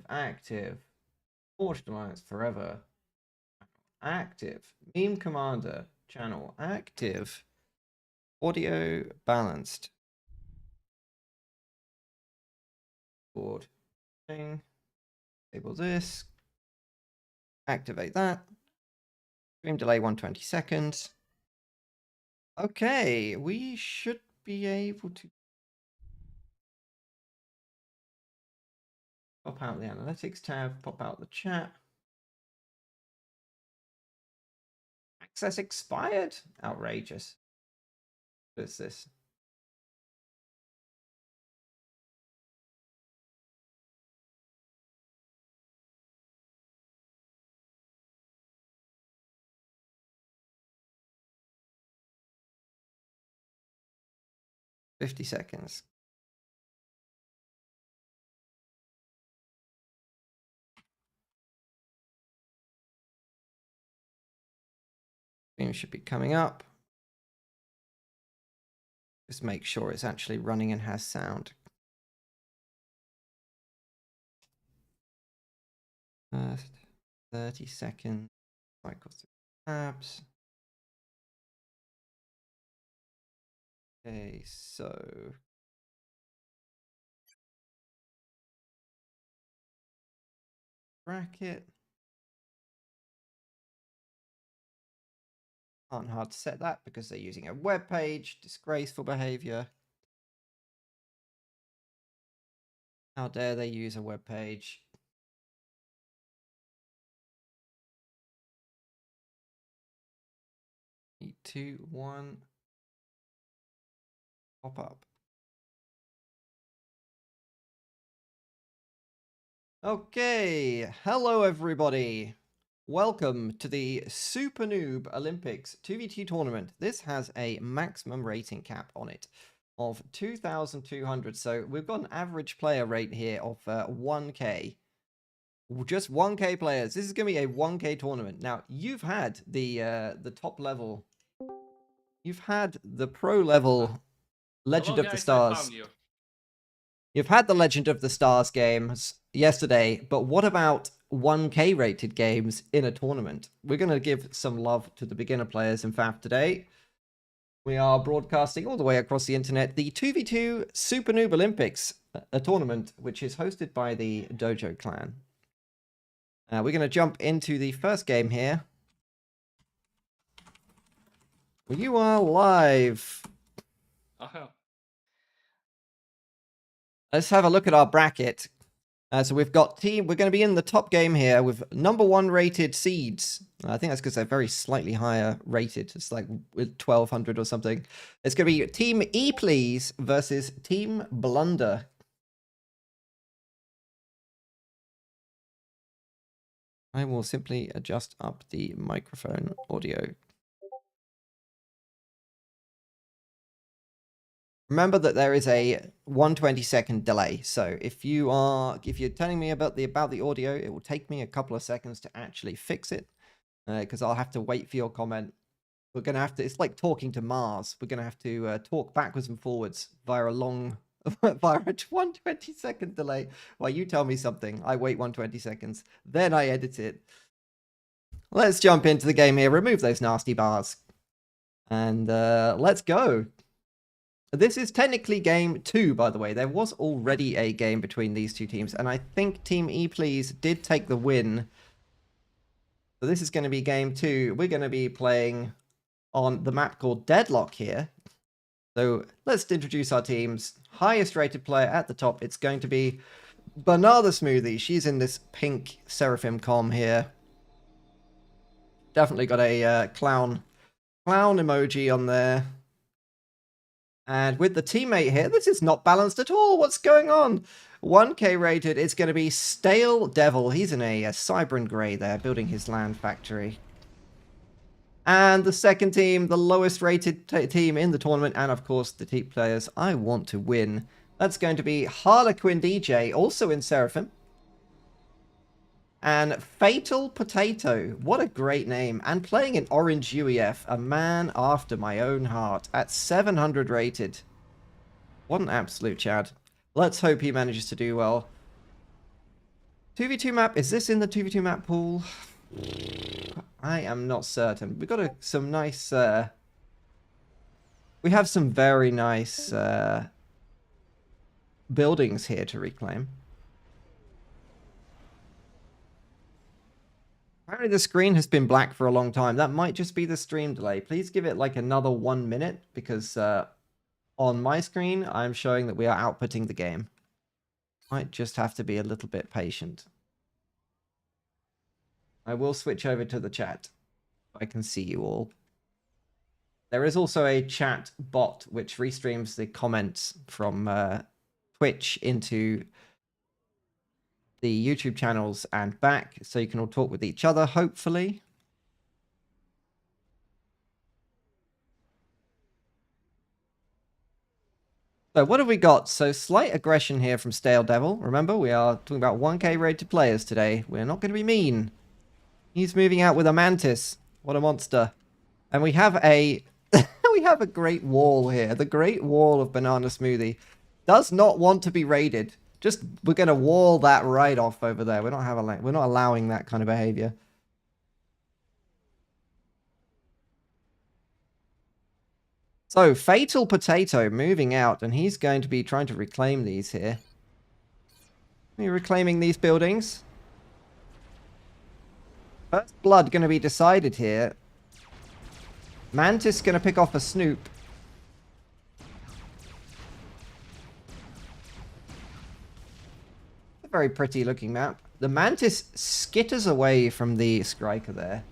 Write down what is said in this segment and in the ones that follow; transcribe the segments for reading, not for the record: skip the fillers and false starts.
active. Forged Alliance forever. Active. TheMemeCommander channel active. Audio balanced. Board. Enable this. Activate that. Stream delay 120 seconds. Okay, we should be able to pop out the analytics tab, pop out the chat. Access expired? Outrageous. What is this? $50 seconds. Stream should be coming up. Just make sure it's actually running and has sound. First 30 seconds. Cycle through tabs. Okay, so bracket. Can't hard to set that because they're using a web page. Disgraceful behavior. How dare they use a web page? Three, 2, 1. Pop up. Okay, hello everybody. Welcome to the SuperNoob Olympics 2v2 tournament. This has a maximum rating cap on it of 2,200. So we've got an average player rate here of 1k. Just 1k players. This is going to be a 1k tournament. Now, you've had the top level. You've had the pro level Legend of the Stars. You've had the Legend of the Stars games yesterday, but what about 1k rated games in a tournament? We're going to give some love to the beginner players. In fact, today we are broadcasting all the way across the internet the 2v2 SuperNoob Olympics, a tournament which is hosted by the Dojo clan. We're going to jump into the first game here. You are live. Oh. Let's have a look at our bracket. So we've got we're going to be in the top game here with #1 rated seeds. I think that's because they're very slightly higher rated. It's like 1,200 or something. It's going to be Team E Please versus Team Blunder. I will simply adjust up the microphone audio. Remember that there is a 120-second delay. So if you're telling me about the audio, it will take me a couple of seconds to actually fix it, because I'll have to wait for your comment. We're gonna have to. It's like talking to Mars. We're gonna have to talk backwards and forwards via a 120-second delay. While you tell me something, I wait 120 seconds, then I edit it. Let's jump into the game here. Remove those nasty bars, and let's go. This is technically game 2, by the way. There was already a game between these two teams, and I think Team E Please did take the win. So this is going to be game 2. We're going to be playing on the map called Deadlock here. So let's introduce our teams. Highest rated player at the top, it's going to be Banana Smoothie. She's in this pink Seraphim com here. Definitely got a clown emoji on there. And with the teammate here, this is not balanced at all. What's going on? 1k rated, it's going to be Stale Devil. He's in a Cybran Grey there, building his land factory. And the second team, the lowest rated team in the tournament, and of course the team players I want to win. That's going to be Harlequin DJ, also in Seraphim. And Fatal Potato, what a great name. And playing in Orange UEF, a man after my own heart, at 700 rated. What an absolute Chad. Let's hope he manages to do well. 2v2 map, is this in the 2v2 map pool? I am not certain. We got some nice, we have some very nice buildings here to reclaim. Apparently the screen has been black for a long time. That might just be the stream delay. Please give it like another 1 minute because on my screen, I'm showing that we are outputting the game. Might just have to be a little bit patient. I will switch over to the chat. I can see you all. There is also a chat bot which restreams the comments from Twitch into the YouTube channels and back, so you can all talk with each other, hopefully. So what have we got? So slight aggression here from Stale Devil. Remember, we are talking about 1k rated players today. We're not going to be mean. He's moving out with a mantis. What a monster. And we have a we have a great wall here. The Great Wall of Banana Smoothie does not want to be raided. Just we're going to wall that right off over there. We're not allowing that kind of behavior. So, Fatal Potato moving out, and he's going to be trying to reclaim these here. Are you reclaiming these buildings? First blood going to be decided here. Mantis going to pick off a Snoop. A very pretty looking map. The Mantis skitters away from the Striker there.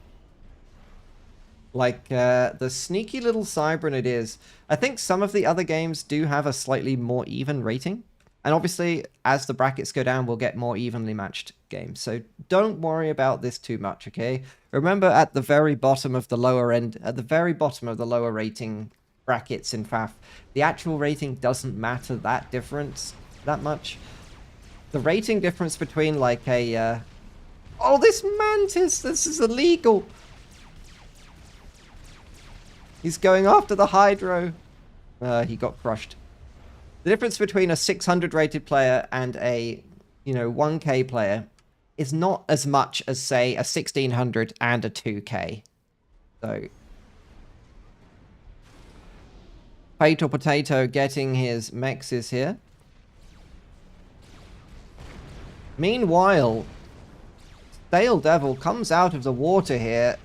Like the sneaky little Cybran it is. I think some of the other games do have a slightly more even rating. And obviously, as the brackets go down, we'll get more evenly matched games. So don't worry about this too much, okay? Remember at the very bottom of the lower end, at the very bottom of the lower rating brackets in FAF, the actual rating doesn't matter that much. The rating difference between like a... oh, this Mantis! This is illegal! He's going after the Hydro. He got crushed. The difference between a 600 rated player and a, 1k player is not as much as, say, a 1600 and a 2k. So, Fatal Potato getting his mexes here. Meanwhile, Stale Devil comes out of the water here.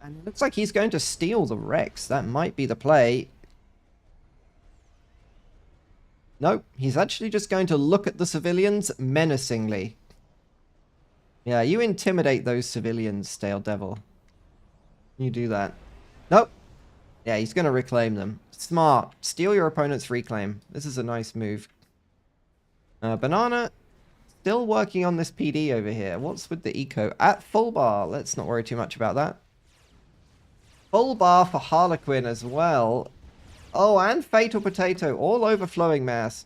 And it looks like he's going to steal the Rex. That might be the play. Nope, he's actually just going to look at the civilians menacingly. Yeah, you intimidate those civilians, Stale Devil. You do that. Nope. Yeah, he's going to reclaim them. Smart. Steal your opponent's reclaim. This is a nice move. Banana, still working on this PD over here. What's with the eco? At full bar. Let's not worry too much about that. Full bar for Harlequin as well. Oh, and Fatal Potato. All overflowing mass.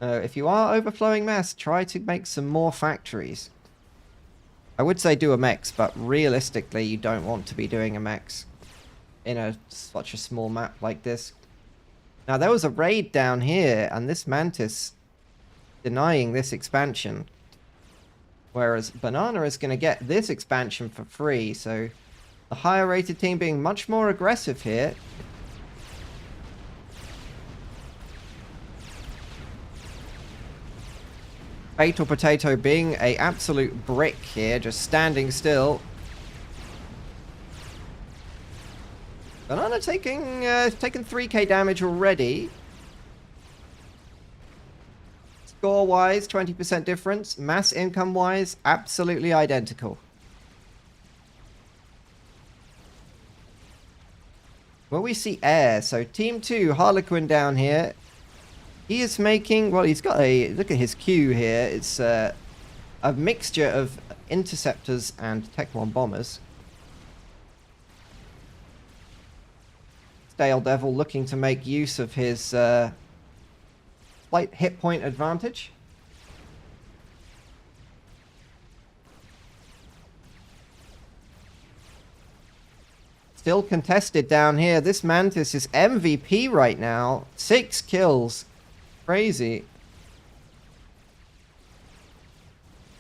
If you are overflowing mass, try to make some more factories. I would say do a mechs, but realistically, you don't want to be doing a mechs in such a small map like this. Now, there was a raid down here, and this Mantis denying this expansion. Whereas Banana is going to get this expansion for free, so... the higher rated team being much more aggressive here. Fatal Potato being an absolute brick here, just standing still. Banana taking 3k damage already. Score-wise, 20% difference. Mass income-wise, absolutely identical. Well, we see air. So Team 2, Harlequin down here. He is making... well, he's got a... look at his queue here. It's a mixture of interceptors and Tech 1 bombers. Stale Devil looking to make use of his slight hit point advantage. Still contested down here. This Mantis is MVP right now. 6 kills. Crazy.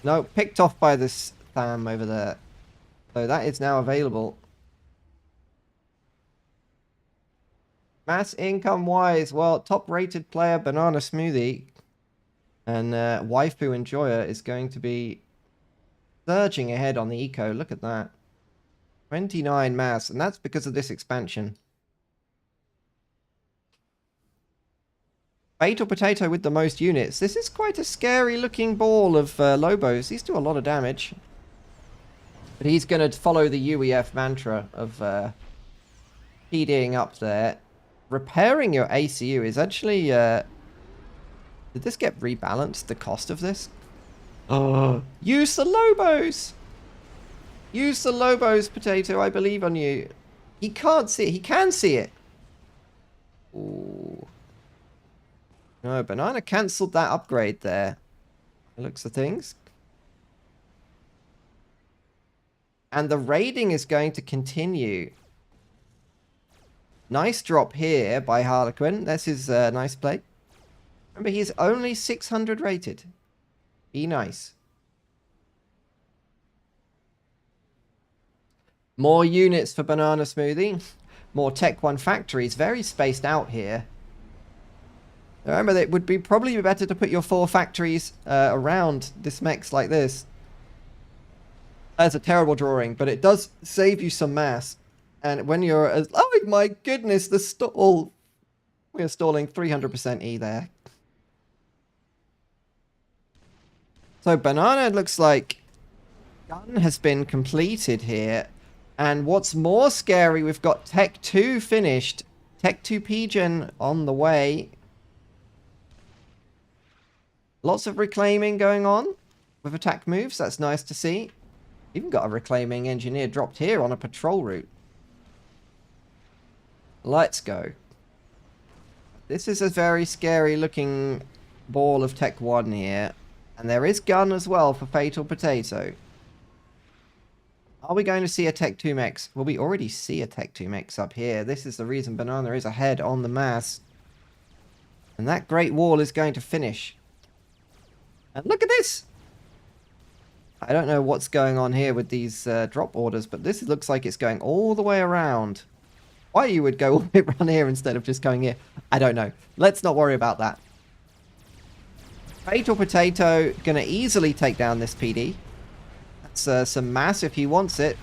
No, picked off by this Tham over there. So that is now available. Mass income wise, well, top rated player Banana Smoothie and Waifu Enjoyer is going to be surging ahead on the eco. Look at that. 29 mass, and that's because of this expansion. Fatal Potato with the most units. This is quite a scary looking ball of Lobos. These do a lot of damage. But he's going to follow the UEF mantra of PDing up there. Repairing your ACU is actually... did this get rebalanced, the cost of this? Oh, use the Lobos! Use the Lobos, Potato. I believe on you. He can't see it. He can see it. Ooh. No, Banana cancelled that upgrade there. Looks of things. And the raiding is going to continue. Nice drop here by Harlequin. This is a nice play. Remember, he's only 600 rated. Be nice. More units for Banana Smoothie. More Tech 1 factories. Very spaced out here. Remember, that it would be probably better to put your 4 factories around this mechs like this. That's a terrible drawing, but it does save you some mass. And when you're... oh my goodness, the stall... We're stalling 300% E there. So Banana looks like gun has been completed here. And what's more scary, we've got Tech 2 finished. Tech 2 P-Gen on the way. Lots of reclaiming going on with attack moves. That's nice to see. Even got a reclaiming engineer dropped here on a patrol route. Let's go. This is a very scary looking ball of Tech 1 here. And there is gun as well for Fatal Potato. Are we going to see a Tech 2 mechs? Well, we already see a Tech 2 mechs up here. This is the reason Banana is ahead on the mass. And that Great Wall is going to finish. And look at this! I don't know what's going on here with these drop orders, but this looks like it's going all the way around. Why you would go all the way around here instead of just going here, I don't know. Let's not worry about that. Fatal Potato going to easily take down this PD. That's some mass if he wants it.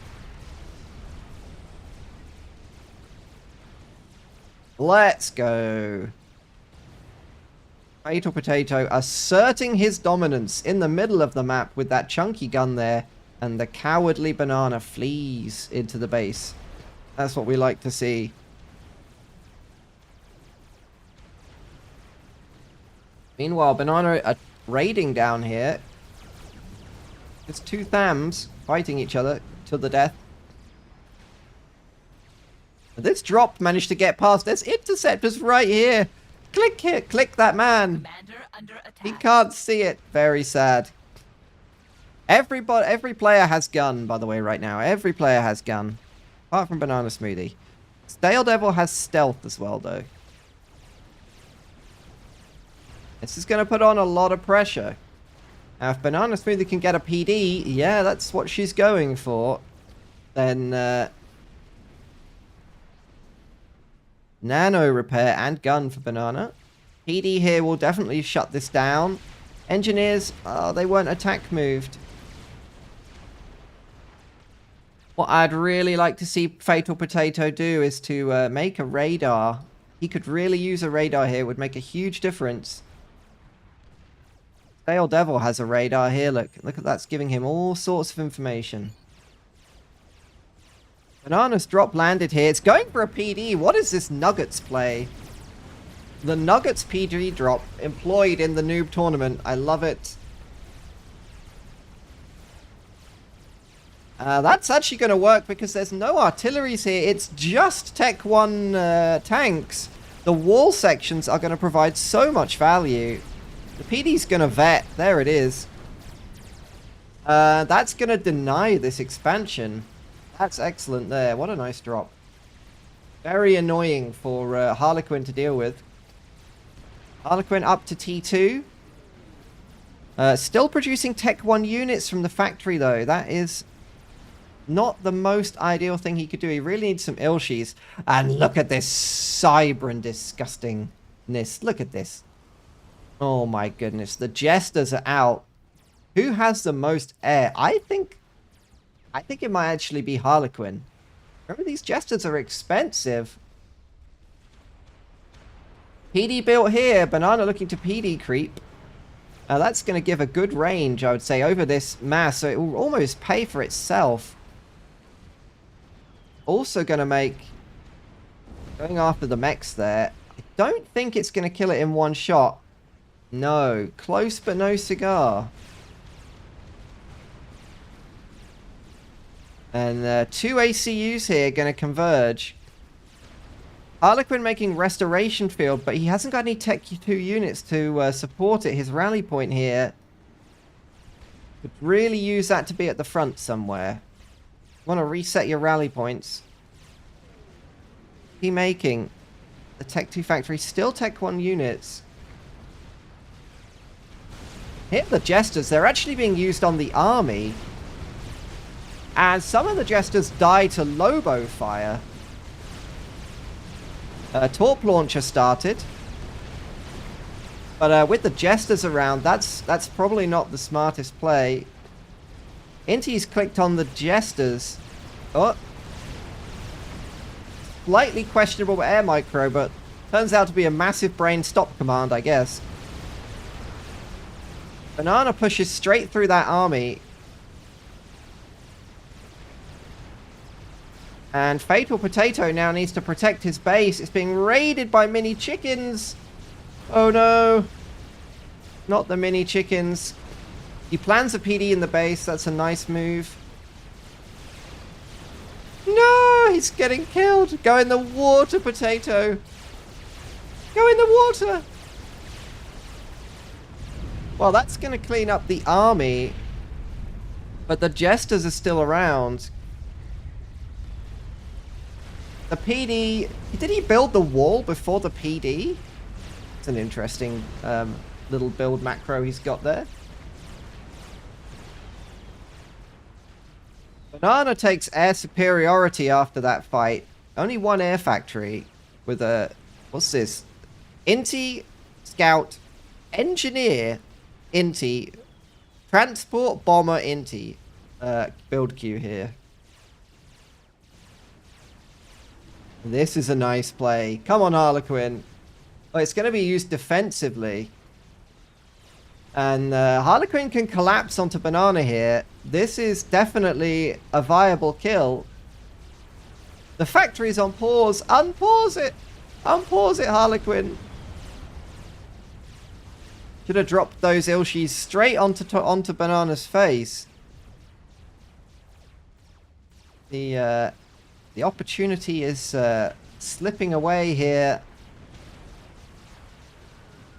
Let's go. Fatal Potato asserting his dominance in the middle of the map with that chunky gun there. And the cowardly Banana flees into the base. That's what we like to see. Meanwhile, Banana are raiding down here. There's 2 Thams fighting each other to the death. This drop managed to get past. There's interceptors right here. Click here. Click that man. Under attack. He can't see it. Very sad. Every player has gun, by the way, right now. Every player has gun. Apart from Banana Smoothie. Stale Devil has stealth as well, though. This is going to put on a lot of pressure. Now, if Banana Smoothie can get a PD, yeah, that's what she's going for. Then, Nano repair and gun for Banana. PD here will definitely shut this down. Engineers, they weren't attack moved. What I'd really like to see Fatal Potato do is to make a radar. He could really use a radar here. It would make a huge difference. Stale Devil has a radar here. Look at that's giving him all sorts of information. Banana's drop landed here. It's going for a PD. What is this Nuggets play? The Nuggets PD drop employed in the Noob Tournament. I love it. That's actually going to work because there's no artilleries here. It's just Tech 1 tanks. The wall sections are going to provide so much value. The PD's going to vet. There it is. That's going to deny this expansion. That's excellent there. What a nice drop. Very annoying for Harlequin to deal with. Harlequin up to T2. Still producing Tech 1 units from the factory, though. That is not the most ideal thing he could do. He really needs some Ilshis. And look at this Cybran disgustingness. Look at this. Oh my goodness. The Jesters are out. Who has the most air? I think it might actually be Harlequin. Remember, these Jesters are expensive. PD built here. Banana looking to PD creep. That's going to give a good range, I would say, over this mass. So it will almost pay for itself. Also going to make... Going after the mechs there. I don't think it's going to kill it in one shot. No. Close but no cigar. And 2 ACUs here going to converge. Harlequin making Restoration Field, but he hasn't got any Tech 2 units to support it. His rally point here could really use that to be at the front somewhere. Want to reset your rally points. He making the Tech 2 factory, still Tech 1 units. Here the Jesters, they're actually being used on the army. And some of the Jesters die to Lobo fire. Torp launcher started. But with the Jesters around, that's probably not the smartest play. Inti's clicked on the Jesters. Oh. Slightly questionable air micro, but turns out to be a massive brain stop command, I guess. Banana pushes straight through that army. And Fatal Potato now needs to protect his base. It's being raided by mini chickens. Oh no. Not the mini chickens. He plans a PD in the base. That's a nice move. No, he's getting killed. Go in the water, Potato. Go in the water. Well, that's going to clean up the army. But the Jesters are still around. The PD... Did he build the wall before the PD? It's an interesting little build macro he's got there. Banana takes air superiority after that fight. Only one air factory with a... What's this? Inti, Scout, Engineer, Inti, Transport, Bomber, Inti. Build queue here. This is a nice play. Come on, Harlequin. Oh, it's going to be used defensively. And Harlequin can collapse onto Banana here. This is definitely a viable kill. The factory's on pause. Unpause it. Unpause it, Harlequin. Should have dropped those Ilshis straight onto Banana's face. The opportunity is slipping away here.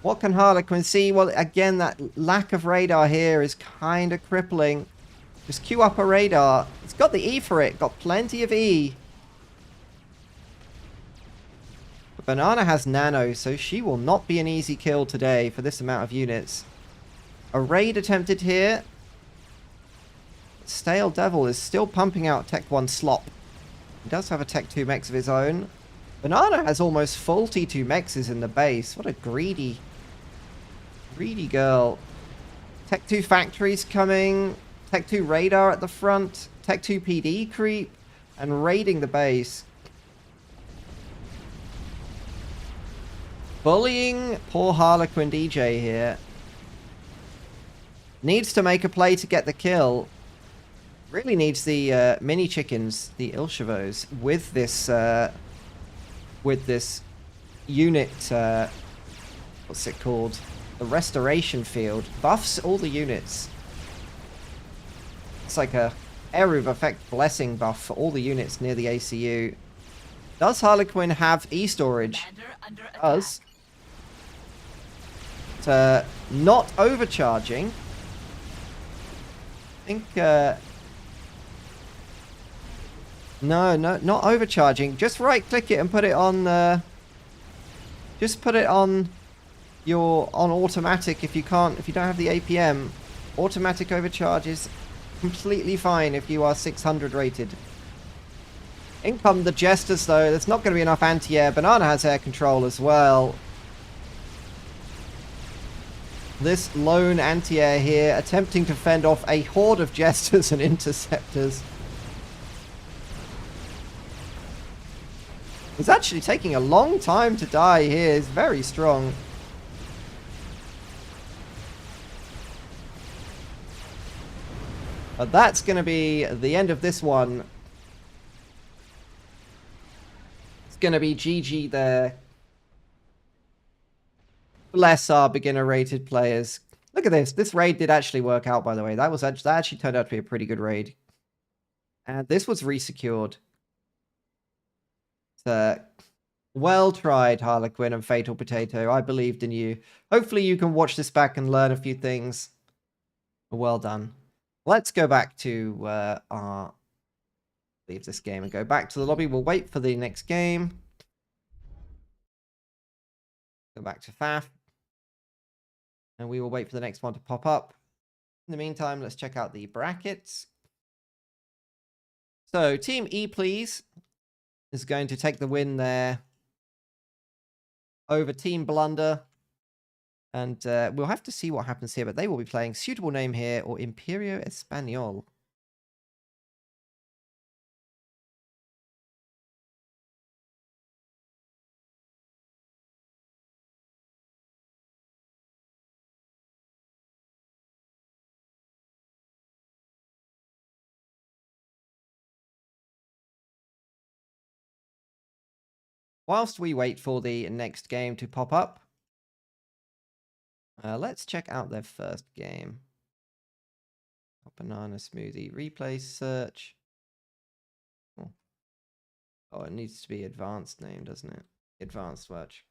What can Harlequin see? Well, again, that lack of radar here is kind of crippling. Just queue up a radar. It's got the E for it. Got plenty of E. But Banana has nano, so she will not be an easy kill today for this amount of units. A raid attempted here. Stale Devil is still pumping out Tech 1 slop. He does have a Tech 2 mechs of his own. Banana has almost full T2 mechs in the base. What a greedy girl. Tech 2 factories coming. Tech 2 radar at the front. Tech 2 PD creep. And raiding the base. Bullying poor Harlequin DJ here. Needs to make a play to get the kill. Really needs the mini chickens, the Ilshavos, with this unit. What's it called? The restoration field buffs all the units. It's like a area of effect blessing buff for all the units near the ACU. Does Harlequin have E-storage? Does. Not overcharging. I think... No, not overcharging. Just right-click it and put it on... just put it on you're on automatic if you don't have the APM. Automatic overcharge is completely fine if you are 600 rated. In come the Jesters though. There's not going to be enough anti-air. Banana has air control as well. This lone anti-air here attempting to fend off a horde of Jesters and Interceptors. It's actually taking a long time to die here. It's very strong. But that's going to be the end of this one. It's going to be GG there. Bless our beginner-rated players. Look at this. This raid did actually work out, by the way. That actually turned out to be a pretty good raid. And this was resecured. So, well tried, Harlequin and Fatal Potato. I believed in you. Hopefully you can watch this back and learn a few things. Well done. Let's go back to leave this game and go back to the lobby. We'll wait for the next game. Go back to FAF. And we will wait for the next one to pop up. In the meantime, let's check out the brackets. So, Team E, please, is going to take the win there over Team Blunder. And we'll have to see what happens here, but they will be playing Suitable Name here or Imperio Español. Whilst we wait for the next game to pop up, let's check out their first game. Banana smoothie replay search. Oh, it needs to be advanced name, doesn't it? Advanced watch.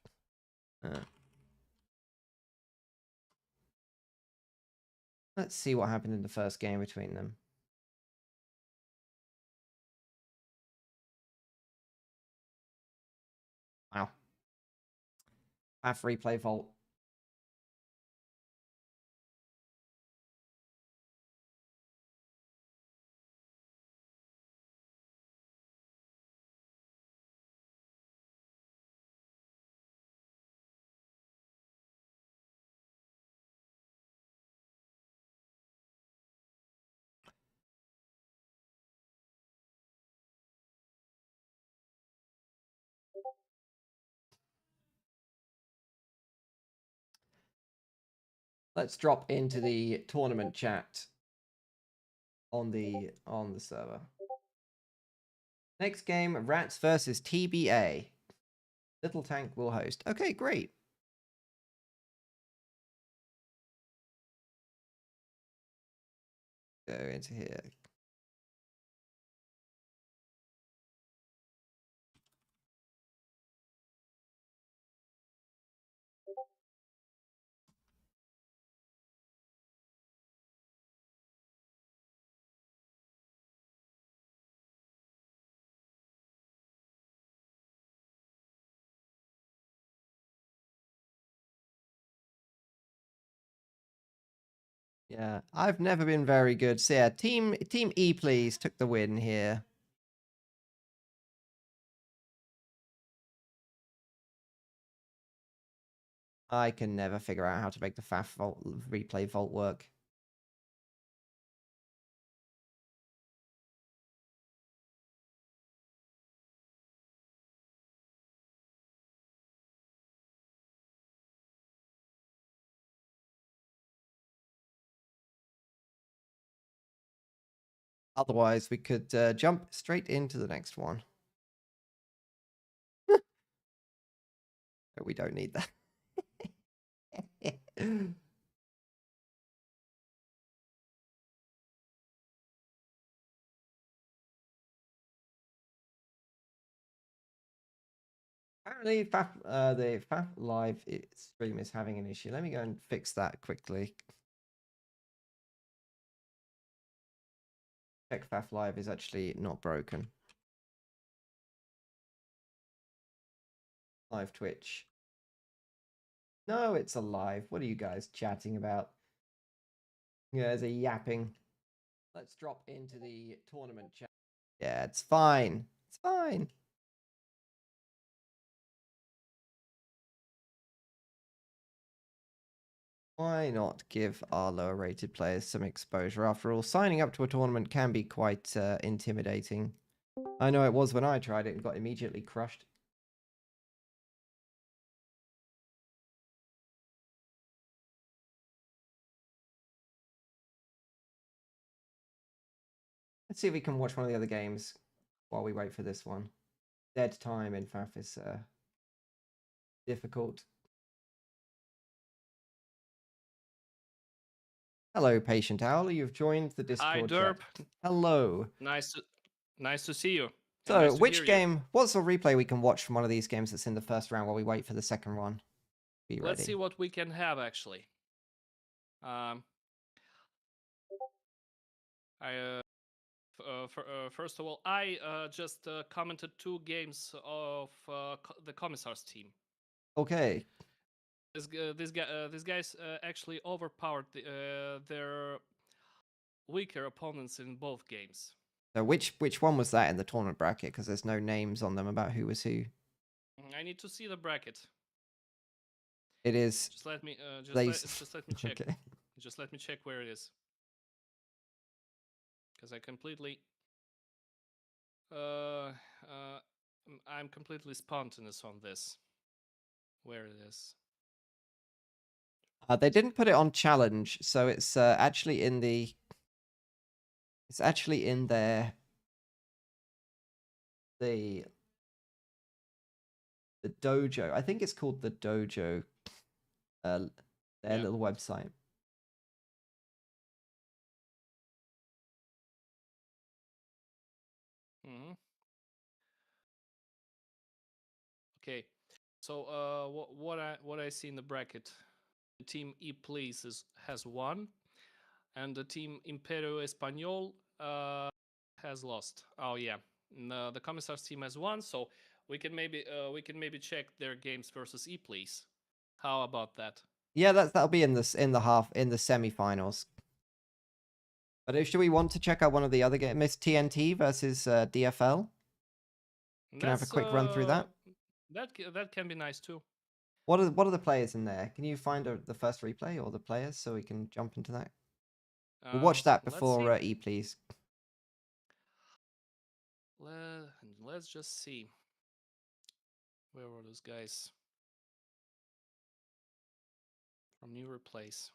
Let's see what happened in the first game between them. Wow. Half replay vault. Let's drop into the tournament chat on the server. Next game, Rats versus TBA. Little Tank will host. Okay, great. Go into here. Yeah, I've never been very good. So yeah, Team E, please, took the win here. I can never figure out how to make the FAF vault replay vault work. Otherwise, we could jump straight into the next one. We don't need that. Apparently, the FAF Live stream is having an issue. Let me go and fix that quickly. Check FAF Live is actually not broken. Live Twitch. No, it's alive. What are you guys chatting about? Yeah, there's a yapping. Let's drop into the tournament chat. Yeah, it's fine. It's fine. Why not give our lower rated players some exposure? After all, signing up to a tournament can be quite intimidating. I know it was when I tried it and got immediately crushed. Let's see if we can watch one of the other games while we wait for this one. Dead time in FAF is difficult. Hello, Patient Owl. You've joined the Discord Hi, Derp. chat. Hello. Nice to see you. So, Nice to which hear game? What's a replay we can watch from one of these games that's in the first round while we wait for the second one? Be ready. Let's see what we can have actually. First of all, I just commented 2 games of the Commissar's team. Okay. These guys actually overpowered their weaker opponents in both games. So which one was that in the tournament bracket? Because there's no names on them about who was who. I need to see the bracket. It is. Just let me just let me check. Okay. Just let me check where it is. Because I completely I'm completely spontaneous on this. Where it is? They didn't put it on challenge, so it's actually in the. It's actually in their. The dojo. I think it's called the dojo. Their little website. Okay, so what I see in the bracket, the team E Please has won, and the team Imperio Español has lost. Oh yeah, the Commissar's team has won, so we can maybe check their games versus E Please. How about that? Yeah, that'll be in the semifinals. But should we want to check out one of the other games? Miss TNT versus DFL? Can I have a quick run through that? That can be nice too. What are the players in there? Can you find the first replay or the players so we can jump into that? We'll watch that before E, please. Let's just see. Where were those guys? From new replays.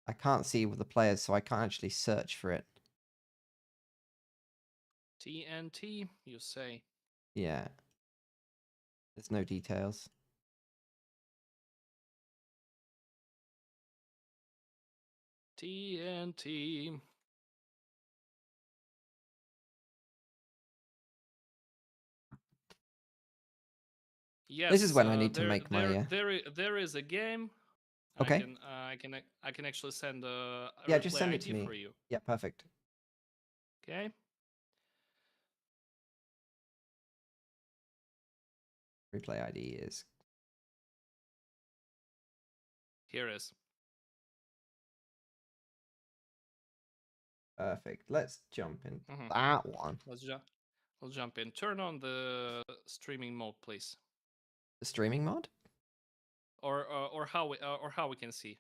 I can't see with the players, so I can't actually search for it. TNT, you say? Yeah. There's no details. TNT. Yes. This is when I need to make my. There is a game. Okay. I can actually send a just send it to me for you. Yeah, perfect. Okay. Replay ID is. Here it is. Perfect. Let's jump in that one. Let's jump in. Turn on the streaming mode, please. The streaming mod? Or how we can see.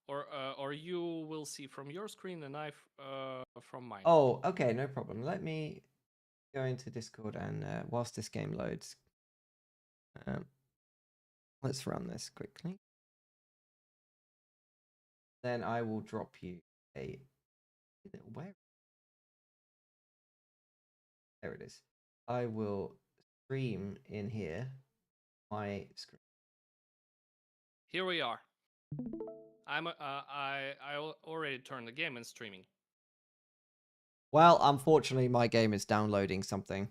Or you will see from your screen and I from mine. Oh, okay, no problem. Let me go into Discord and whilst this game loads, let's run this quickly. Then I will drop you a where. There it is. I will stream in here my screen. Here we are. I already turned the game and streaming. Well, unfortunately, my game is downloading something.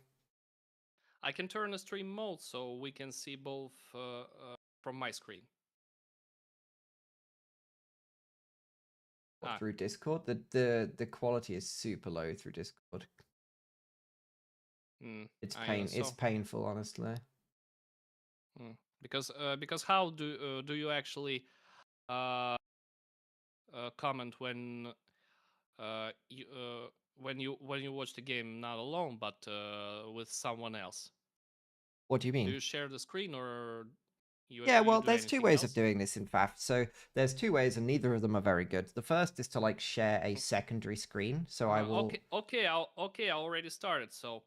I can turn the stream mode so we can see both from my screen. Through Discord, the quality is super low through Discord. It's painful, honestly. Because how do you actually comment when when you watch the game not alone but with someone else? What do you Do mean? you share the screen or Yeah, you well, do there's two anything ways of else? doing this in FAF. So there's two ways, and neither of them are very good. The first is to like share a secondary screen. So I will. Okay. I already started. So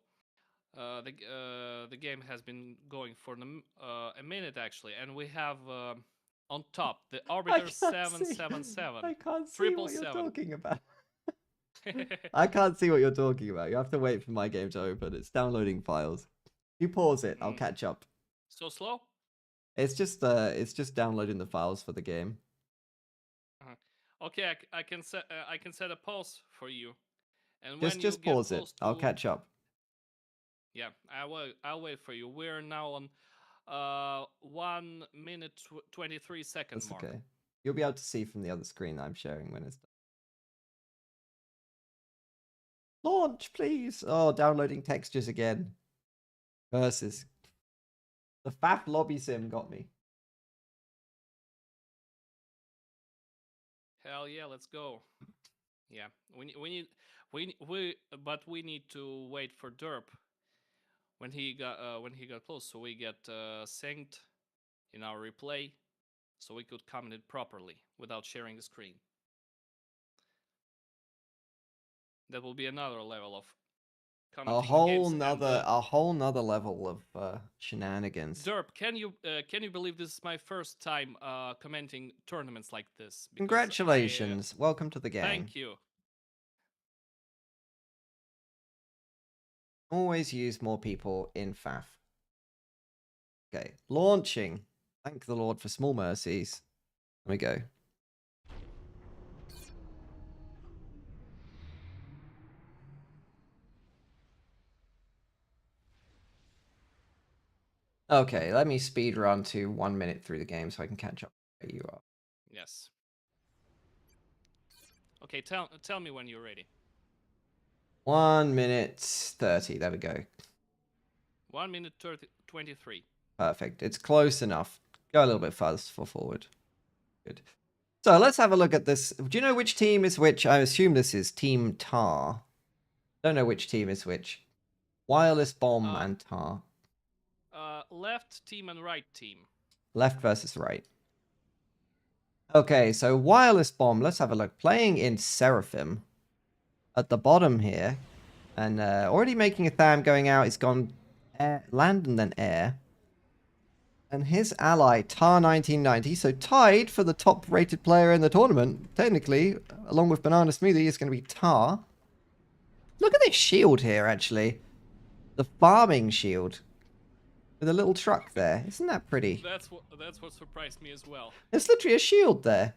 the game has been going for a minute actually, and we have on top the I Arbiter can't see. 777 I can't see triple what you're seven. talking about. I can't see what you're talking about. You have to wait for my game to open. It's downloading files. You pause it. I'll catch up. So slow. It's just downloading the files for the game. Okay, I can set a pause for you, and when you Just get pause it. close I'll to, catch up. yeah, I'll wait for you. We're now on 1 minute 23 second That's mark. okay. You'll be able to see from the other screen that I'm sharing when it's done. Launch, please. Oh, downloading textures again. Versus. The FAF lobby sim got me. Hell yeah, let's go. Yeah, but we need to wait for Derp when he got close, so we get synced in our replay, so we could comment it properly without sharing the screen. That will be another level of commenting on games. A whole nother level of shenanigans. Derp, can you believe this is my first time commenting tournaments like this? Because Congratulations. Welcome to the gang. Thank you. Always use more people in FAF. Okay, launching. Thank the Lord for small mercies. Let me go. Okay, let me speed run to 1 minute through the game so I can catch up where you are. Yes. Okay, tell me when you're ready. 1 minute 30. There we go. 1 minute 23. Perfect. It's close enough. Go a little bit further forward. Good. So let's have a look at this. Do you know which team is which? I assume this is Team Tar. Don't know which team is which. Wireless Bomb and Tar. Left team and right team. Left versus right. Okay, so Wireless Bomb. Let's have a look. Playing in Seraphim. At the bottom here. And already making a Tham going out. It's gone air, land and then air. And his ally, Tar 1990, so tied for the top rated player in the tournament, technically, along with Banana Smoothie, is going to be Tar. Look at this shield here, actually. The farming shield. With a little truck there. Isn't that pretty? That's what surprised me as well. There's literally a shield there.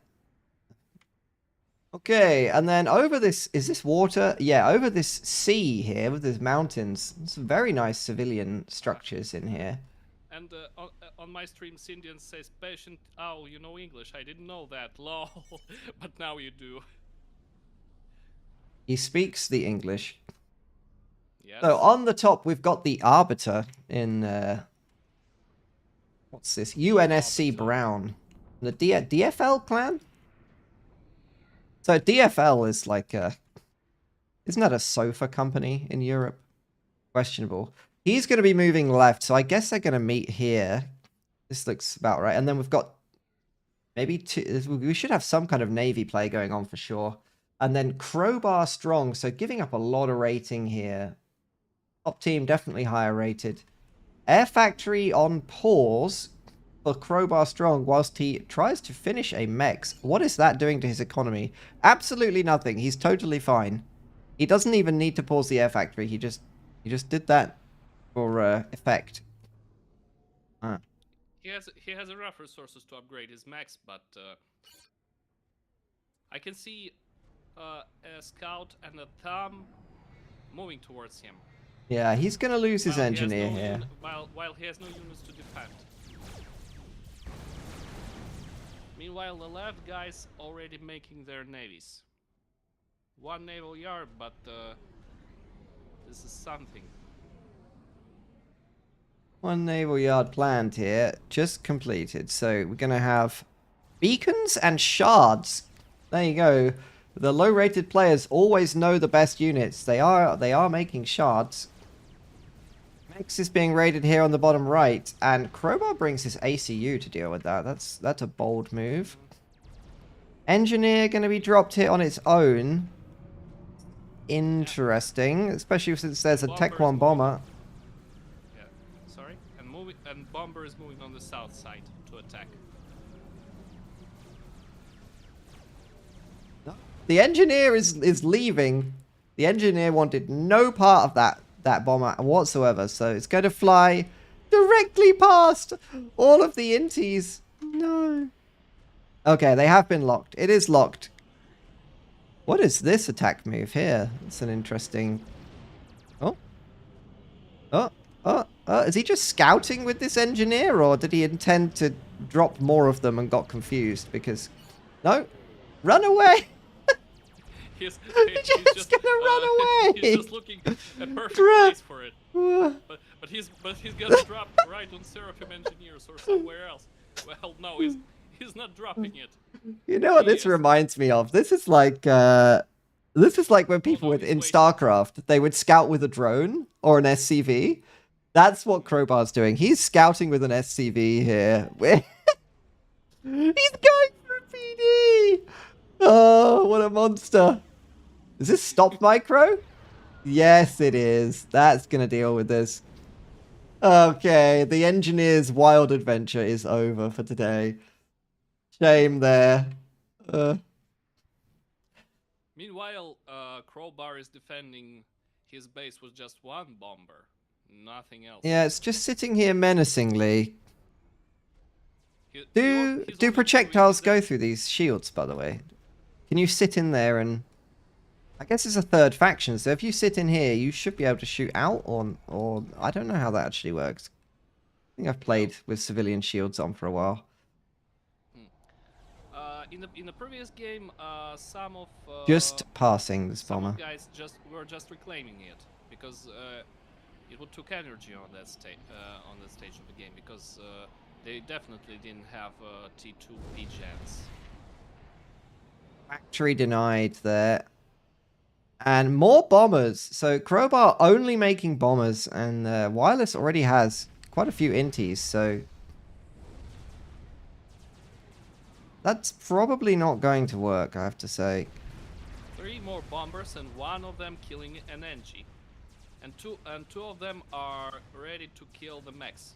Okay, and then over this, is this water? Yeah, over this sea here with these mountains. Some very nice civilian structures in here. And on my stream, Cindian says, patient, oh, you know English. I didn't know that, lol. But now you do. He speaks the English. Yes. So on the top, we've got the Arbiter in, what's this? UNSC Arbiter. Brown. The DFL clan? So DFL is like a... Isn't that a sofa company in Europe? Questionable. He's going to be moving left, so I guess they're going to meet here. This looks about right. And then we've got maybe two... We should have some kind of Navy play going on for sure. And then Crowbar Strong, so giving up a lot of rating here. Top team definitely higher rated. Air Factory on pause for Crowbar Strong whilst he tries to finish a mechs. What is that doing to his economy? Absolutely nothing. He's totally fine. He doesn't even need to pause the Air Factory. He just did that for effect. He has enough resources to upgrade his mechs, but I can see a scout and a thumb moving towards him. Yeah, he's gonna lose his engineer here. While he has no units to defend. Meanwhile, the left guys already making their navies. One naval yard, but this is something. One naval yard planned here, just completed. So we're going to have beacons and shards. There you go. The low-rated players always know the best units. They are making shards. Max is being raided here on the bottom right, and Crowbar brings his ACU to deal with that. That's a bold move. Engineer going to be dropped here on its own. Interesting, especially since there's a Tech 1 bomber. Yeah, sorry. And bomber is moving on the south side to attack. The engineer is leaving. The engineer wanted no part of that bomber whatsoever, so it's going to fly directly past all of the inties. No. Okay, they have been locked. It is locked. What is this attack move here? It's an interesting... Oh. Is he just scouting with this engineer, or did he intend to drop more of them and got confused? Because... No. Run away! He's just gonna run away! He's just looking a perfect place for it. But he's gonna drop right on Seraphim Engineers or somewhere else. Well, no, he's not dropping it. You know what this reminds me of? This is like when people in StarCraft, they would scout with a drone or an SCV. That's what Crowbar's doing. He's scouting with an SCV here. He's going for a PD! Oh, what a monster. Is this stop micro? Yes, it is. That's going to deal with this. Okay, the engineer's wild adventure is over for today. Shame there. Meanwhile, Crowbar is defending his base with just one bomber. Nothing else. Yeah, it's just sitting here menacingly. Do projectiles go through these shields, by the way? Can you sit in there and... I guess it's a third faction, so if you sit in here, you should be able to shoot out, or I don't know how that actually works. I think I've played with civilian shields on for a while. In the previous game, some of just passing this bomber. Some guys were just reclaiming it because it took energy on that stage of the game, because they definitely didn't have T2 P-gens. Factory denied there. And more bombers. So Crowbar only making bombers, and Wireless already has quite a few inties, so that's probably not going to work, I have to say. 3 more bombers and 1 of them killing an NG. And two of them are ready to kill the mechs.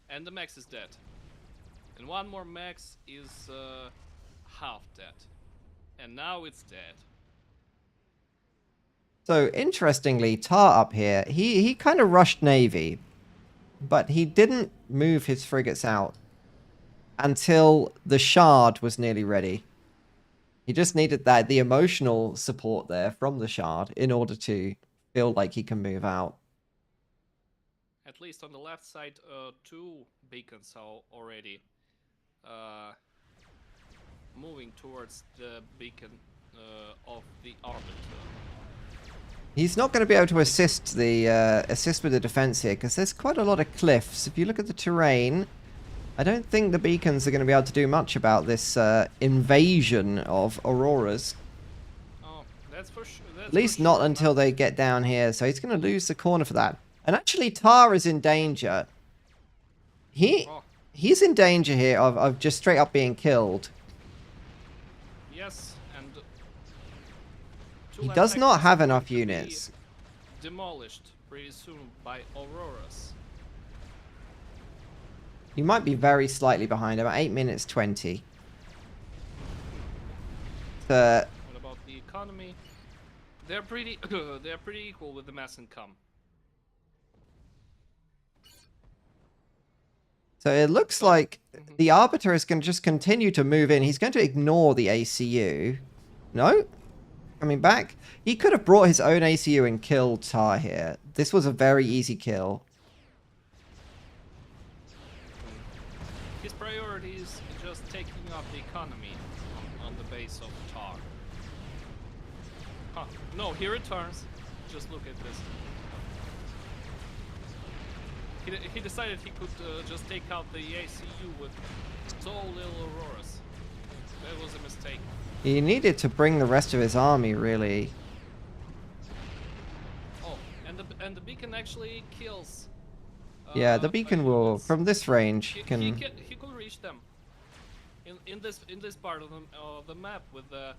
And the mechs is dead. And 1 more mechs is half dead. And now it's dead. So interestingly, Tar up here, he kind of rushed Navy, but he didn't move his frigates out until the Shard was nearly ready. He just needed the emotional support there from the Shard in order to feel like he can move out. At least on the left side, 2 beacons are already moving towards the beacon of the Arbiter. He's not going to be able to assist with the defense here, because there's quite a lot of cliffs. If you look at the terrain, I don't think the beacons are going to be able to do much about this invasion of Auroras. Oh, that's for sure. At least not until they get down here, so he's going to lose the corner for that. And actually, Tar is in danger. He's in danger here of just straight up being killed. Yes, and he does not have enough units. Demolished pretty soon by Auroras. You might be very slightly behind, about 8 minutes 20. What about the economy? They're pretty equal with the mass income. So it looks like the Arbiter is going to just continue to move in. He's going to ignore the ACU. No? Coming back. He could have brought his own ACU and killed Tar here. This was a very easy kill. His priority is just taking off the economy on the base of Tar. Huh. No, he returns. Just look at this. he decided he could just take out the ACU with so little Auroras. That was a mistake. He needed to bring the rest of his army, really. Oh, and the beacon actually kills. Yeah, the beacon will, from this range, He could reach them. In this part of the map with a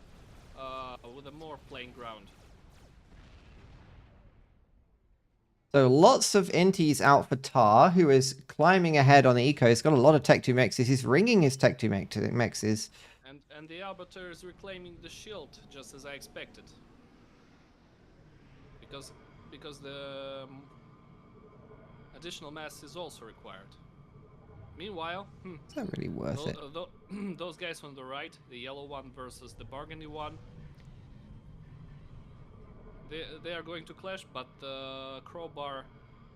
more plain ground. So lots of inties out for Tar, who is climbing ahead on the eco. He's got a lot of Tech 2 mexes. He's ringing his Tech 2 mexes. And the Arbiter is reclaiming the shield, just as I expected. Because the additional mass is also required. Meanwhile, It's not really worth it. Those guys on the right, the yellow one versus the burgundy one, they are going to clash, but the Crowbar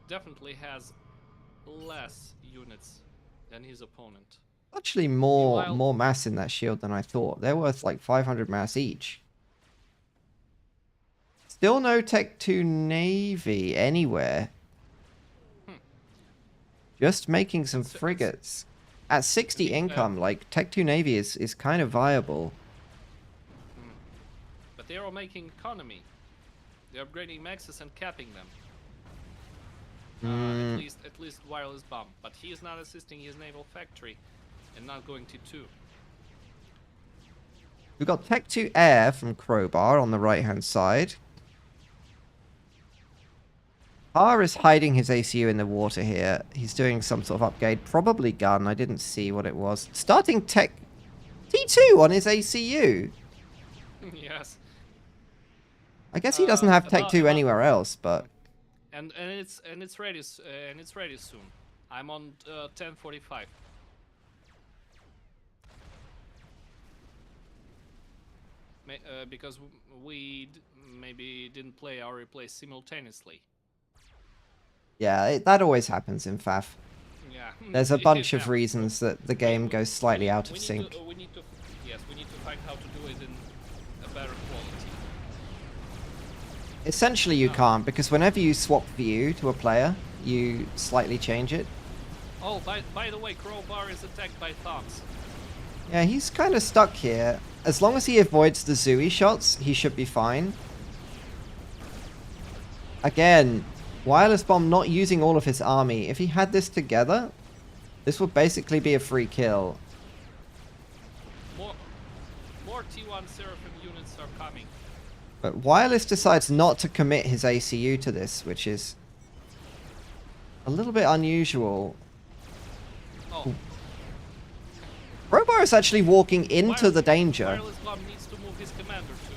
definitely has less units than his opponent. Actually, more mass in that shield than I thought. They're worth like 500 mass each. Still no Tech 2 Navy anywhere. Just making some frigates. At 60 income, like, Tech 2 Navy is kind of viable. But they are all making economy. They're upgrading maxes and capping them. At least Wireless Bomb. But he is not assisting his naval factory and not going T2. We've got Tech 2 Air from Crowbar on the right-hand side. Tar is hiding his ACU in the water here. He's doing some sort of upgrade. Probably gun. I didn't see what it was. Starting Tech T2 on his ACU. Yes. I guess he doesn't have Tech 2 anywhere else, but... And it's ready soon. I'm on 10:45. Because we maybe didn't play our replays simultaneously. Yeah, that always happens in FAF. Yeah. There's a bunch of reasons that the game goes slightly out of sync. We need to find how to do it in a better quality. Essentially you can't, because whenever you swap view to a player, you slightly change it. Oh, by the way, Crowbar is attacked by Thongs. Yeah, he's kind of stuck here. As long as he avoids the Zooey shots, he should be fine. Again, Wireless Bomb not using all of his army. If he had this together, this would basically be a free kill. More T1 Seraphim units are coming. But Wireless decides not to commit his ACU to this, which is a little bit unusual. Oh. Crowbar is actually walking into the danger. Wireless Bomb needs to move his commander to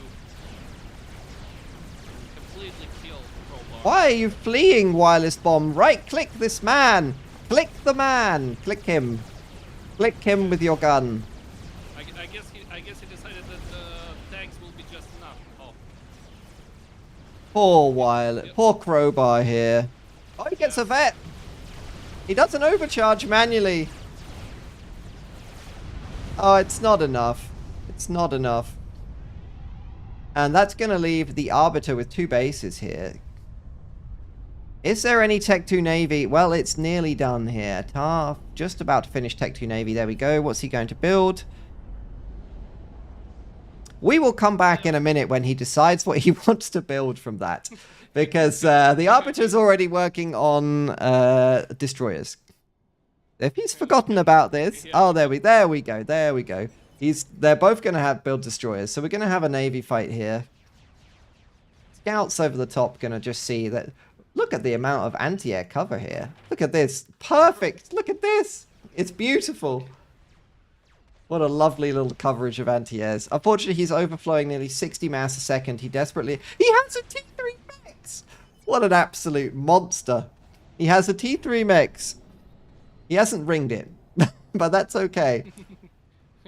completely kill Crowbar. Why are you fleeing, Wireless Bomb? Right-click this man! Click the man! Click him. Click him with your gun. I guess he decided that tanks will be just enough. Oh. Poor Crowbar here. Oh, he gets a vet! He does an overcharge manually. Oh, it's not enough. It's not enough. And that's going to leave the Arbiter with 2 bases here. Is there any Tech 2 Navy? Well, it's nearly done here. Tar just about to finish Tech 2 Navy. There we go. What's he going to build? We will come back in a minute when he decides what he wants to build from that. Because the Arbiter's already working on destroyers. If he's forgotten about this... Oh, there we go. There we go. They're both going to build destroyers. So we're going to have a Navy fight here. Scouts over the top going to just see that... Look at the amount of anti-air cover here. Look at this. Perfect. Look at this. It's beautiful. What a lovely little coverage of anti-airs. Unfortunately, he's overflowing nearly 60 mass a second. He desperately... He has a T3 Mex! What an absolute monster. He has a T3 Mex. He hasn't ringed it. But that's okay.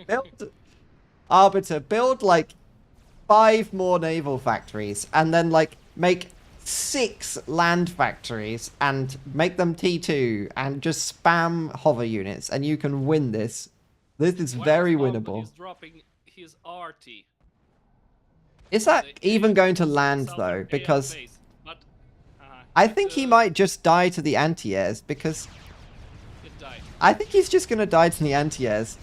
Build... Arbiter, build like 5 more naval factories. And then like make 6 land factories. And make them T2. And just spam hover units. And you can win this. This is very winnable. He's dropping his RT. Is that even going to land though? Because I think he might just die to the anti-airs because It died. I think he's just gonna die to the anti-airs.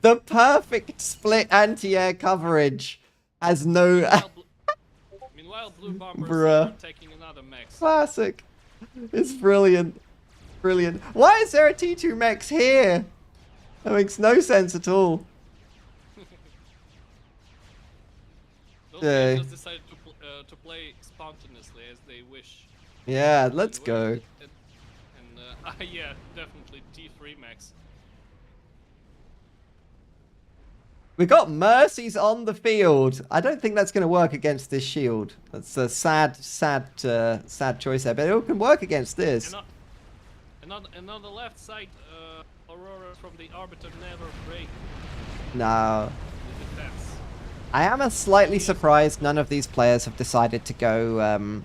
The perfect split anti-air coverage has no... Meanwhile, Blue Bombers Bruh. are taking another max. Classic. It's brilliant. Brilliant. Why is there a T2 Mex here? That makes no sense at all. Those guys just decided to play spontaneously as they wish. Yeah, let's go. And yeah, definitely T3 max. We got Mercies on the field. I don't think that's going to work against this shield. That's a sad choice there, but it can work against this. And on the left side, Aurora from the Arbiter never break No. the defense. I am slightly surprised none of these players have decided to go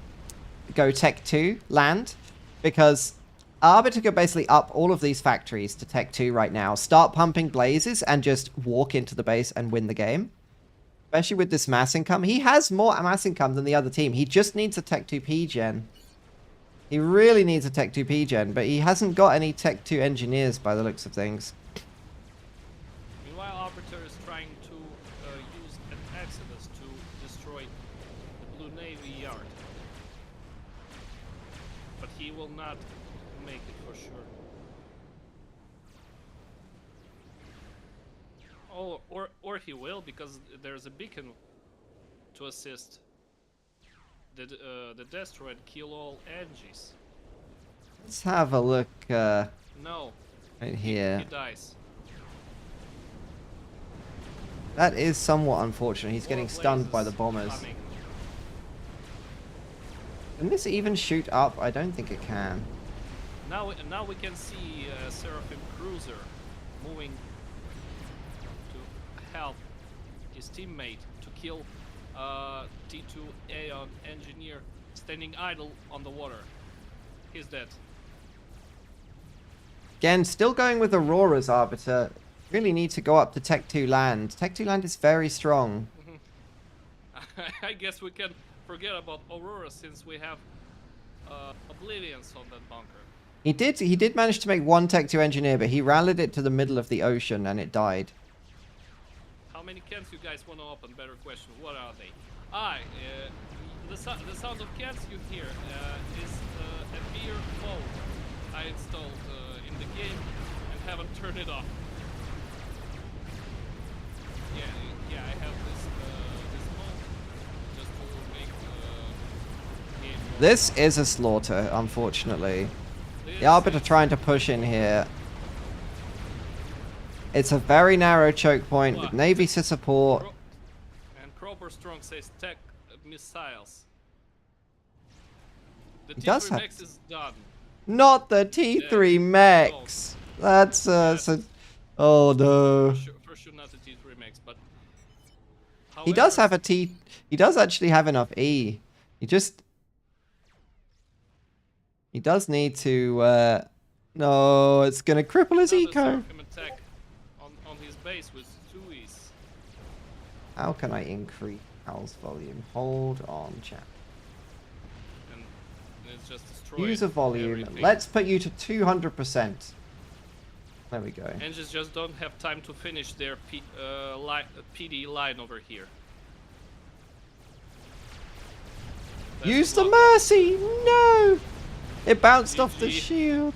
Tech 2 land, because Arbiter could basically up all of these factories to Tech 2 right now, start pumping blazes, and just walk into the base and win the game. Especially with this mass income. He has more mass income than the other team. He just needs a Tech 2 P-Gen. He really needs a Tech 2 P-Gen, but he hasn't got any Tech 2 engineers by the looks of things. Meanwhile, Arbiter is trying to use an Exodus to destroy the Blue Navy yard. But he will not make it for sure. Oh, or he will, because there's a beacon to assist the destroy and kill all Angies. Let's have a look No. right here. He dies. That is somewhat unfortunate. He's getting More stunned by the blazes bombers. coming. Can this even shoot up? I don't think it can. Now we can see Seraphim Cruiser moving to help his teammate to kill T2 Aeon engineer standing idle on the water. He's dead. Again, still going with Aurora's Arbiter. Really need to go up to Tech 2 land. Tech 2 land is very strong. I guess we can forget about Aurora since we have Oblivions on that bunker. He did manage to make one Tech 2 engineer, but he rallied it to the middle of the ocean and it died. How many cans you guys want to open? Better question. What are they? The sound of cans you hear is a beer mode I installed in the game and haven't turned it off. Yeah, I have this mode just to make game more. This is a slaughter, unfortunately. The Arbiter trying to push in here. It's a very narrow choke point with Navy to support. And Cropper Strong says tech missiles. The He does T3 have- Max is done. Not the T3 Mex. That's oh no. For sure not the T3 Max, but He does however, have a T. He does actually have enough E. He does need to. No, it's gonna cripple his another eco. Seraphim attack on his base with 2 E's. How can I increase Hal's volume? Hold on, chat. And it's just destroyed User volume. everything. Let's put you to 200%. There we go. Engines just don't have time to finish their PD line over here. That's Use the what- mercy! No! It bounced off the GG. shield.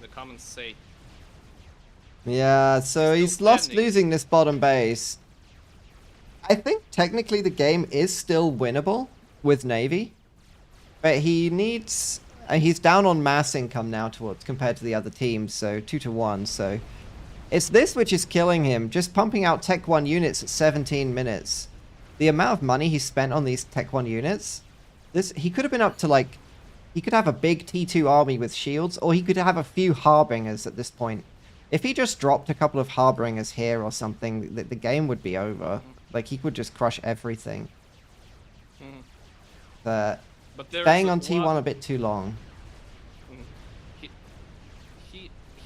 The comments say. Yeah, so Still he's lost standing. losing this bottom base. I think technically the game is still winnable with Navy. But he needs... he's down on mass income now compared to the other teams, so 2-1, so... It's this which is killing him, just pumping out Tech 1 units at 17 minutes. The amount of money he spent on these Tech 1 units, he could have been up to like... He could have a big T2 army with shields, or he could have a few Harbingers at this point. If he just dropped a couple of Harbingers here or something, the game would be over. Like, he could just crush everything. Mhm. But But there's staying a on T1 lot- a bit too long.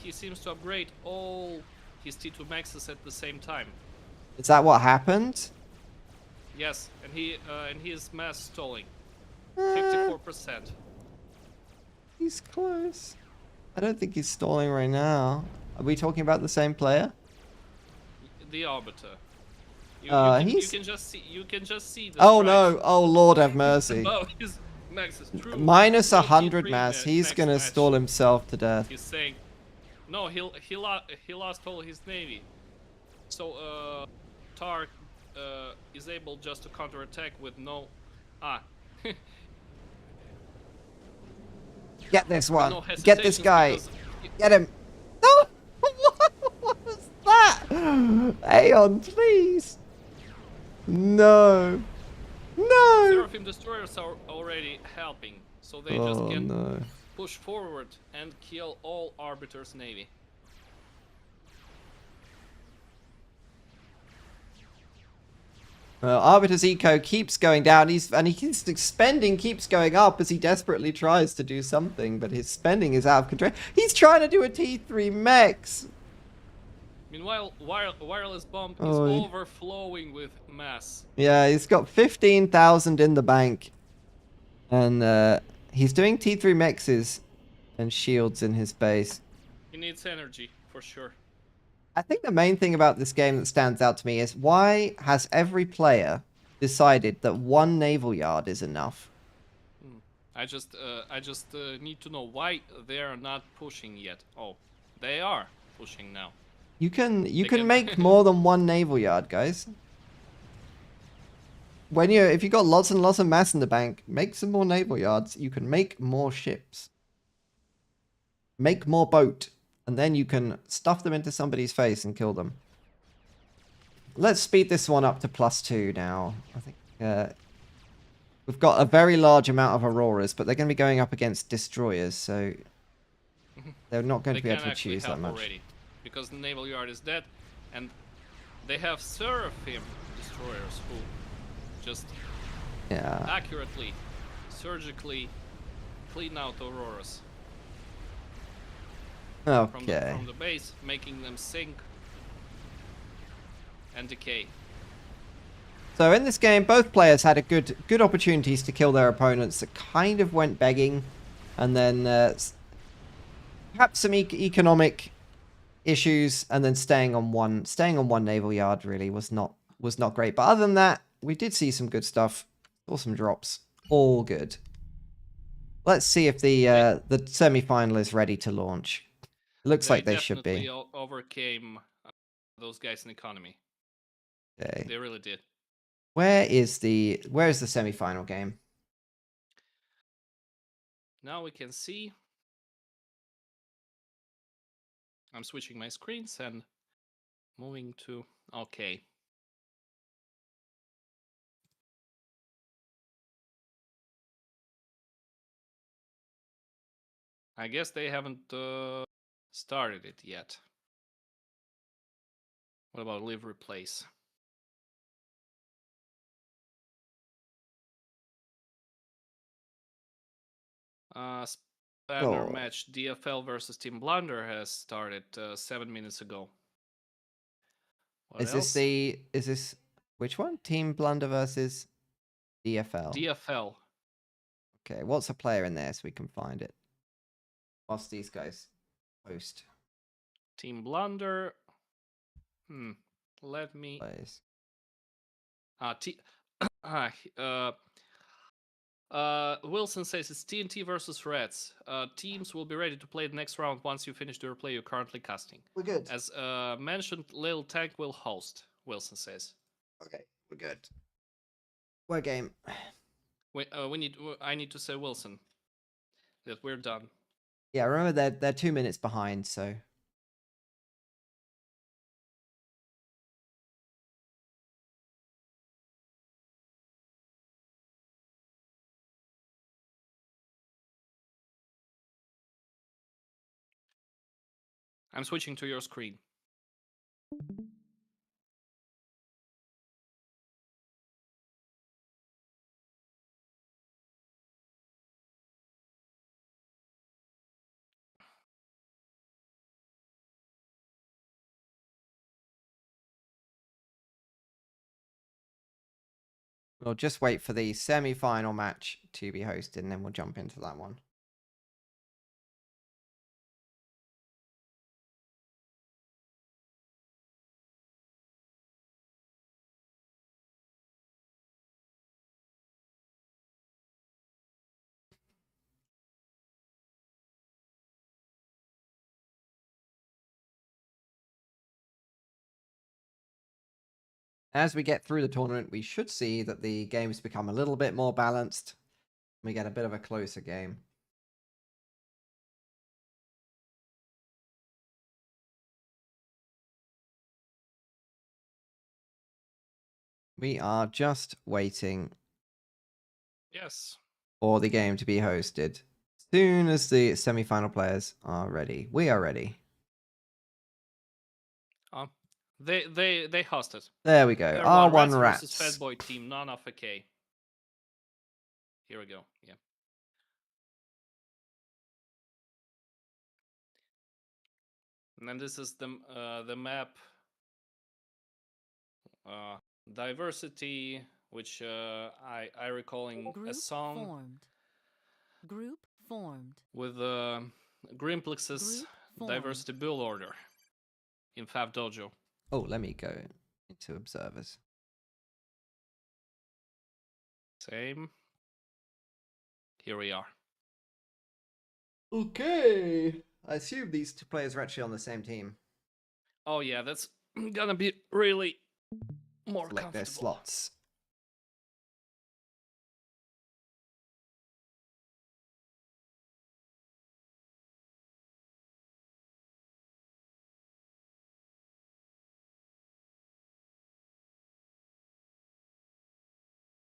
He seems to upgrade all his T2 Maxes at the same time. Is that what happened? Yes, and he is mass stalling. Uh, 54%. he's close. I don't think he's stalling right now. Are we talking about the same player? The arbiter. You He's... can just see the Oh strikes no! Oh Lord have mercy. above his maxes. True. Minus No 100 T3 mass. He's max gonna match. stall himself to death. He's saying, no, he lost all his navy. So Tar is able just to counterattack with no Get this one. no Get this hesitations guy. because Get him. No! What was that? Aeon, please. No. No. Seraphim destroyers are already helping, so they just can no. push forward and kill all Arbiter's navy. Arbiter's eco keeps going down. His spending keeps going up as he desperately tries to do something, but his spending is out of control. He's trying to do a T3 Mex. Meanwhile, wireless bomb is Oh. overflowing with mass. Yeah, he's got 15,000 in the bank, and he's doing T3 Mexes and shields in his base. He needs energy for sure. I think the main thing about this game that stands out to me is why has every player decided that one naval yard is enough? I just need to know why they are not pushing yet. Oh, they are pushing now. You can make more than one naval yard, guys. If you got lots and lots of mass in the bank, make some more naval yards. You can make more ships. Make more boat. And then you can stuff them into somebody's face and kill them. Let's speed this one up to +2 now. I think we've got a very large amount of Auroras, but they're going to be going up against destroyers, so they're not going to be able to choose that much. Already, because the naval yard is dead, and they have Seraphim destroyers who just accurately, surgically clean out Auroras. Okay. From the base, making them sink and decay. So in this game, both players had a good opportunities to kill their opponents that kind of went begging, and then perhaps some economic issues, and then staying on one naval yard really was not great. But other than that, we did see some good stuff, saw some drops, all good. Let's see if the semi-final is ready to launch. Looks like they should be. They definitely overcame those guys in economy. Okay. They really did. Where is the semi-final game? Now we can see. I'm switching my screens and moving to okay. I guess they haven't started it yet. What about live replace? Banner match DFL versus Team Blunder has started 7 minutes ago. Is this which one? Team Blunder versus DFL. DFL. Okay, what's a player in there so we can find it? Whilst these guys post. Team Blunder. Let me. Plays. Wilson says it's TNT versus Reds. Teams will be ready to play the next round once you finish the replay you're currently casting. We're good. As mentioned, Lil Tank will host, Wilson says. Okay, we're good. We're game. I need to say, Wilson, that we're done. Yeah, remember they're 2 minutes behind, so... I'm switching to your screen. We'll just wait for the semi-final match to be hosted, and then we'll jump into that one. As we get through the tournament, we should see that the games become a little bit more balanced. We get a bit of a closer game. We are just waiting Yes. for the game to be hosted. As soon as the semi-final players are ready, we are ready. They hosted. There we go. Player R1 1 Rats versus Rats. Fatboy Team, none of AK. Here we go. Yeah. And then this is the map diversity, which I recalling Group a song formed. Group formed. with Grimplex's Group formed. diversity build order in Fab Dojo. Oh, let me go into observers. Same. Here we are. Okay. I assume these two players are actually on the same team. Oh yeah, that's gonna be really more Select their comfortable. slots.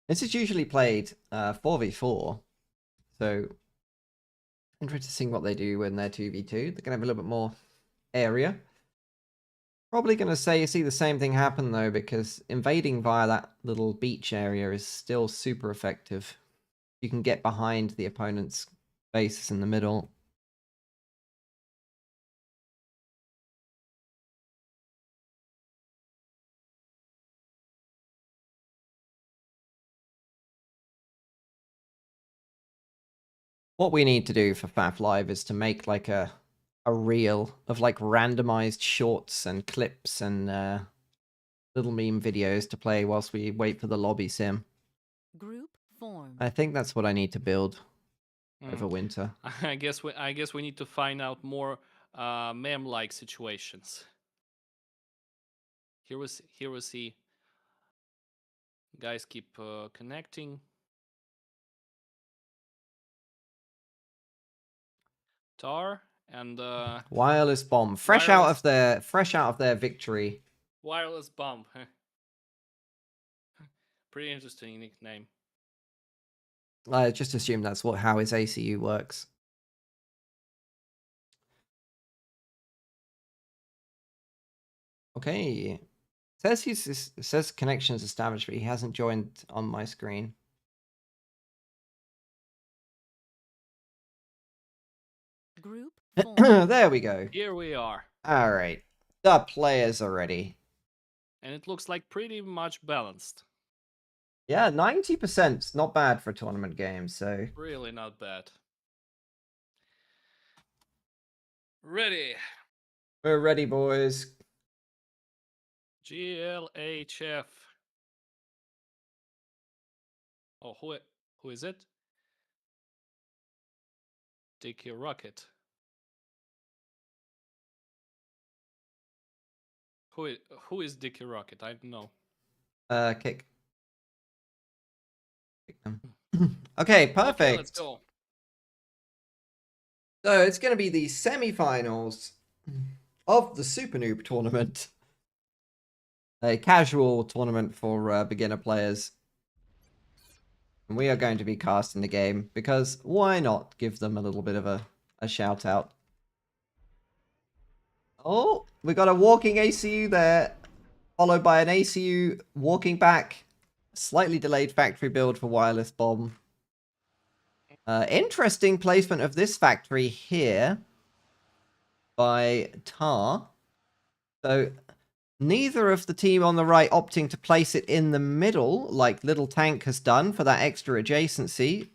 This is usually played 4v4, so interesting what they do when they're 2v2. They're going to have a little bit more area. Probably going to see the same thing happen though, because invading via that little beach area is still super effective. You can get behind the opponent's bases in the middle. What we need to do for FAF Live is to make like a reel of like randomized shorts and clips and little meme videos to play whilst we wait for the lobby sim. Group formed. I think that's what I need to build over winter. I guess we need to find out more meme-like situations. Here we see guys keep connecting. Tar and Wireless bomb, fresh out of their victory. Wireless bomb. Pretty interesting nickname. I just assume that's how his ACU works. Okay, it says connections established, but he hasn't joined on my screen. Group formed. There we go. Here we are. All right, the players are ready. And it looks like pretty much balanced. Yeah, 90%'s not bad for a tournament game, so Really not bad. Ready. we're ready, boys. GLHF. Oh, who is it? Dicky Rocket. Who is Dicky Rocket? I don't know. Kick them. Okay, perfect. Okay, let's go. So it's going to be the semi-finals of the SuperNoob Tournament. A casual tournament for beginner players. And we are going to be casting the game because why not give them a little bit of a shout out. Oh, we got a walking ACU there, followed by an ACU walking back. Slightly delayed factory build for wireless bomb. Interesting placement of this factory here by Tar. So Neither of the team on the right opting to place it in the middle, like Little Tank has done for that extra adjacency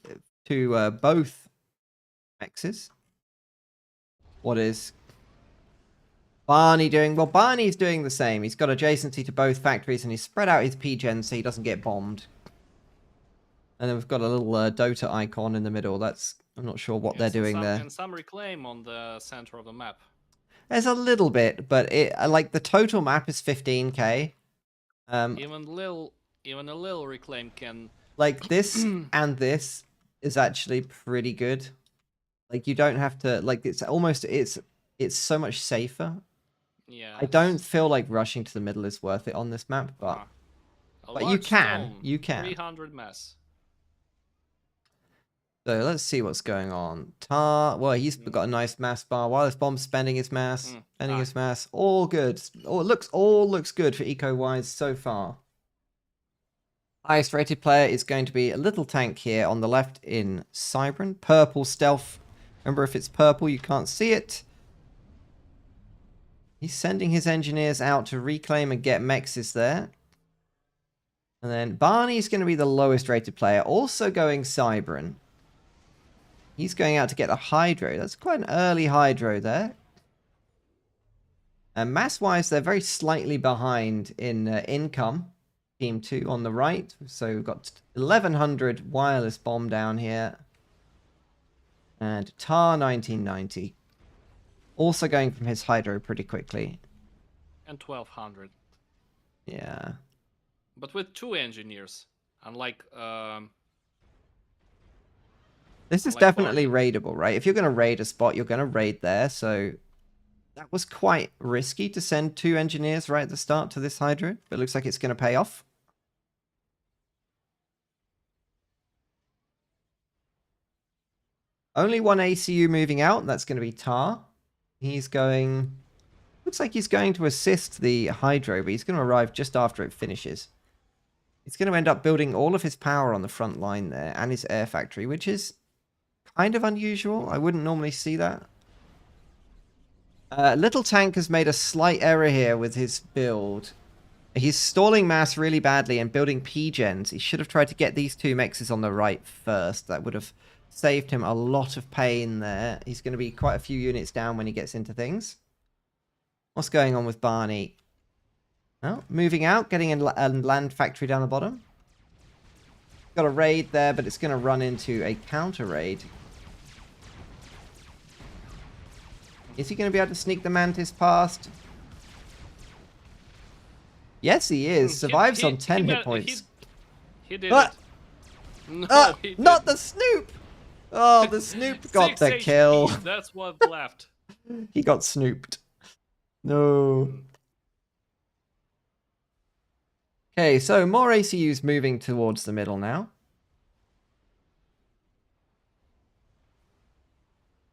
to both mexes. What is Barney doing? Well, Barney's doing the same. He's got adjacency to both factories, and he's spread out his P-Gen so he doesn't get bombed. And then we've got a little Dota icon in the middle. I'm not sure what they're doing there. And some reclaim on the center of the map. There's a little bit, but like the total map is 15k. Even a little reclaim can. Like this and this is actually pretty good. Like you don't have to like it's so much safer. Yeah. I don't feel like rushing to the middle is worth it on this map, but you can. 300 mass. So let's see what's going on. Tar, well, he's got a nice mass bar. Wireless bomb spending his mass, his mass. All good. All looks good for eco-wise so far. Highest rated player is going to be a Little Tank here on the left in Cybran. Purple stealth. Remember, if it's purple, you can't see it. He's sending his engineers out to reclaim and get mexes there. And then Barney's going to be the lowest rated player, also going Cybran. He's going out to get a Hydro. That's quite an early Hydro there. And mass-wise, they're very slightly behind in income. Team 2 on the right. So we've got 1100 wireless bomb down here. And Tar 1990. Also going from his Hydro pretty quickly. And 1200. Yeah. But with 2 engineers. Unlike... This is definitely raidable, right? If you're going to raid a spot, you're going to raid there. So that was quite risky to send 2 engineers right at the start to this Hydro. But it looks like it's going to pay off. Only 1 ACU moving out. That's going to be Tar. He's going... Looks like he's going to assist the Hydro, but he's going to arrive just after it finishes. He's going to end up building all of his power on the front line there and his air factory, which is kind of unusual. I wouldn't normally see that. Little Tank has made a slight error here with his build. He's stalling mass really badly and building P-Gens. He should have tried to get these 2 mexes on the right first. That would have saved him a lot of pain there. He's going to be quite a few units down when he gets into things. What's going on with Barney? Well, moving out, getting a land factory down the bottom. Got a raid there, but it's going to run into a counter raid. Is he going to be able to sneak the Mantis past? Yes, he is. Survives on 10 hit points. He did it. No, he not the Snoop! Oh, the Snoop got the kill. That's what left. He got snooped. No. Okay, so more ACUs moving towards the middle now.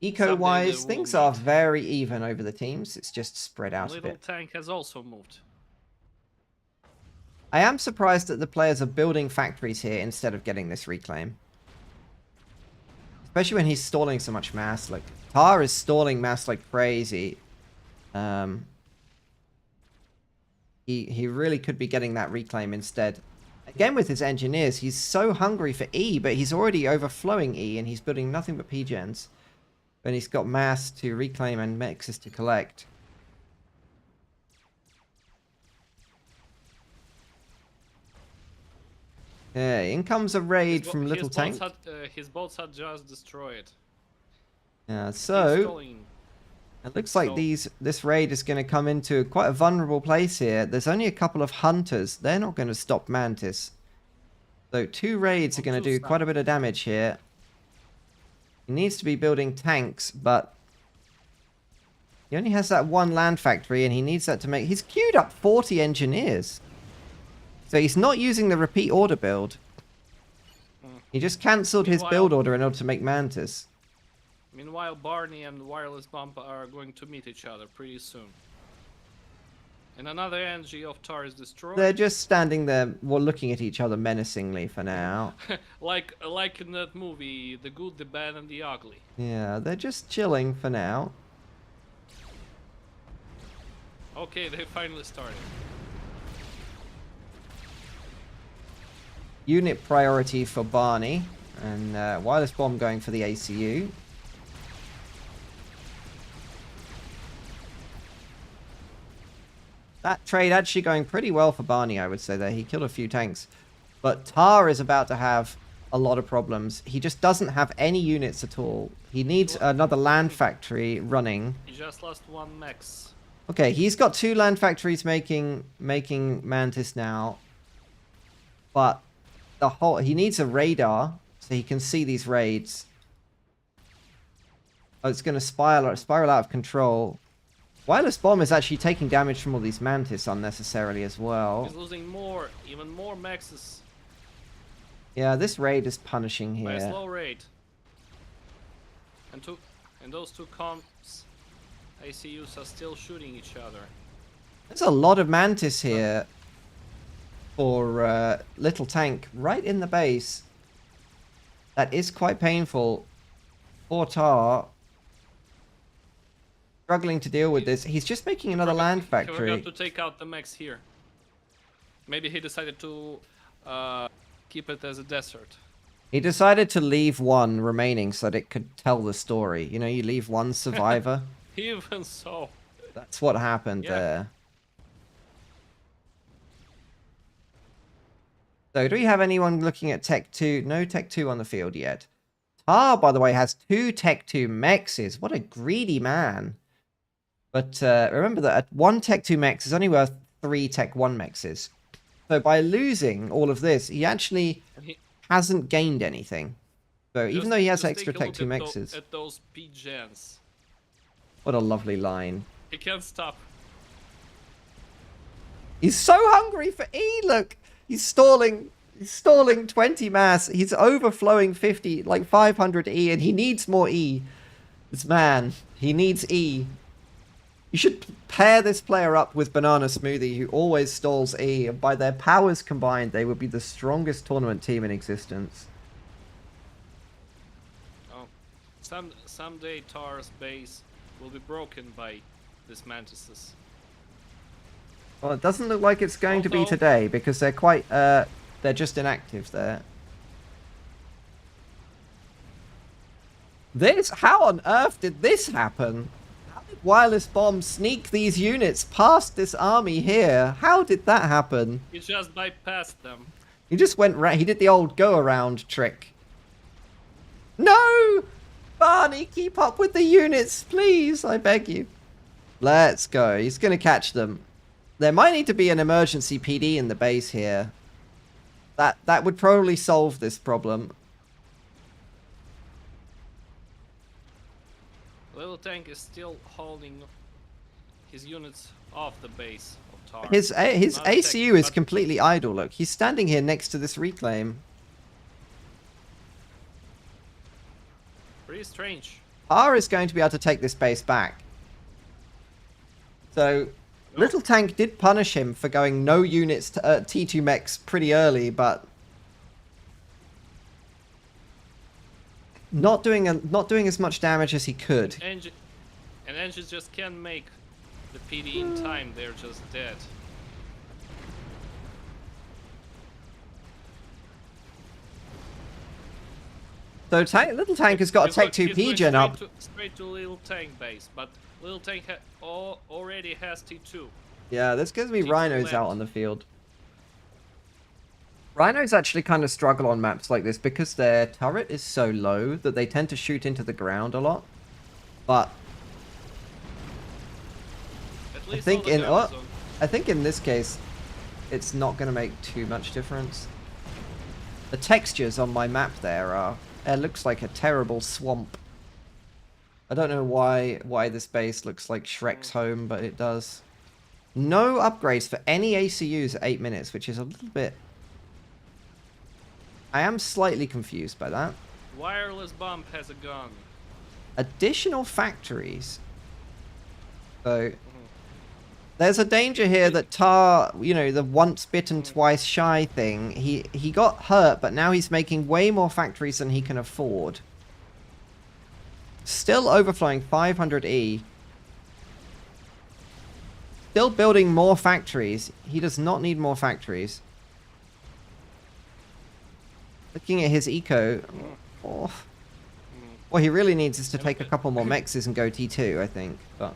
Eco-wise, things are very even over the teams. It's just spread out a bit. Little Tank has also moved. I am surprised that the players are building factories here instead of getting this reclaim. Especially when he's stalling so much mass. Like, Tar is stalling mass like crazy. He really could be getting that reclaim instead. Again with his engineers, he's so hungry for E, but he's already overflowing E, and he's building nothing but P-Gens. And he's got mass to reclaim and mexes to collect. Okay, in comes a raid from Little Tank. His boats had just destroyed. Yeah, so it looks like this raid is going to come into quite a vulnerable place here. There's only a couple of hunters. They're not going to stop Mantis. So 2 raids are going to do quite a bit of damage here. He needs to be building tanks, but he only has that 1 land factory, and he needs that to make... He's queued up 40 engineers. So he's not using the repeat order build. He just cancelled his build order in order to make Mantis. Meanwhile, Barney and Wireless Bump are going to meet each other pretty soon. And another energy of Tar is destroyed. They're just standing there, well, looking at each other menacingly for now. like in that movie, The Good, the Bad, and the Ugly. Yeah, they're just chilling for now. Okay, they finally started. Unit priority for Barney. And wireless bomb going for the ACU. That trade actually going pretty well for Barney, I would say there. He killed a few tanks. But Tar is about to have a lot of problems. He just doesn't have any units at all. He needs another land factory running. He just lost 1 max. Okay, he's got 2 land factories making Mantis now. But he needs a radar so he can see these raids. Oh, it's going to spiral out of control. Wireless bomb is actually taking damage from all these Mantis unnecessarily as well. He's losing even more maxes. Yeah, this raid is punishing By a here. slow rate. And those 2 comps, ACUs are still shooting each other. There's a lot of Mantis here for Little Tank right in the base. That is quite painful. Poor Tar. Struggling to deal with this. He's just making another land He factory. forgot to take out the max here. Maybe he decided to keep it as a desert. He decided to leave 1 remaining so that it could tell the story. You know, you leave 1 survivor. Even so. That's what happened there. So, do we have anyone looking at Tech 2? No Tech 2 on the field yet. Tar, by the way, has 2 Tech 2 mexes. What a greedy man. But remember that 1 Tech 2 mex is only worth 3 Tech 1 mexes. So by losing all of this, he actually hasn't gained anything. So even though he has extra Tech 2 mexes. At those P-gens. What a lovely line. He can't stop. He's so hungry for E, look! He's stalling 20 mass. He's overflowing 50, like 500 E, and he needs more E. This man, he needs E. You should pair this player up with Banana Smoothie, who always stalls E, and by their powers combined, they would be the strongest tournament team in existence. Oh, someday Tar's base will be broken by these mantises. Well, it doesn't look like it's going to be today, because they're quite, they're just inactive there. How on earth did this happen? How did Wireless Bomb sneak these units past this army here? How did that happen? He just bypassed them. He just went he did the old go-around trick. No! Barney, keep up with the units, please, I beg you. Let's go. He's going to catch them. There might need to be an emergency PD in the base here. That would probably solve this problem. Little Tank is still holding his units off the base of Tar. His Not ACU attack, is completely idle, look. He's standing here next to this reclaim. Pretty strange. R is going to be able to take this base back. So, Little Tank did punish him for going no units to T2 mechs pretty early, but not doing as much damage as he could. And engines just can't make the PD in time. They're just dead. So Little Tank has got a Tech 2 P-gen up. Straight to Little Tank base, but Little Tank already has T2. Yeah, there's going to be T2 Rhinos left. out on the field. Rhinos actually kind of struggle on maps like this because their turret is so low that they tend to shoot into the ground a lot. But At I least think all the I think in this case, it's not going to make too much difference. The textures on my map there are... It looks like a terrible swamp. I don't know why this base looks like Shrek's home, but it does. No upgrades for any ACUs at 8 minutes, which is a little bit... I am slightly confused by that. Wireless bomb has a gun. Additional factories. So... There's a danger here that Tar, you know, the once bitten twice shy thing, he got hurt, but now he's making way more factories than he can afford. Still overflowing 500 E. still building more factories. He does not need more factories. Looking at his eco... Oh. What he really needs is to take a couple more mexes and go T2, I think. But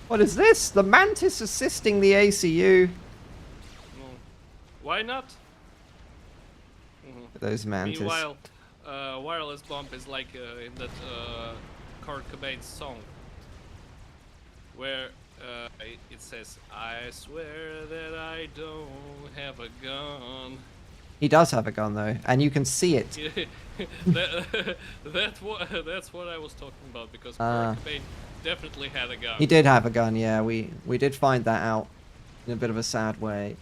what is this? The Mantis assisting the ACU. Why not? Those Mantis. Meanwhile, wireless bomb is like in that Kurt Cobain song, where it says, "I swear that I don't have a gun." He does have a gun though, and you can see it. That's what I was talking about, because Kurt Cobain definitely had a gun. He did have a gun, yeah. We did find that out in a bit of a sad way.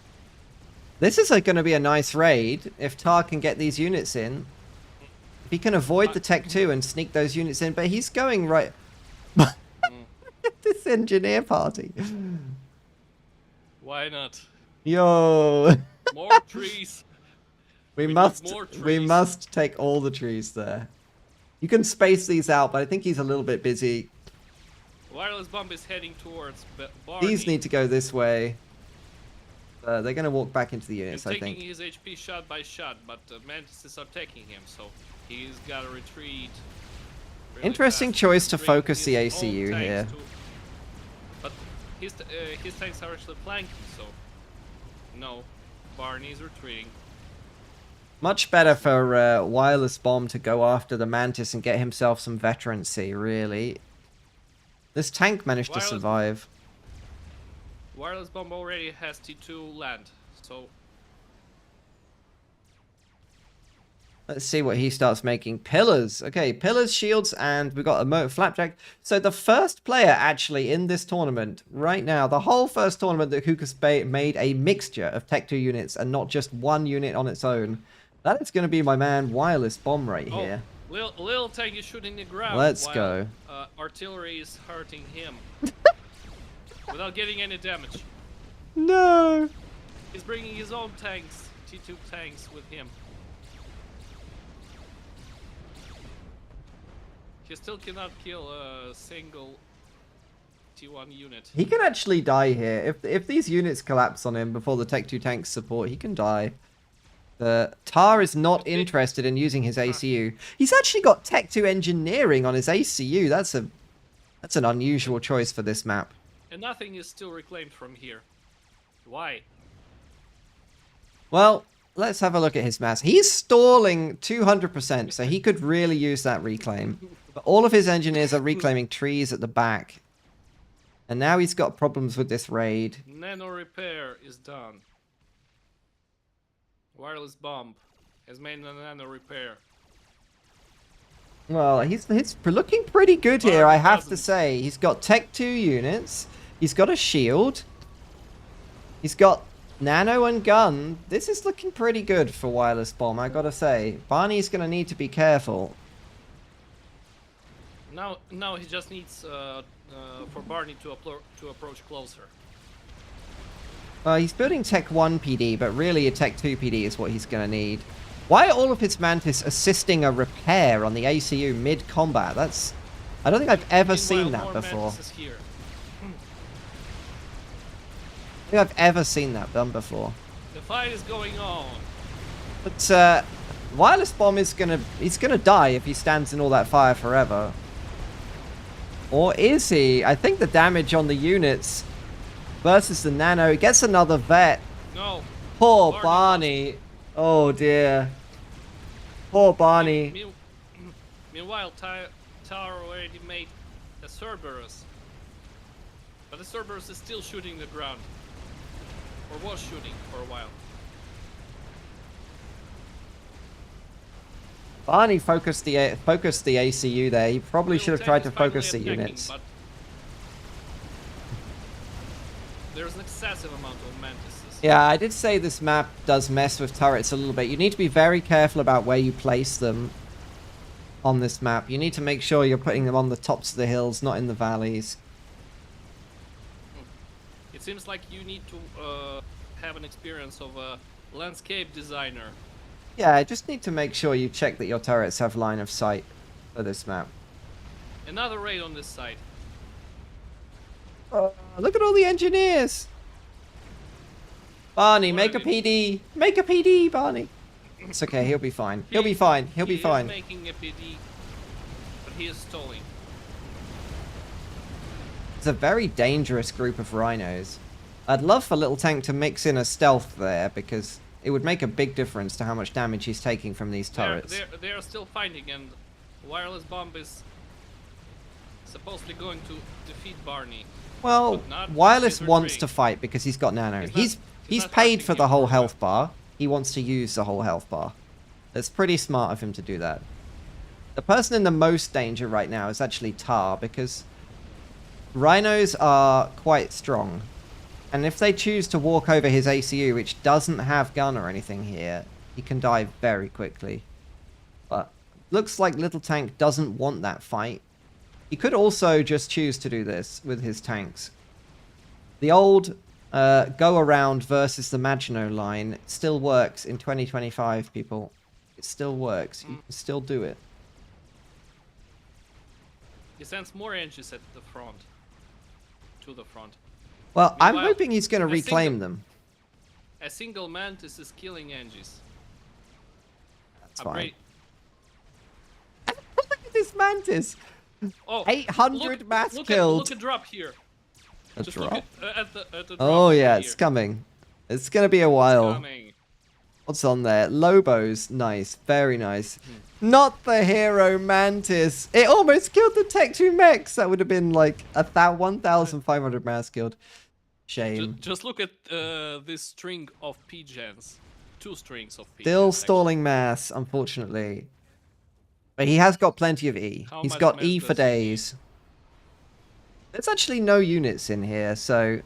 This is going to be a nice raid if Tar can get these units in. If he can avoid the Tech 2 and sneak those units in, but he's going right... This engineer party. Why not? Yo! More trees! We must take all the trees there. You can space these out, but I think he's a little bit busy. Wireless bomb is heading towards Barney. These need to go this way. They're going to walk back into the units, I think. Taking his HP shot by shot, but Mantises are taking him, so he's got to retreat. Really Interesting fast. choice to Bring focus the his own ACU here. tanks but his tanks are actually flanking, so no, Barney's retreating. Much better for Wireless Bomb to go after the Mantis and get himself some veterancy, really. This tank managed to survive. Wireless bomb already has T2 land, so... Let's see what he starts making. Pillars. Okay, pillars, shields, and we've got a flapjack. So the first player actually in this tournament, right now, the whole first tournament that Hookahs made a mixture of Tech 2 units and not just one unit on its own. That is going to be my man Wireless Bomb right here. Little tank is shooting the ground. Let's while, go. Artillery is hurting him. Without getting any damage. No! He's bringing his own tanks, T2 tanks, with him. He still cannot kill a single T1 unit. He can actually die here. If these units collapse on him before the Tech 2 tanks support, he can die. Tar is not interested in using his ACU. He's actually got Tech 2 engineering on his ACU. That's an unusual choice for this map. And nothing is still reclaimed from here. Why? Well, let's have a look at his mass. He's stalling 200%, so he could really use that reclaim. But all of his engineers are reclaiming trees at the back. And now he's got problems with this raid. Nano repair is done. Wireless bomb has made a nano repair. Well, he's looking pretty good here, I have to say. He's got Tech 2 units. He's got a shield. He's got nano and gun. This is looking pretty good for Wireless Bomb, I gotta say. Barney's gonna need to be careful. Now he just needs for Barney to approach closer. He's building Tech 1 PD, but really a Tech 2 PD is what he's gonna need. Why are all of his Mantis assisting a repair on the ACU mid-combat? I don't think I've ever seen that before. I think I've ever seen that done before. The fight is going on. But Wireless Bomb he's gonna die if he stands in all that fire forever. Or is he? I think the damage on the units versus the nano, he gets another vet. No. Poor Barney. Oh dear. Poor Barney. Meanwhile, Tar already made a Cerberus. But the Cerberus is still shooting the ground. Or was shooting for a while. Barney focused the ACU there. He probably should have tried to focus the units. But there's an excessive amount of mantises. Yeah, I did say this map does mess with turrets a little bit. You need to be very careful about where you place them on this map. You need to make sure you're putting them on the tops of the hills, not in the valleys. It seems like you need to have an experience of a landscape designer. Yeah, I just need to make sure you check that your turrets have line of sight for this map. Another raid on this side. Look at all the engineers. Barney, What make I a mean- PD. Make a PD, Barney. It's okay. He'll be fine. He'll be fine. He'll be He fine. is making a PD, but he is stalling. It's a very dangerous group of rhinos. I'd love for Little Tank to mix in a stealth there because it would make a big difference to how much damage he's taking from these turrets. They are still fighting, and wireless bomb is supposedly going to defeat Barney. Well, but not Wireless Wizard wants Rig. to fight because he's got nano. He's not- He's he's not paid trusting for the him whole for health bar. He wants to use the whole health bar. It's pretty smart of him to do that. The person in the most danger right now is actually Tar because rhinos are quite strong. And if they choose to walk over his ACU, which doesn't have gun or anything here, he can die very quickly. But looks like Little Tank doesn't want that fight. He could also just choose to do this with his tanks. The old go around versus the Maginot line still works in 2025, people. It still works. You can still do it. He sends more engines at the front. To the front. Well, I'm Meanwhile, hoping he's going to I think reclaim that- them. A single mantis is killing engines. That's fine. Upgrade- Look at this mantis. Oh, 800 look, mass look killed. Look at drop here. A Just drop. look at the drop. Oh yeah, here. it's coming. It's going to be a while. Coming. What's on there? Lobos. Nice. Very nice. Not the hero mantis. It almost killed the Tech 2 mechs. That would have been like 1,500 mass killed. Shame. Just look at this string of P-gens. 2 strings of P-gens. Still actually. stalling mass, unfortunately. But he has got plenty of E. How He's much got mass E does for he need? days. There's actually no units in here, so...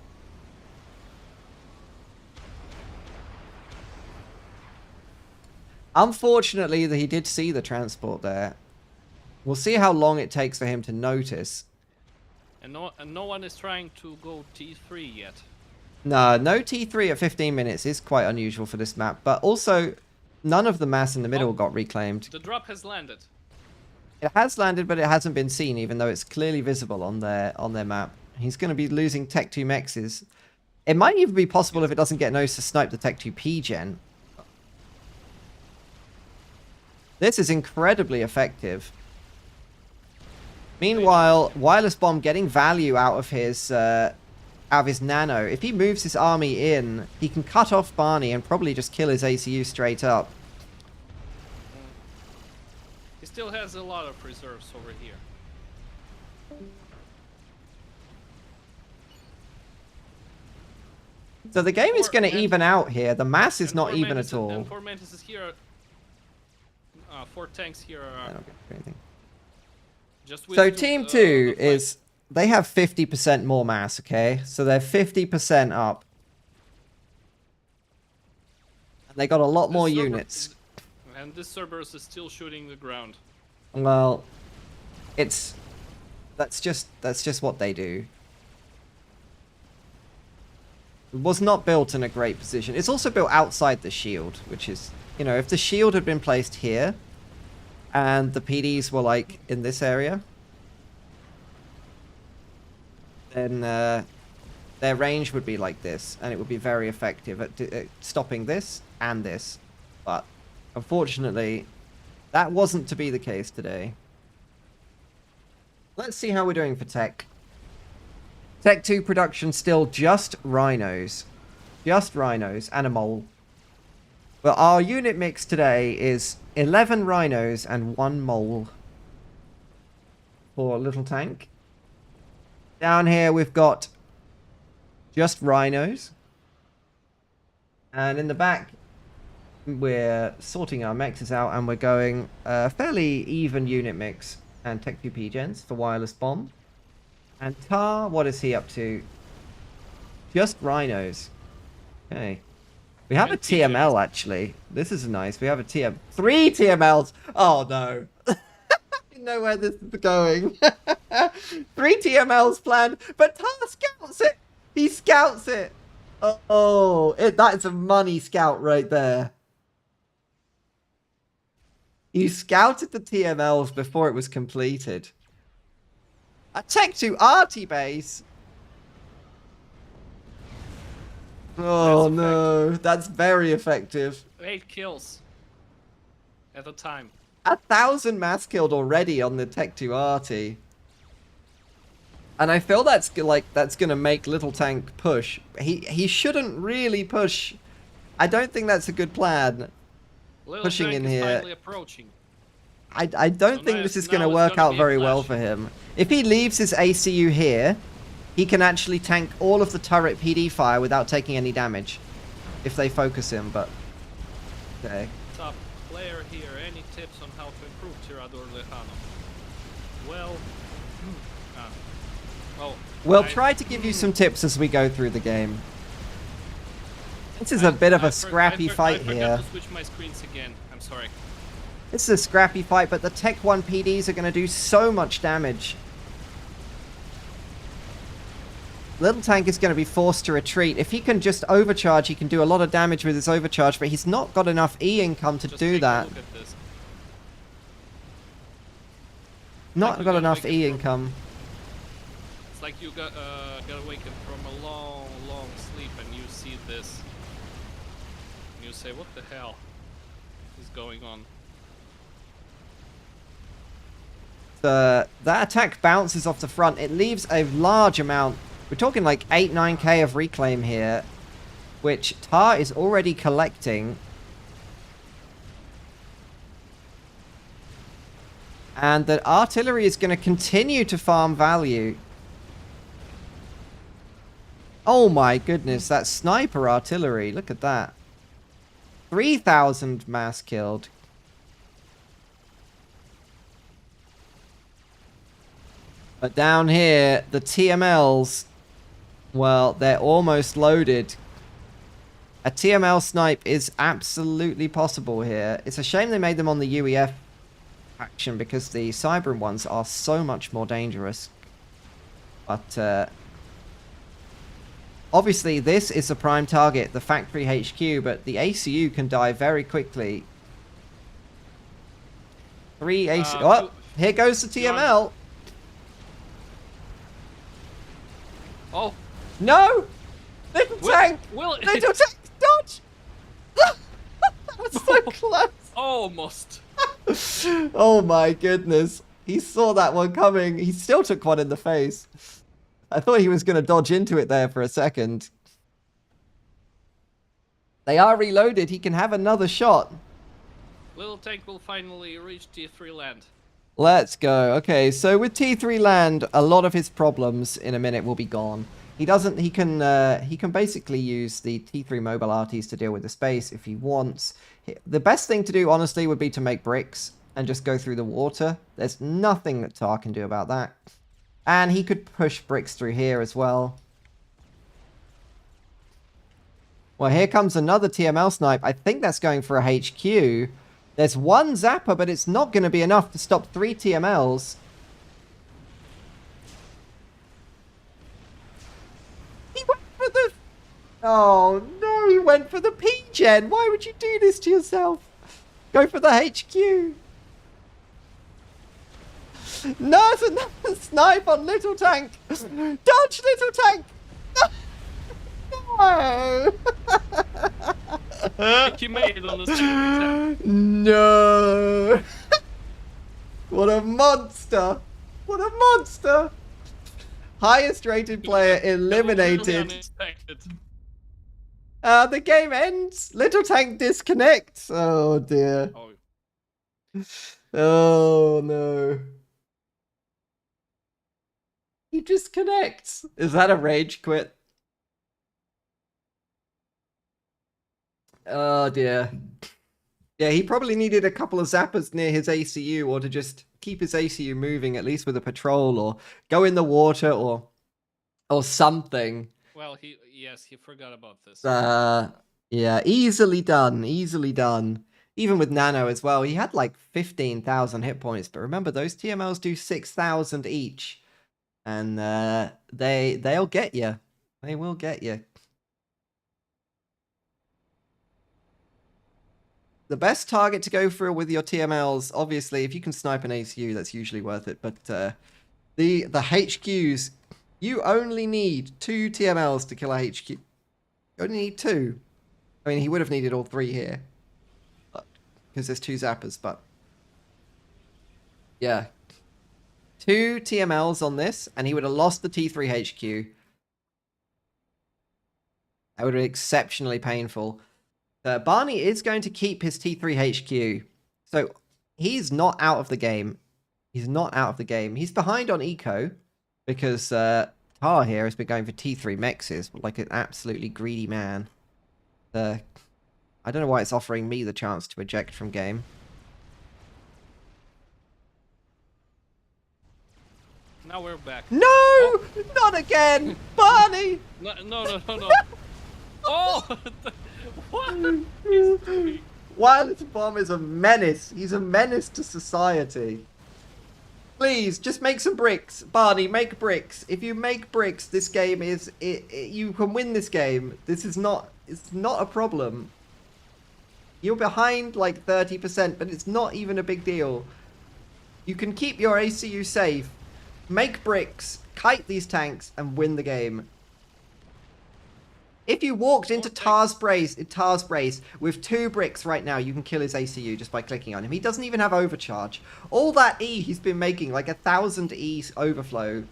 Unfortunately, he did see the transport there. We'll see how long it takes for him to notice. And no one is trying to go T3 yet. No T3 at 15 minutes is quite unusual for this map, but also none of the mass in the middle Oh. got reclaimed. The drop has landed. It has landed, but it hasn't been seen, even though it's clearly visible on their map. He's going to be losing Tech 2 mexes. It might even be possible if it doesn't get nose to snipe the Tech 2 P-gen. This is incredibly effective. Meanwhile, Wireless Bomb getting value out of his nano. If he moves his army in, he can cut off Barney and probably just kill his ACU straight up. He still has a lot of reserves over here. So the game is Four going to Mantis- even out here. The mass is And not four even Mantises- at all. And 4 mantises here. 4 tanks here I are don't get anything. just with So two, Team 2 the fight. is... They have 50% more mass, okay? So they're 50% up. And they got a lot The more Cerberus units. is- And this Cerberus is still shooting the ground. Well, it's... That's just what they do. It was not built in a great position. It's also built outside the shield, which is... You know, if the shield had been placed here, and the PDs were, like, in this area, then their range would be like this, and it would be very effective at stopping this and this. But, unfortunately, that wasn't to be the case today. Let's see how we're doing for Tech. Tech 2 production still just rhinos. Just rhinos and a mole. But our unit mix today is 11 rhinos and 1 mole. For Little Tank. Down here we've got just rhinos. And in the back we're sorting our mexes out and we're going fairly even unit mix and Tech 2 P-gens for Wireless Bomb. And Tar, what is he up to? Just rhinos. Okay. We have a And P-gens. TML actually. This is nice. We have a 3 TMLs. Oh no. I didn't know where this is going. 3 TMLs planned, but Tar scouts it. He scouts it. Oh, that is a money scout right there. You scouted the TMLs before it was completed. A Tech 2 arty base. Oh That's no, that's very effective. 8 kills at a time. 1,000 mass killed already on the Tech 2 Arty. And I feel that's that's gonna make Little Tank push. He shouldn't really push. I don't think that's a good plan. Little Pushing Tank in is here. finally approaching. I don't So think now- this is now gonna it's work gonna out be a very well clash. for him. If he leaves his ACU here, he can actually tank all of the turret PD fire without taking any damage. If they focus him, but okay. Top player here. Any tips on how to improve Tirador Lejano? Well, oh, We'll I- try to give you some tips as we go through the game. This is a bit of a scrappy fight I forgot here. to switch my screens again. I'm sorry. This is a scrappy fight, but the Tech 1 PDs are going to do so much damage. Little Tank is going to be forced to retreat. If he can just overcharge, he can do a lot of damage with his overcharge, but he's not got enough E income to Just do take a that. look at this. Not you got gotta enough make it E from- income. It's like you got awakened from a long, long sleep, and you see this, and you say, "What the hell is going on?" That attack bounces off the front. It leaves a large amount. We're talking like 8-9k of reclaim here, which Tar is already collecting. And the artillery is going to continue to farm value. Oh my goodness, that sniper artillery. Look at that. 3,000 mass killed. But down here, the TMLs, well, they're almost loaded. A TML snipe is absolutely possible here. It's a shame they made them on the UEF faction because the Cybran ones are so much more dangerous. But obviously this is a prime target, the factory HQ, but the ACU can die very quickly. 3 ACU. Oh, here goes the TML. Oh, No! Little Tank! Will, Little Tank! Dodge! That was so close! almost. Oh my goodness. He saw that one coming. He still took one in the face. I thought he was going to dodge into it there for a second. They are reloaded. He can have another shot. Little Tank will finally reach T3 land. Let's go. Okay, so with T3 land, a lot of his problems in a minute will be gone. He can basically use the T3 mobile RTs to deal with the space if he wants. The best thing to do, honestly, would be to make bricks and just go through the water. There's nothing that Tar can do about that. And he could push bricks through here as well. Well, here comes another TML snipe. I think that's going for a HQ. There's one zapper, but it's not going to be enough to stop 3 TMLs. He went for the... Oh, no, he went for the P-Gen. Why would you do this to yourself? Go for the HQ. No, it's another snipe on Little Tank. Dodge, Little Tank. No. He made it on the second attempt. No. What a monster. What a monster. Highest rated player Really eliminated. unexpected. The game ends. Little Tank disconnects. Oh dear. Oh, Oh no. He disconnects. Is that a rage quit? Oh dear. Yeah, he probably needed a couple of zappers near his ACU, or to just keep his ACU moving, at least with a patrol, or go in the water, or something. well, he forgot about this. Yeah, easily done, easily done. Even with Nano as well, he had like 15,000 hit points, but remember those TMLs do 6,000 each, and they'll get you. They will get you. The best target to go for with your TMLs, obviously, if you can snipe an ACU, that's usually worth it. But the HQs, you only need 2 TMLs to kill a HQ. You only need 2. I mean, he would have needed all 3 here. Because there's 2 zappers, but... Yeah. 2 TMLs on this, and he would have lost the T3 HQ. That would have been exceptionally painful. Barney is going to keep his T3 HQ. So, he's not out of the game. He's not out of the game. He's behind on eco, because Tar here has been going for T3 mexes, like an absolutely greedy man. I don't know why it's offering me the chance to eject from game. Now we're back. No! Oh. Not again! Barney! No. Oh! What? Wireless Bomb is a menace. He's a menace to society. Please, just make some bricks. Barney, make bricks. If you make bricks, this game is... you can win this game. This is not... It's not a problem. You're behind like 30%, but it's not even a big deal. You can keep your ACU safe. Make bricks, kite these tanks, and win the game. If you walked into Tar's brace with 2 bricks right now, you can kill his ACU just by clicking on him. He doesn't even have overcharge. All that E he's been making, like 1,000 E overflow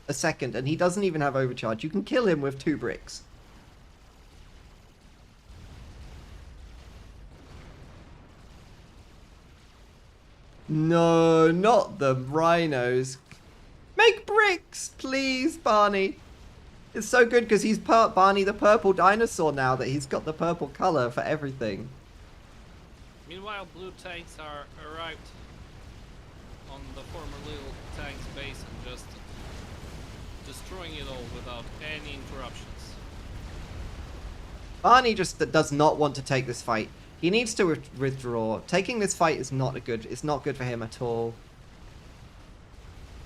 a second, and he doesn't even have overcharge. You can kill him with 2 bricks. No, not the rhinos. Make bricks, please, Barney. It's so good because he's Barney the purple dinosaur now that he's got the purple color for everything. Meanwhile, blue tanks are arrived on the former little tank's base and just destroying it all without any interruptions. Barney just does not want to take this fight. He needs to withdraw. Taking this fight is not good. It's not good for him at all.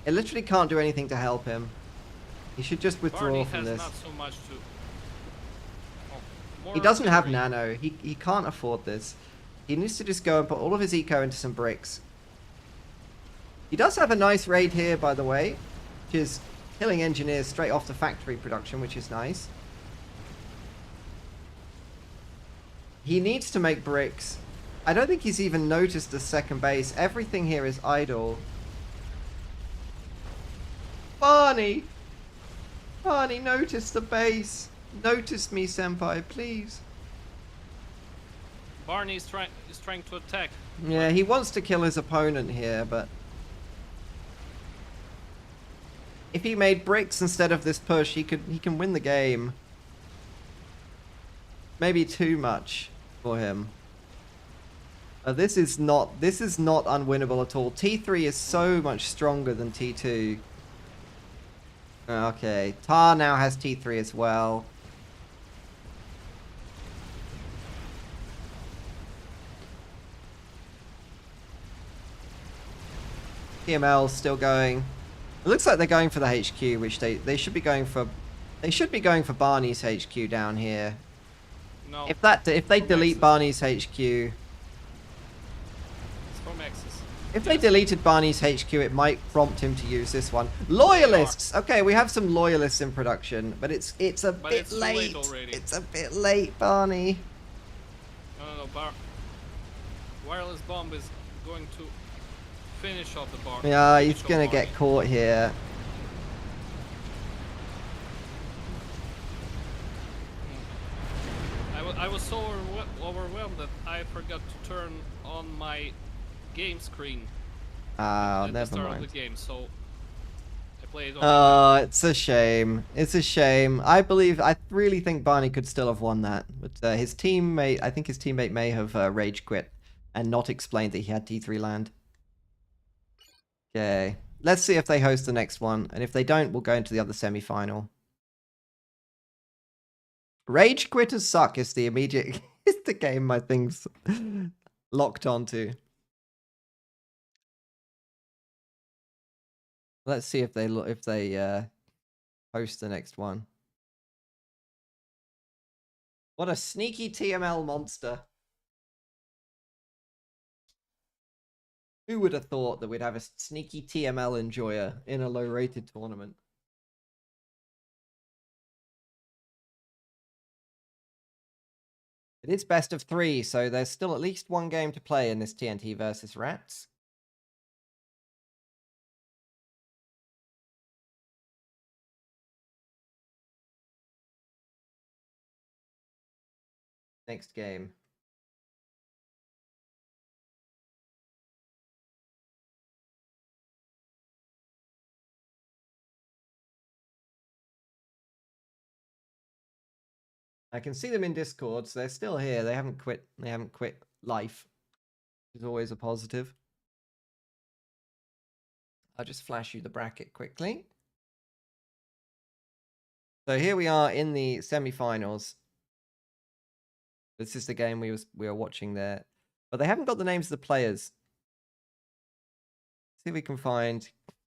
It literally can't do anything to help him. He should just withdraw Barney from has this. Not so much to... He doesn't have nano. He can't afford this. He needs to just go and put all of his eco into some bricks. He does have a nice raid here, by the way, which is killing engineers straight off the factory production, which is nice. He needs to make bricks. I don't think he's even noticed the second base. Everything here is idle. Barney! Barney, notice the base. Notice me, senpai, please. Barney is trying to attack. Yeah, he wants to kill his opponent here, but... if he made bricks instead of this push, he can win the game. Maybe too much for him. This is not unwinnable at all. T3 is so much stronger than T2. Okay, Tar now has T3 as well. TML's still going. It looks like they're going for the HQ, which they should be going for. They should be going for Barney's HQ down here. No. If they delete Barney's HQ. It's from X's. If they deleted Barney's HQ, it might prompt him to use this one. Loyalists! Okay, we have some loyalists in production, but it's a bit late. It's a bit late, Barney. No. Wireless bomb is going to finish off the bar. Yeah, he's gonna get caught here. I was so overwhelmed that I forgot to turn on my game screen Oh, at the never start mind. of the game, so I played on Oh, it's a shame. It's a shame. I really think Barney could still have won that. But his teammate, I think his teammate may have rage quit and not explained that he had T3 land. Okay. Let's see if they host the next one. And if they don't, we'll go into the other semi-final. Rage quitters suck is the immediate... is the game my thing's locked onto. Let's see if they host the next one. What a sneaky TML monster. Who would have thought that we'd have a sneaky TML enjoyer in a low-rated tournament? It is best of 3, so there's still at least one game to play in this TNT versus Rats. Next game. I can see them in Discord, so they're still here. They haven't quit. They haven't quit life, which is always a positive. I'll just flash you the bracket quickly. So here we are in the semi-finals. This is the game we were watching there, but they haven't got the names of the players. See if we can find.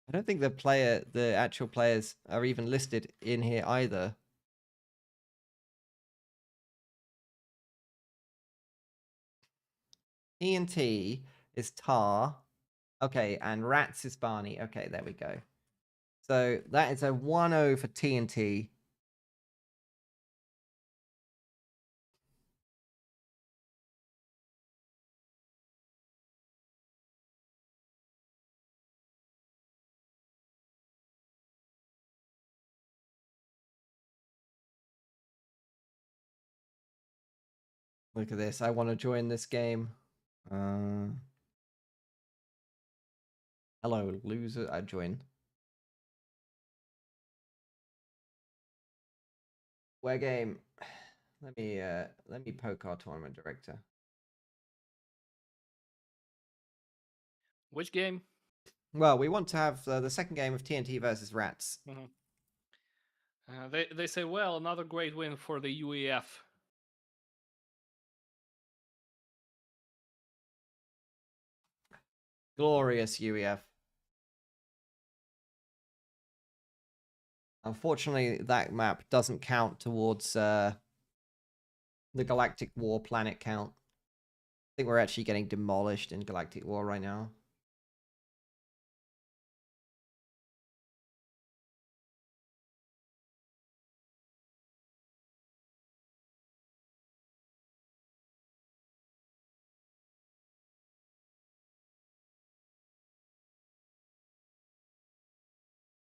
I don't think the actual players are even listed in here either. TNT is Tar. Okay, and Rats is Barney. Okay, there we go. So that is a 1-0 for TNT. Look at this. I want to join this game. Hello, loser. I join. Where game? Let me poke our tournament director. Which game? Well, we want to have the second game of TNT versus Rats. They say, well, another great win for the UEF. Glorious UEF. Unfortunately, that map doesn't count towards the Galactic War planet count. I think we're actually getting demolished in Galactic War right now.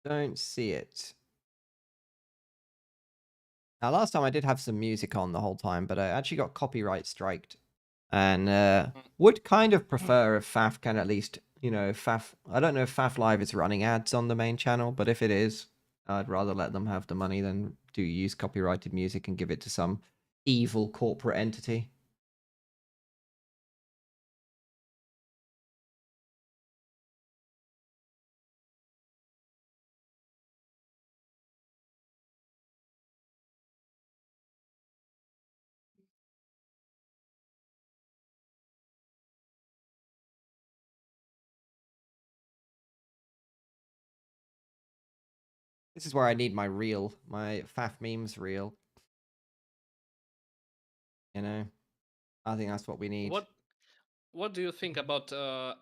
Don't see it. Now, last time I did have some music on the whole time, but I actually got copyright striked. And would kind of prefer if FAF can at least, FAF... I don't know if FAF Live is running ads on the main channel, but if it is, I'd rather let them have the money than do use copyrighted music and give it to some evil corporate entity. This is where I need my reel, my FAF memes reel. I think that's what we need. What do you think about a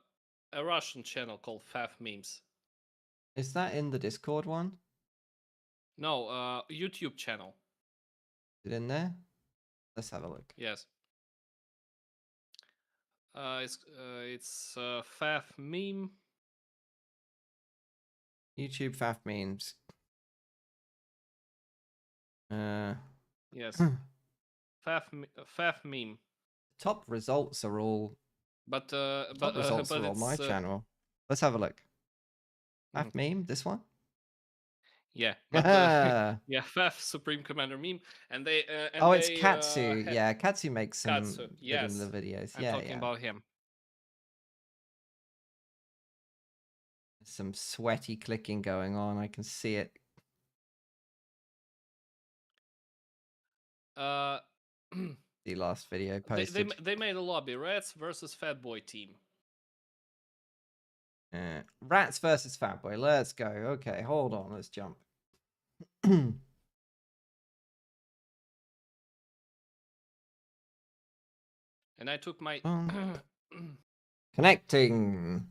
Russian channel called FAF Memes? Is that in the Discord one? No, YouTube channel. Is it in there? Let's have a look. Yes. It's FAF Meme. YouTube FAF memes. Yes. FAF Meme. Top results are all. But Top results are on my channel. Let's have a look. FAF meme, this one. Yeah, but yeah, FAF Supreme Commander meme, and they. And it's Katsu. Yeah, Katsu makes some Katsu. Yes, good in the videos. I'm talking about him. Some sweaty clicking going on. I can see it. The last video posted. They made a lobby. Rats versus Fatboy team. Rats versus Fatboy. Let's go. Okay, hold on. Let's jump. And I took my connecting.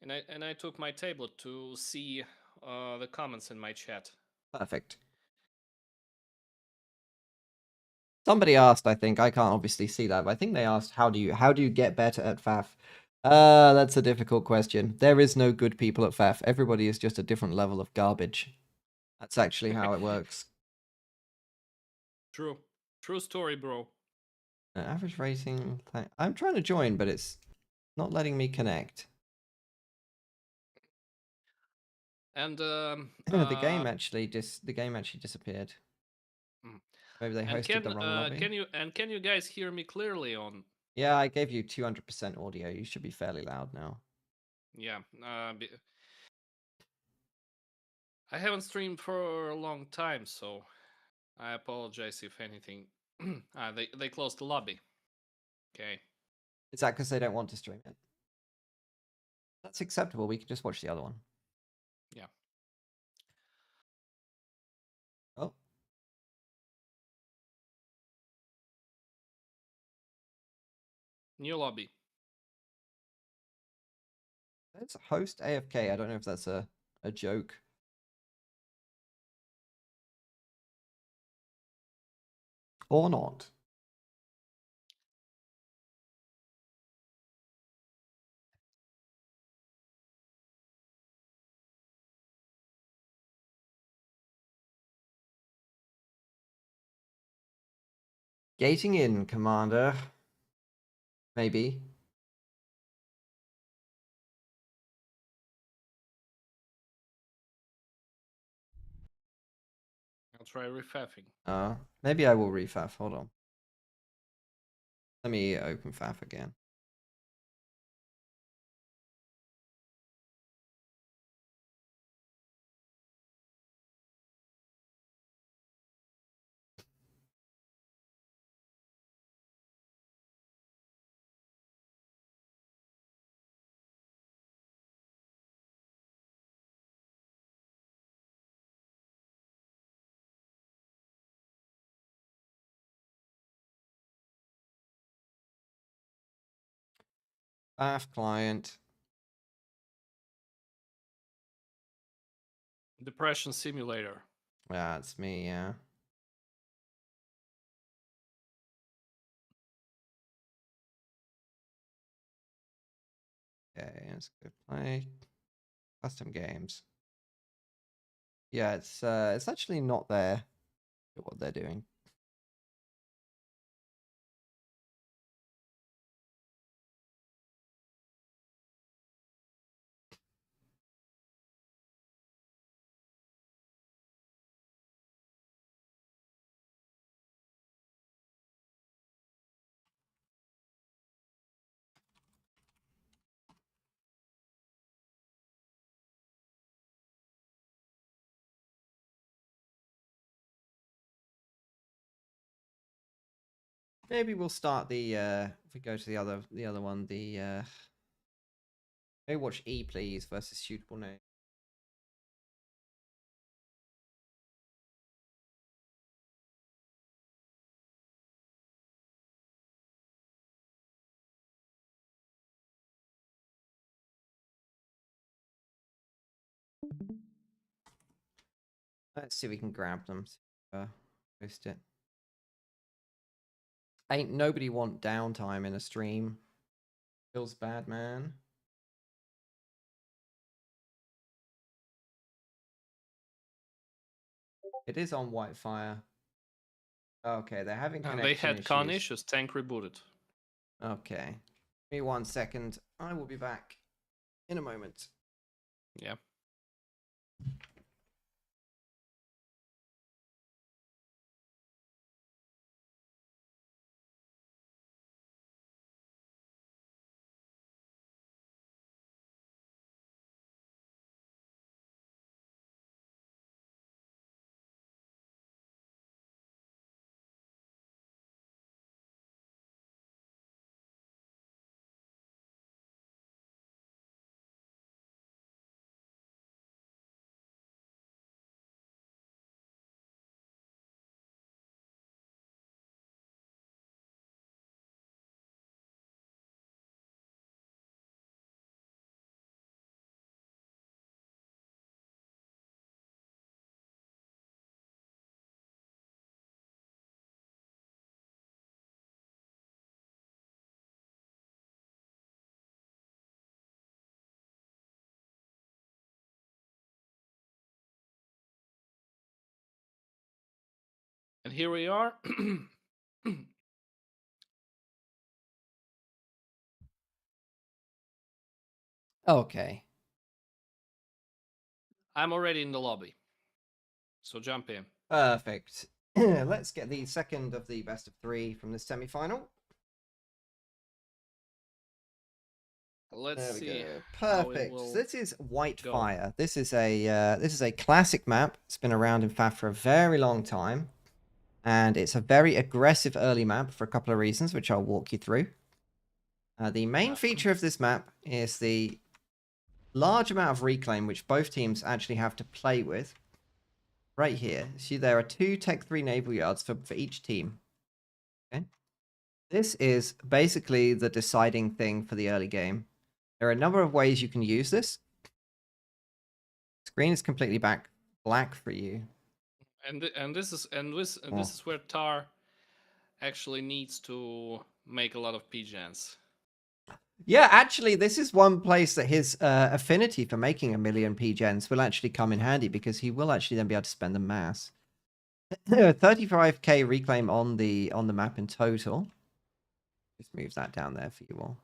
And I took my tablet to see the comments in my chat. Perfect. Somebody asked, I think. I can't obviously see that, but I think they asked, how do you get better at FAF? That's a difficult question. There is no good people at FAF. Everybody is just a different level of garbage. That's actually how it works. True. True story, bro. Average rating. I'm trying to join, but it's not letting me connect. And The game actually disappeared. Mm. Maybe they hosted the wrong lobby. Can you guys hear me clearly on? Yeah, I gave you 200% audio. You should be fairly loud now. Yeah. I haven't streamed for a long time, so I apologize if anything. They closed the lobby. Okay. Is that because they don't want to stream it? That's acceptable. We can just watch the other one. Yeah. Oh. New lobby. It's host AFK. I don't know if that's a joke. Or not. Gating in, Commander. Maybe. I'll try refaffing. Maybe I will refaf. Hold on. Let me open FAF again. FAF client. Depression simulator. Yeah, it's me, yeah. Okay, let's go play custom games. Yeah, it's actually not there. What they're doing. Maybe we'll start the if we go to the other one, the maybe watch E please versus suitable name. Let's see if we can grab them. Post it. Ain't nobody want downtime in a stream. Feels bad, man. It is on Whitefire. Okay, they're having connection They had issues. con issues. Tank rebooted. Okay. Give me 1 second. I will be back in a moment. Yeah. here we are. Okay. I'm already in the lobby. So jump in. Perfect. Let's get the second of the best of 3 from this semi-final. Let's There we see. go. how it Perfect. will So this is White go. Fire. This is a classic map. It's been around in FAF for a very long time, and it's a very aggressive early map for a couple of reasons, which I'll walk you through. The main feature of this map is the large amount of reclaim, which both teams actually have to play with. Right here, see there are 2 Tech 3 naval yards for each team. Okay, this is basically the deciding thing for the early game. There are a number of ways you can use this. Screen is completely black for you. And this is where Tar actually needs to make a lot of PGens. Yeah, actually, this is one place that his affinity for making 1 million PGens will actually come in handy, because he will actually then be able to spend the mass. 35k reclaim on the map in total. Just move that down there for you all.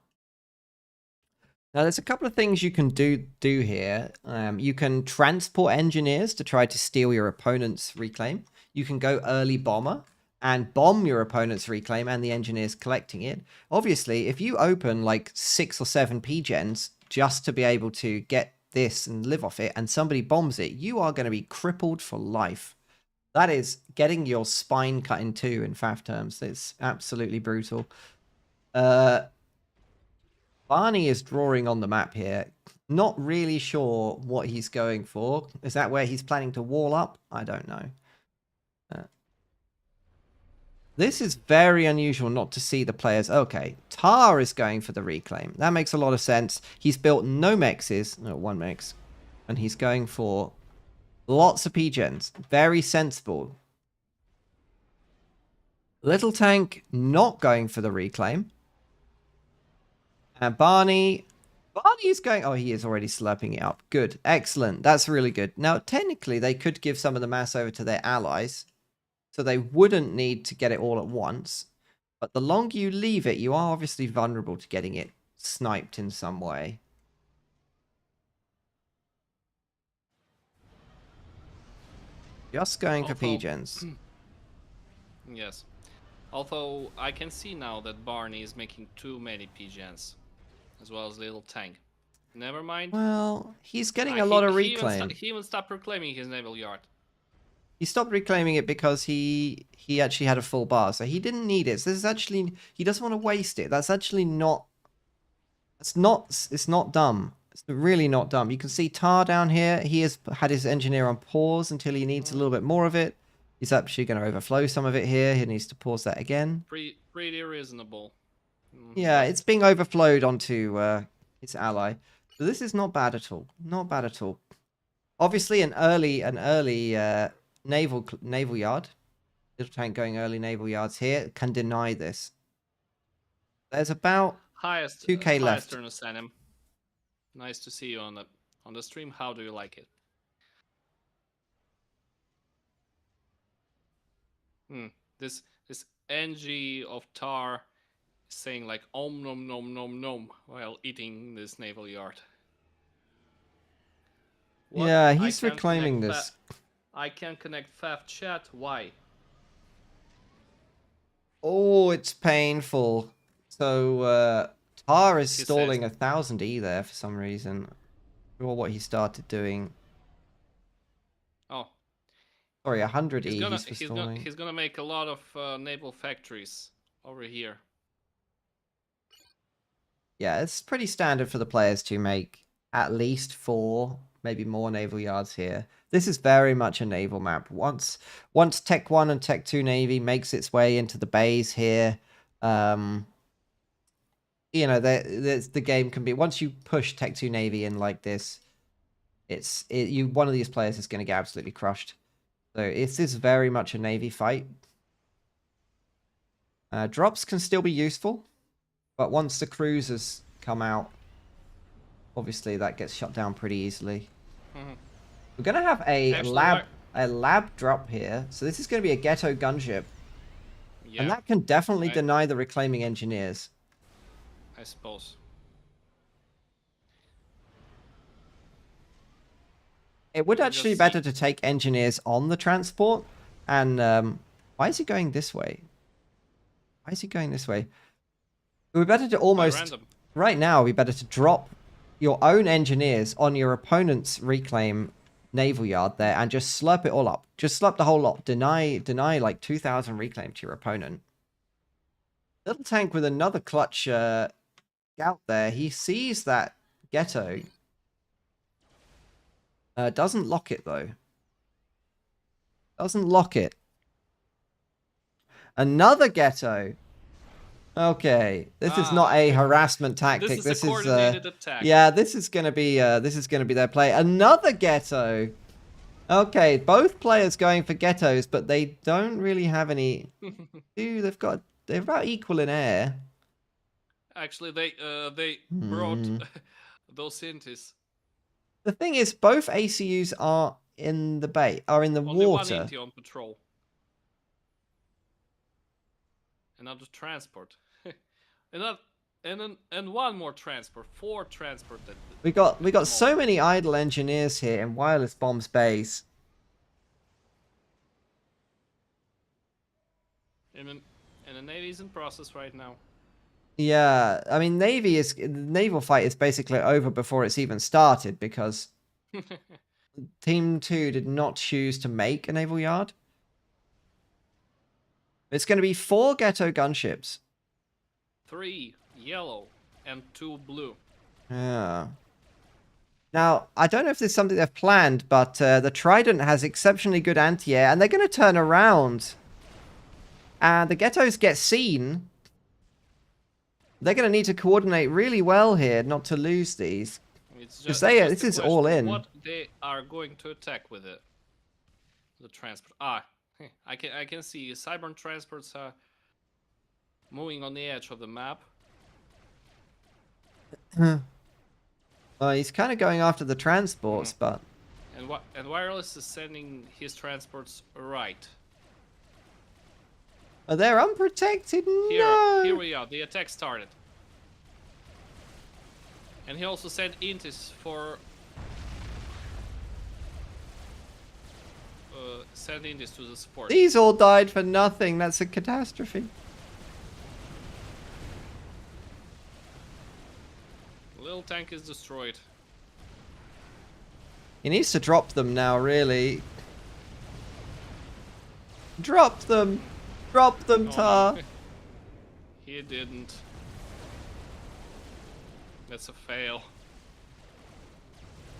Now, there's a couple of things you can do here. You can transport engineers to try to steal your opponent's reclaim. You can go early bomber and bomb your opponent's reclaim and the engineers collecting it. Obviously, if you open like 6 or 7 PGens just to be able to get this and live off it, and somebody bombs it, you are going to be crippled for life. That is getting your spine cut in 2 in FAF terms. It's absolutely brutal. Barney is drawing on the map here. Not really sure what he's going for. Is that where he's planning to wall up? I don't know. This is very unusual not to see the players. Okay, Tar is going for the reclaim. That makes a lot of sense. He's built no mexes. No, 1 mex. And he's going for lots of PGens. Very sensible. Little Tank not going for the reclaim. And Barney is going... Oh, he is already slurping it up. Good. Excellent. That's really good. Now, technically, they could give some of the mass over to their allies, so they wouldn't need to get it all at once. But the longer you leave it, you are obviously vulnerable to getting it sniped in some way. Just going for PGens. Yes. Although I can see now that Barney is making too many PGens, as well as Little Tank. Never mind. Well, he's getting a lot of reclaim. He even stopped reclaiming his naval yard. He stopped reclaiming it because he actually had a full bar, so he didn't need it. So this is actually, he doesn't want to waste it. That's actually not, it's not dumb. It's really not dumb. You can see Tar down here. He has had his engineer on pause until he needs a little bit more of it. He's actually going to overflow some of it here. He needs to pause that again. Pretty reasonable. Yeah, it's being overflowed onto his ally. So this is not bad at all. Not bad at all. Obviously, an early naval yard. Little Tank going early naval yards here can deny this. There's about 2k left. Nice to see you on the stream. How do you like it? This NG of Tar is saying like om nom nom nom nom while eating this naval yard. What? Yeah, he's reclaiming this. I can't connect FAF chat. Why? Oh, it's painful. So Tar is stalling 1000 E there for some reason. Or what he started doing. Oh. Sorry, 100 E. He's gonna make a lot of naval factories over here. Yeah, it's pretty standard for the players to make at least 4, maybe more naval yards here. This is very much a naval map. Once Tech 1 and Tech 2 Navy makes its way into the bays here, you know, the game can be... Once you push Tech 2 Navy in like this, one of these players is going to get absolutely crushed. So this is very much a Navy fight. Drops can still be useful, but once the cruisers come out, obviously that gets shut down pretty easily. We're going to have a a lab drop here. So this is going to be a ghetto gunship. Yeah, And that can definitely I- deny the reclaiming engineers. I suppose. It would We'll actually be just better see. to take engineers on the transport. And why is he going this way? Why is he going this way? It would be better to By almost... random. Right now, it would be better to drop your own engineers on your opponent's reclaim naval yard there and just slurp it all up. Just slurp the whole lot. Deny like 2,000 reclaim to your opponent. Little tank with another clutch scout there. He sees that ghetto. Doesn't lock it, though. Doesn't lock it. Another ghetto. Okay, this is not a harassment tactic. This is a coordinated attack. Yeah, this is gonna be their play. Another ghetto. Okay, both players going for ghettos, but they don't really have any. Dude, they're about equal in air. Actually, they brought those intis. The thing is, both ACUs are in the bay, are in the Only water. one inti on patrol. Another transport. and one more transport. 4 transport. We got so many idle engineers here in wireless bombs base. And the Navy's in process right now. Yeah, I mean, the naval fight is basically over before it's even started because Team 2 did not choose to make a naval yard. It's going to be 4 ghetto gunships. 3 yellow and 2 blue. Yeah. Now, I don't know if this is something they've planned, but the Trident has exceptionally good anti-air, and they're going to turn around. And the ghettos get seen. They're going to need to coordinate really well here not to lose these. Because this is all in. What they are going to attack with it? The transport. I can see Cyber transports are moving on the edge of the map. Well, he's kind of going after the transports, but... And Wireless is sending his transports right. Oh, they're unprotected? Here, No! here we are. The attack started. And he also sent intis for... send intis to the support. These all died for nothing. That's a catastrophe. Little tank is destroyed. He needs to drop them now, really. Drop them! Drop them, Oh, Tar! no. He didn't. That's a fail.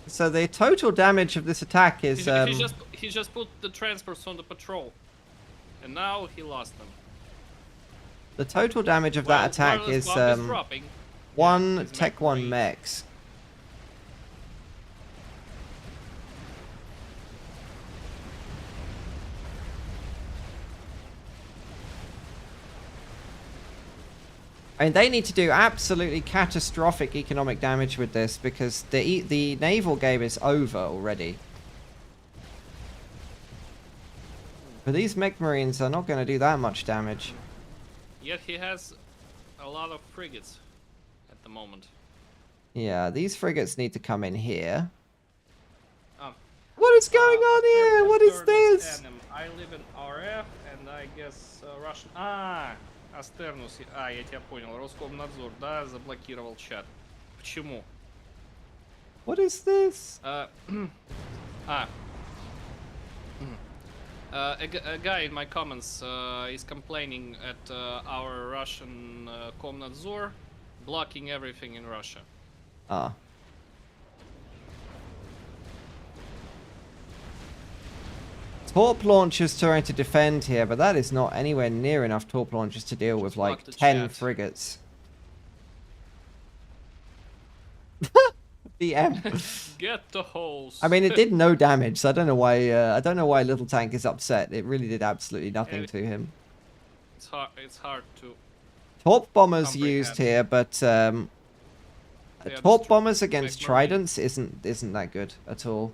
So the total damage of this attack is... He just put the transports on the patrol. And now he lost them. the total damage of that attack Wireless is bomb dropping. one his Tech mech 1 range. mechs. I mean, they need to do absolutely catastrophic economic damage with this because the naval game is over already. But these mech marines are not going to do that much damage. Yet he has a lot of frigates at the moment. Yeah, these frigates need to come in here. Oh. What is going on here? What is this? I live in RF, and I guess Russian... Астernus. Я тебя понял. Роскомнадзор, да, заблокировал чат. Почему? What is this? A guy in my comments is complaining at our Russian Komnadzor blocking everything in Russia. Ah. Torp launchers trying to defend here, but that is not anywhere near enough torp launchers to deal with like block the 10 chat. frigates. BM. Get the holes. I mean, it did no damage, so I don't know why Little Tank is upset. It really did absolutely nothing to him. It's hard to... Torp bombers comprehend. used here, but are torp destroy- bombers against like Marines. tridents isn't that good at all.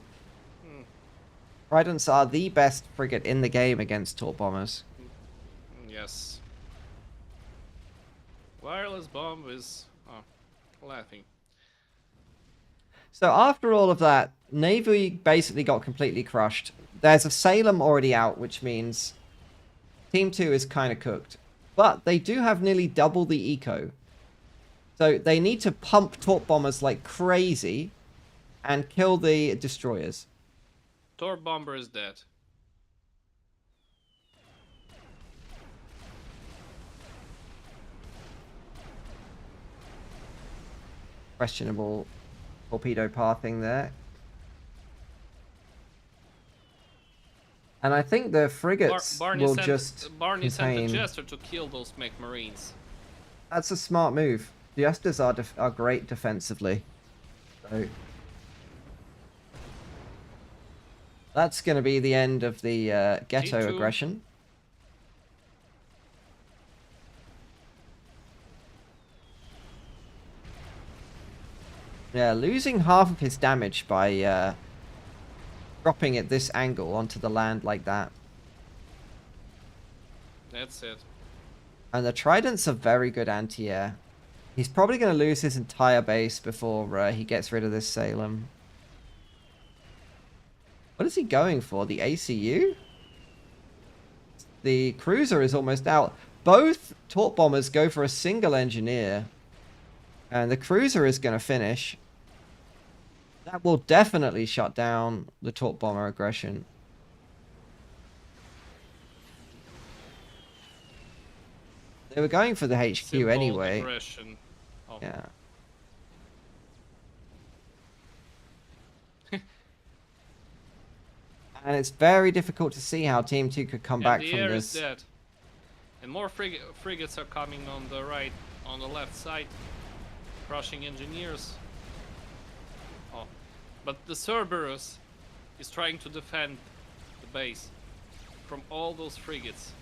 Tridents are the best frigate in the game against torp bombers. Yes. Wireless bomb is laughing. So after all of that, Navy basically got completely crushed. There's a Salem already out, which means Team 2 is kind of cooked. But they do have nearly double the eco. So they need to pump torp bombers like crazy and kill the destroyers. Torp bomber is dead. Questionable torpedo pathing there. And I think the frigates will just Barney contain... sent a jester to kill those mech marines. That's a smart move. Jesters are great defensively. So that's going to be the end of the ghetto G2. aggression. Yeah, losing half of his damage by dropping at this angle onto the land like that. That's it. And the Tridents are very good anti-air. He's probably going to lose his entire base before he gets rid of this Salem. What is he going for? The ACU? The cruiser is almost out. Both torp bombers go for a single engineer. And the cruiser is going to finish. That will definitely shut down the torp bomber aggression. They were going for the HQ Simple anyway. aggression. Oh. Yeah. And it's very difficult to see how Team 2 could come back the from air this. is dead. And more frigates are coming on the right, on the left side, crushing engineers. Oh, but the Cerberus is trying to defend the base from all those frigates.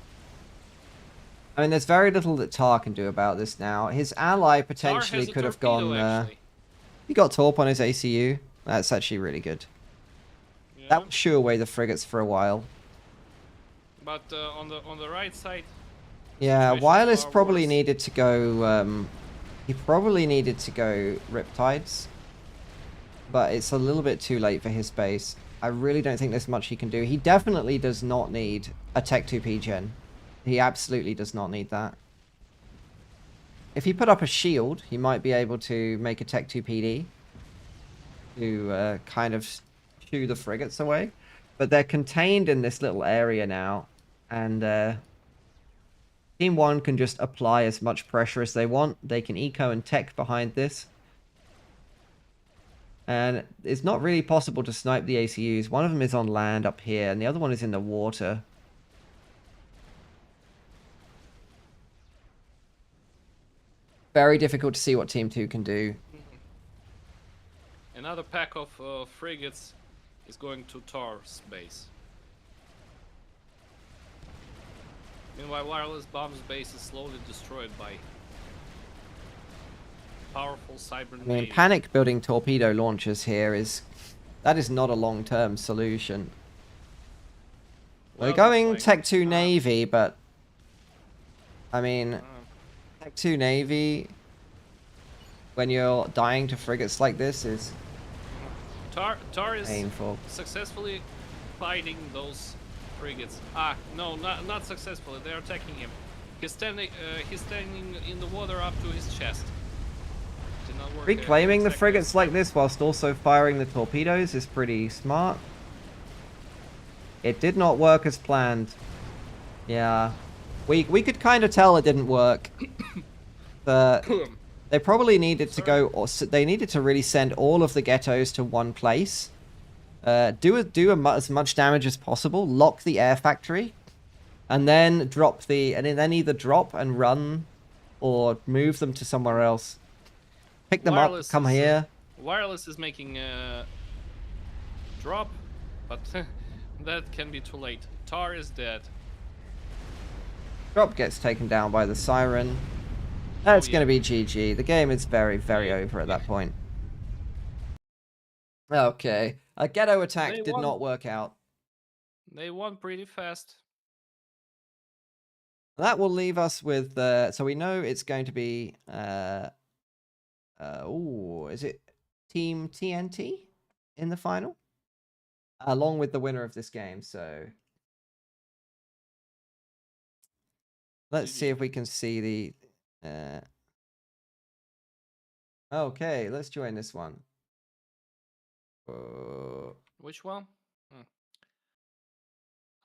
I mean, there's very little that Tar can do about this now. His ally Tar potentially has a could have torpedo, gone... actually. he got torp on his ACU. That's actually really good. Yeah. That will shoo away the frigates for a while. But on the right side, Yeah, situation's Wireless far probably worse. needed to go... he probably needed to go Riptides. But it's a little bit too late for his base. I really don't think there's much he can do. He definitely does not need a Tech 2P gen. He absolutely does not need that. If he put up a shield, he might be able to make a Tech 2 PD to kind of shoo the frigates away. But they're contained in this little area now. And Team 1 can just apply as much pressure as they want. They can eco and tech behind this. And it's not really possible to snipe the ACUs. One of them is on land up here, and the other one is in the water. Very difficult to see what Team 2 can do. another pack of frigates is going to Tar's base. Meanwhile, Wireless Bomb's base is slowly destroyed by powerful cyber I mean, navy. panic building torpedo launchers here is... that is not a long-term solution. Well, We're going like, Tech 2 Navy, but... I mean, Tech 2 Navy, when you're dying to frigates like this, is Tar is painful. successfully fighting those frigates. No, not successfully. They're attacking him. He's standing in the water up to his chest. Did not work. Reclaiming the exactly. frigates like this whilst also firing the torpedoes is pretty smart. It did not work as planned. Yeah. We could kind of tell it didn't work. They probably needed to go, or they needed to really send all of the ghettos to one place. Do as much damage as possible. Lock the air factory, and then then either drop and run, or move them to somewhere else. Pick them Wireless up. Come is, here. Wireless is making a drop, but that can be too late. Tar is dead. Drop gets taken down by the siren. That's yeah. going to be GG. The game is very, very over at that point. Okay. A ghetto attack They did won. not work out. They won pretty fast. That will leave us with so we know it's going to be is it Team TNT in the final? Along with the winner of this game, so let's see if we can see the okay, let's join this one. Which one?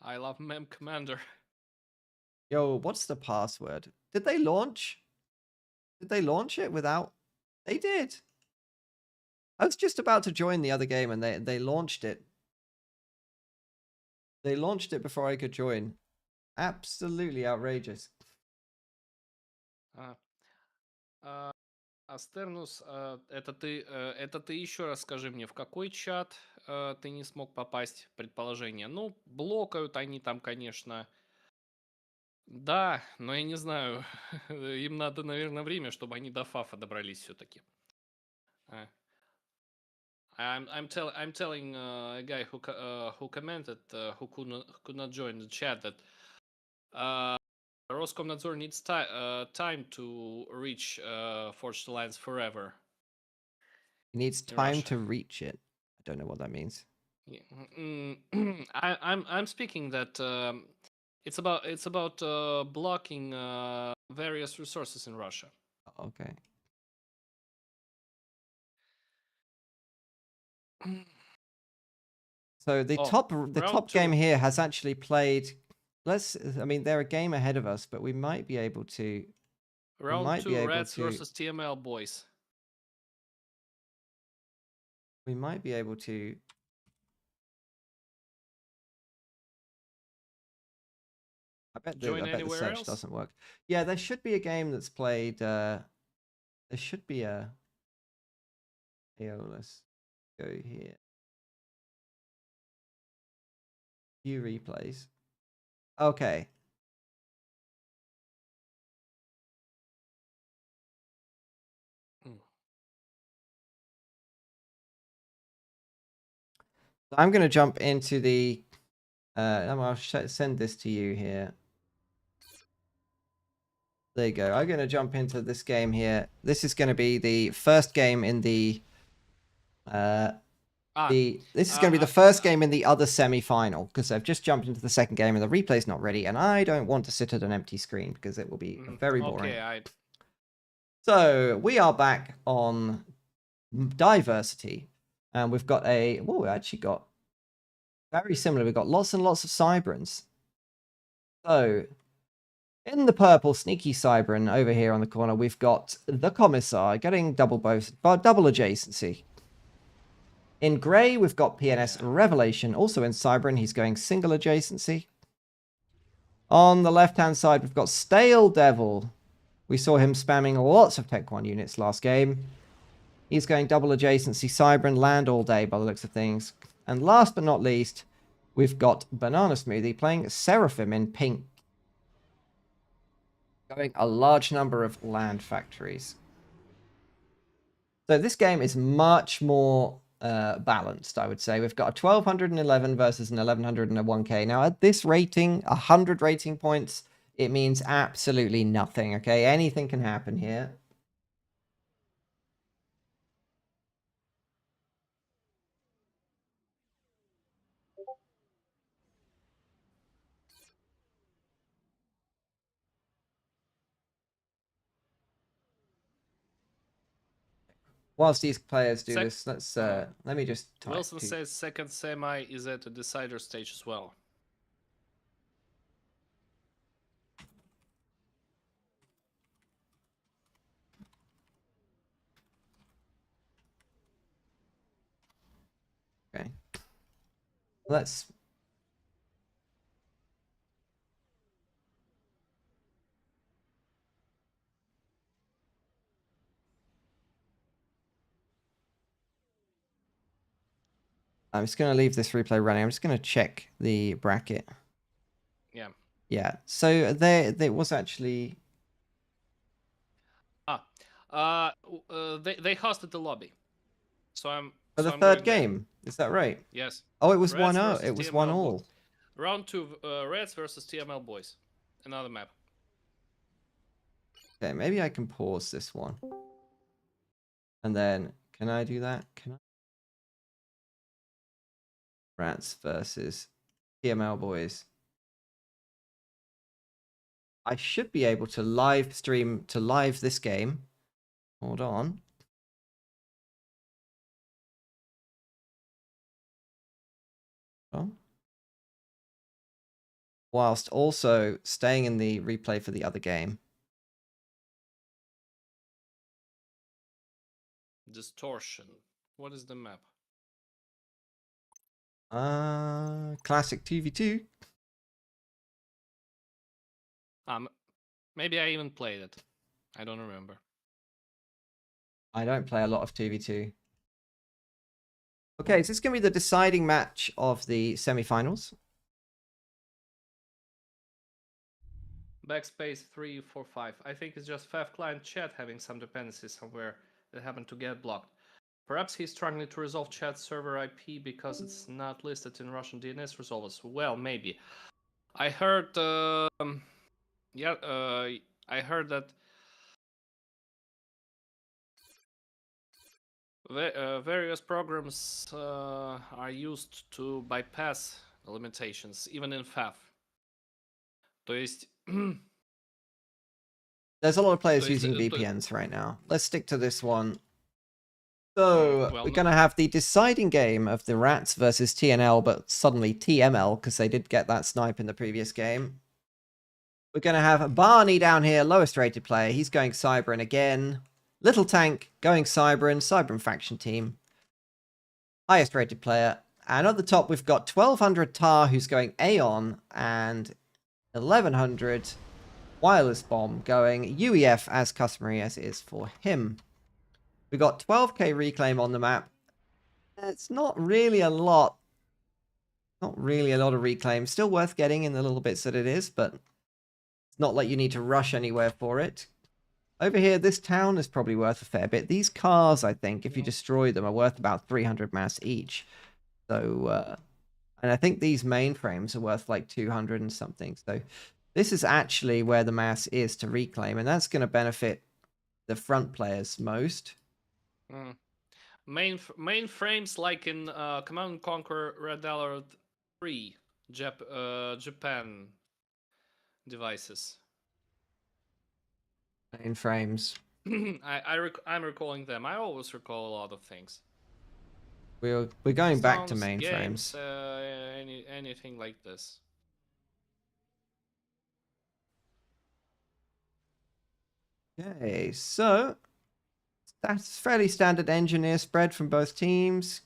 I love TheMemeCommander. Yo, what's the password? Did they launch? Did they launch it without? They did. I was just about to join the other game and they launched it. They launched it before I could join. Absolutely outrageous. Астернус, это ты еще раз скажи мне, в какой чат ты не смог попасть, предположение? Ну, блокают они там, конечно. Да, но я не знаю, им надо, наверное, время, чтобы они до фафа добрались все-таки. I'm telling a guy who commented, who could not join the chat, that Roskomnadzor needs time to reach Forged Alliance Forever. It needs time to reach it. I don't know what that means. I'm speaking that it's about blocking various resources in Russia. Okay. So the top game here has actually played. I mean, they're a game ahead of us, but we might be able to. Round 2, Reds versus TML boys. We might be able to. I bet the search doesn't work. Yeah, there should be a game that's played. There should be a. Let's go here. View replays. Okay. So I'm going to jump into the. I'll send this to you here. There you go. I'm going to jump into this game here. This is going to be the first game in the. This is going to be the first game in the other semi-final because I've just jumped into the second game and the replay's not ready, and I don't want to sit at an empty screen because it will be very boring. Okay, So we are back on diversity, and we've got we actually got very similar. We've got lots and lots of Cyberns. So in the purple sneaky Cybern over here on the corner, we've got the Commissar getting double adjacency. In grey, we've got PNS Revelation, also in Cybern. He's going single adjacency. On the left-hand side, we've got Stale Devil. We saw him spamming lots of Tech 1 units last game. He's going double adjacency, Cybern, land all day by the looks of things. And last but not least, we've got Banana Smoothie playing Seraphim in pink. Going a large number of land factories. So this game is much more balanced, I would say. We've got a 1211 versus an 1100 and a 1k. Now at this rating, 100 rating points, it means absolutely nothing, okay? Anything can happen here. Whilst these players do this, let me just type. Wilson says second semi is at a decider stage as well. Okay. Let's. I'm just going to leave this replay running. I'm just going to check the bracket. Yeah. Yeah. So there was actually. They hosted the lobby. So I'm. For the third game, is that right? Yes. Oh, it was 1-0. It was 1-1. Round 2, Reds versus TML boys. Another map. Okay, maybe I can pause this one. And then, can I do that? Can I? Rats versus TML boys. I should be able to live stream to live this game. Hold on. Whilst also staying in the replay for the other game. Distortion. What is the map? Classic 2v2. Maybe I even played it. I don't remember. I don't play a lot of 2v2. Okay, so this is going to be the deciding match of the semifinals. Backspace 345. I think it's just FAF client chat having some dependencies somewhere that happen to get blocked. Perhaps he's struggling to resolve chat server IP because it's not listed in Russian DNS resolvers. Well, maybe. I heard, I heard that various programs are used to bypass the limitations, even in FAF. То есть... There's a lot of players using VPNs right now. Let's stick to this one. So, we're going to have the deciding game of the Rats versus TNL, but suddenly TML, because they did get that snipe in the previous game. We're going to have Barney down here, lowest rated player. He's going Cybran again. Little Tank going Cybran faction team. Highest rated player. And at the top, we've got 1200 Tar, who's going Aeon, and 1100 Wireless Bomb going UEF as customary as it is for him. We got 12k reclaim on the map. It's not really a lot. Not really a lot of reclaim. Still worth getting in the little bits that it is, but it's not like you need to rush anywhere for it. Over here, this town is probably worth a fair bit. These cars, I think, if you destroy them, are worth about 300 mass each. So, and I think these mainframes are worth like 200 and something. So this is actually where the mass is to reclaim, and that's going to benefit the front players most. Mainframes like in Command & Conquer Red Alert 3 Japan devices. Mainframes. I'm recalling them. I always recall a lot of things. We're going back to Songs, mainframes. Games, anything like this. Okay, so that's fairly standard engineer spread from both teams.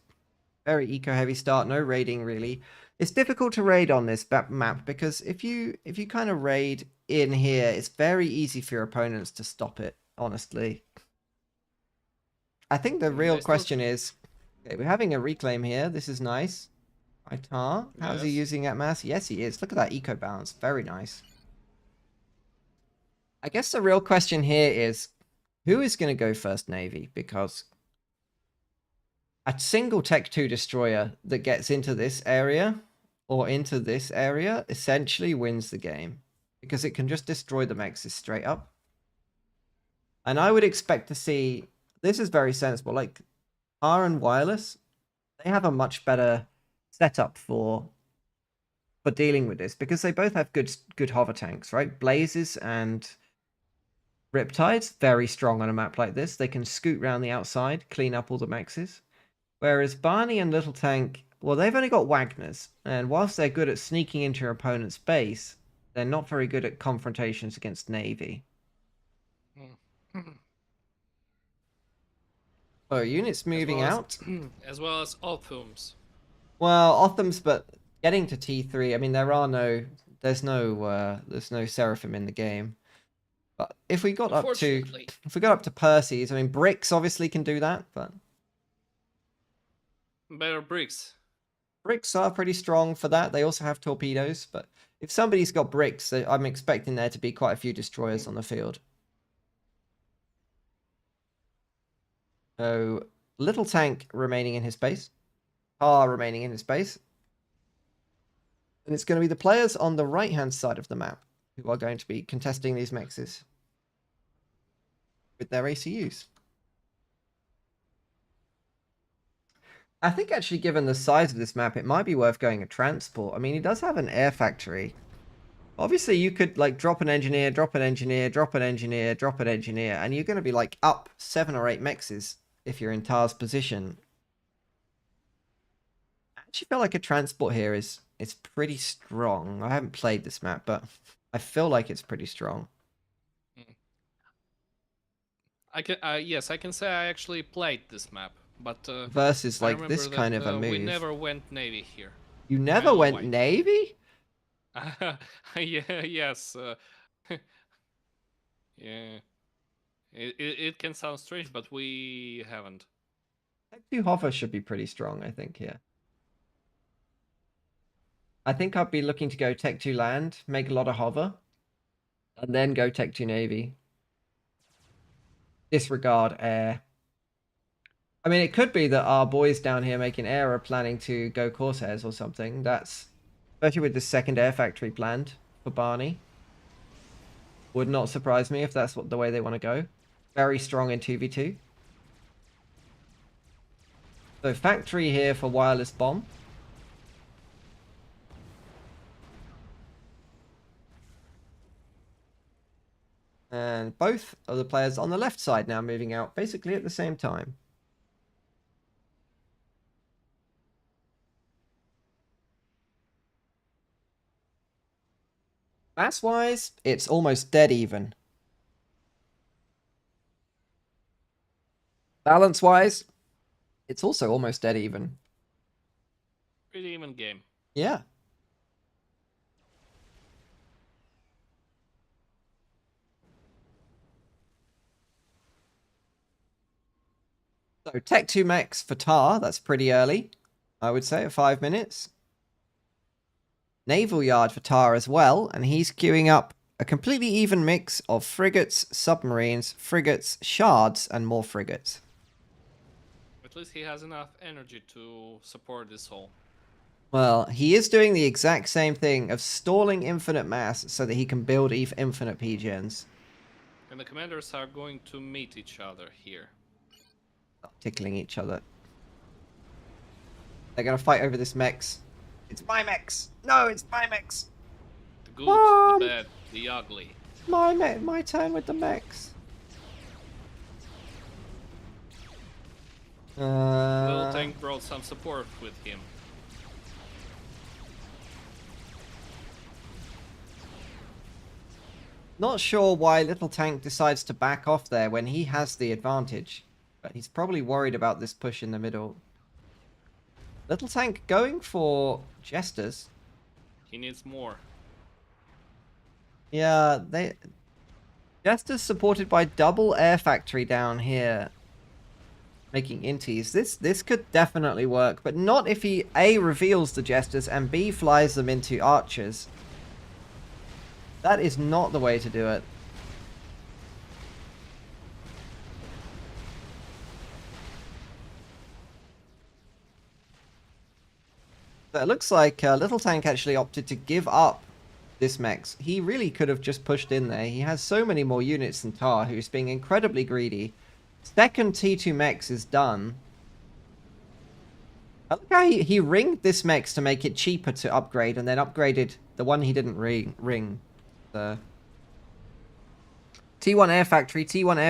Very eco-heavy start, no raiding really. It's difficult to raid on this map because if you kind of raid in here, it's very easy for your opponents to stop it, honestly. I think the real question is, okay, we're having a reclaim here. This is nice. Tar, how's he using at mass? Yes, he is. Look at that eco balance. Very nice. I guess the real question here is, who is going to go first Navy? Because a single Tech 2 destroyer that gets into this area or into this area essentially wins the game. Because it can just destroy the mexes straight up. And I would expect to see... This is very sensible. Like, Tar and Wireless, they have a much better setup for dealing with this. Because they both have good hover tanks, right? Blazes and Riptides, very strong on a map like this. They can scoot around the outside, clean up all the mexes. Whereas Barney and Little Tank, well, they've only got Wagners. And whilst they're good at sneaking into your opponent's base, they're not very good at confrontations against Navy. Oh, units moving out? As well as Othums. Well, Othams, but getting to T3, I mean, there's no Seraphim in the game. But if we got up to Percy's, I mean, Bricks obviously can do that, but better bricks. Bricks are pretty strong for that. They also have torpedoes, but if somebody's got bricks, I'm expecting there to be quite a few destroyers on the field. So, Little Tank remaining in his base. Tar remaining in his base. And it's going to be the players on the right-hand side of the map who are going to be contesting these mexes with their ACUs. I think actually, given the size of this map, it might be worth going a transport. I mean, he does have an air factory. Obviously, you could like drop an engineer, drop an engineer, drop an engineer, drop an engineer, and you're going to be like up 7 or 8 mexes if you're in Tar's position. I actually feel like a transport here is pretty strong. I haven't played this map, but I feel like it's pretty strong. I can yes, I can say I actually played this map, but Versus I like remember this that, kind of a move. we never went navy here. You I never don't know went why. navy? Yeah, yes. Yeah. It can sound strange, but we haven't. Tech 2 hover should be pretty strong, I think, here. I think I'd be looking to go Tech 2 land, make a lot of hover, and then go Tech 2 navy. Disregard air. I mean, it could be that our boys down here making air are planning to go Corsairs or something. That's, especially with the second air factory planned for Barney. Would not surprise me if that's the way they want to go. Very strong in 2v2. So factory here for wireless bomb. And both of the players on the left side now moving out basically at the same time. Mass-wise, it's almost dead even. Balance-wise, it's also almost dead even. Pretty even game. Yeah. So Tech 2 mechs for Tar, that's pretty early. I would say at 5 minutes. Naval yard for Tar as well, and he's queuing up a completely even mix of frigates, submarines, frigates, shards, and more frigates. At least he has enough energy to support this whole. Well, he is doing the exact same thing of stalling infinite mass so that he can build infinite PGNs. And the commanders are going to meet each other here. Tickling each other. They're going to fight over this mechs. It's my mechs! No, it's my mechs! The good, Mom! the bad, the ugly. My turn with the mechs. Little tank brought some support with him. Not sure why Little Tank decides to back off there when he has the advantage. But he's probably worried about this push in the middle. Little Tank going for Jesters. He needs more. Yeah, Jesters supported by double air factory down here. Making inties. This could definitely work, but not if he A, reveals the Jesters, and B, flies them into archers. That is not the way to do it. So it looks like Little Tank actually opted to give up this mechs. He really could have just pushed in there. He has so many more units than Tar, who's being incredibly greedy. Second T2 mechs is done. I like how he ringed this mechs to make it cheaper to upgrade, and then upgraded the one he didn't ring. The T1 air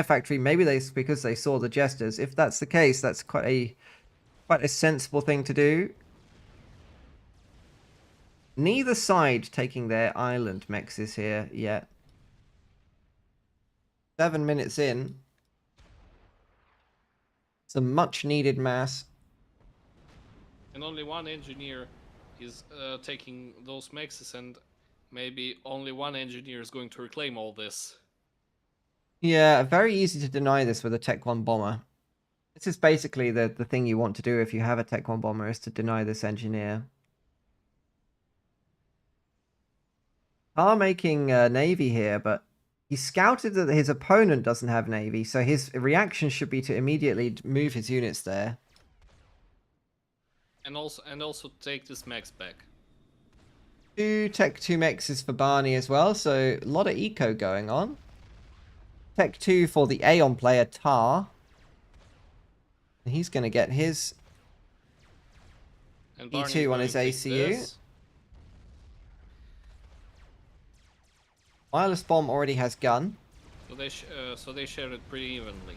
factory, maybe because they saw the Jesters. If that's the case, that's quite a sensible thing to do. Neither side taking their island mexes here yet. 7 minutes in. Some much needed mass. And only one engineer is taking those mexes, and maybe only one engineer is going to reclaim all this. Yeah, very easy to deny this with a Tech 1 bomber. This is basically the thing you want to do if you have a Tech 1 bomber, is to deny this engineer. Are making Navy here, but he scouted that his opponent doesn't have Navy, so his reaction should be to immediately move his units there. And also take this max back. 2 Tech 2 mexes for Barney as well, so a lot of eco going on. Tech 2 for the Aeon player, Tar. He's going to get his And E2 on his ACU. Wireless bomb already has gun. So they share it pretty evenly.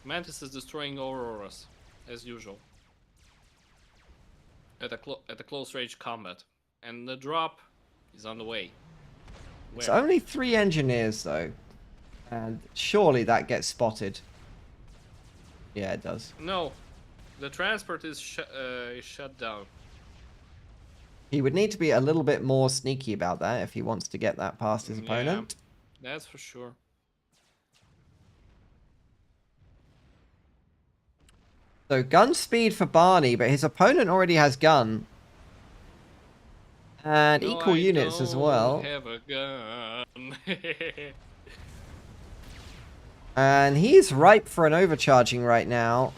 Mantis is destroying Auroras, as usual. At a close range combat. And the drop is on the way. It's only 3 engineers though. And surely that gets spotted. Yeah, it does. No. The transport is shut down. He would need to be a little bit more sneaky about that if he wants to get that past his opponent. Yeah, that's for sure. So gun speed for Barney, but his opponent already has gun. And No, equal I units as well. don't have a gun. And he's ripe for an overcharging right now.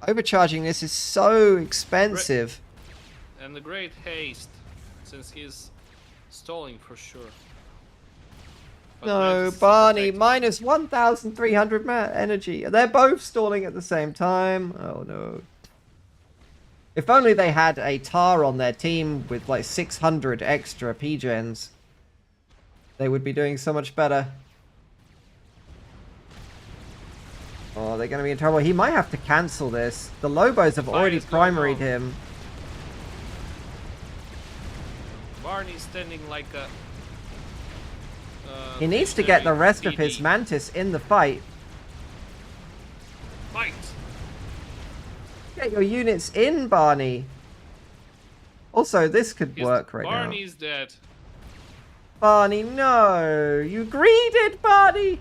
Overcharging this is so expensive. And the great haste, since he's stalling for sure. But No, Mantis is Barney, protected. minus 1,300 energy. They're both stalling at the same time. Oh no. If only they had a Tar on their team with like 600 extra P-gens, they would be doing so much better. Oh, they're going to be in trouble. He might have to cancel this. The Lobos have already is going primaried on. him. Barney's standing like a... He needs to get the visionary rest of his BD. Mantis in the fight. Fight! Get your units in, Barney. Also, this could His- work right now. Barney's dead. Barney, no! You greeded, Barney!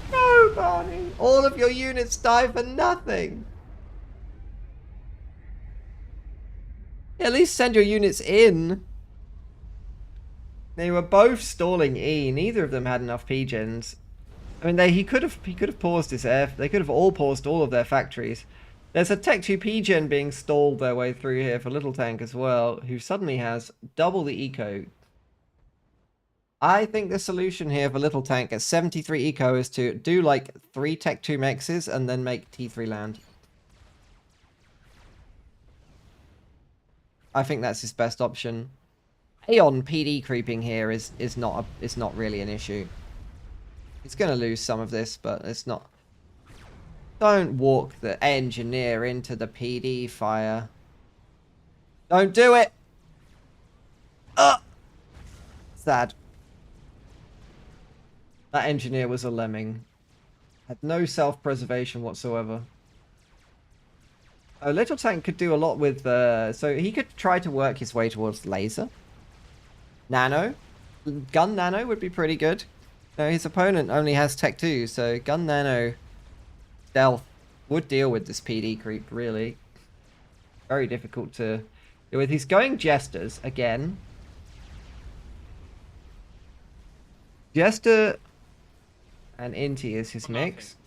No, Barney! All of your units die for nothing! At least send your units in. They were both stalling E. Neither of them had enough P-gens. I mean, he could have paused his air. They could have all paused all of their factories. There's a Tech 2 P-gen being stalled their way through here for Little Tank as well, who suddenly has double the eco. I think the solution here for Little Tank at 73 eco is to do like 3 Tech 2 mexes and then make T3 land. I think that's his best option. Aeon PD creeping here is not really an issue. He's going to lose some of this, but it's not. Don't walk the engineer into the PD fire. Don't do it. Sad. That engineer was a lemming. Had no self-preservation whatsoever. Little Tank could do a lot with... so he could try to work his way towards laser. Nano. Gun Nano would be pretty good. No, his opponent only has Tech 2, so Gun Nano Stealth would deal with this PD creep, really. Very difficult to deal with. He's going Jesters again. Jester and Inti is his For mix.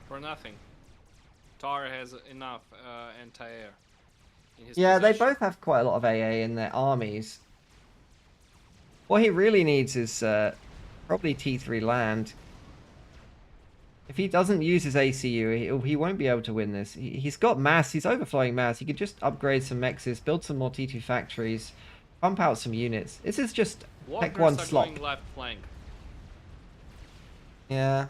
For nothing. Tar has enough anti-air. Yeah, they both have quite a lot of AA in their armies. What he really needs is probably T3 land. If he doesn't use his ACU, he won't be able to win this. He's got mass, he's overflowing mass. He could just upgrade some mexes, build some more T2 factories, pump out some units. This is just Tech 1 slop. Going left flank. Yeah.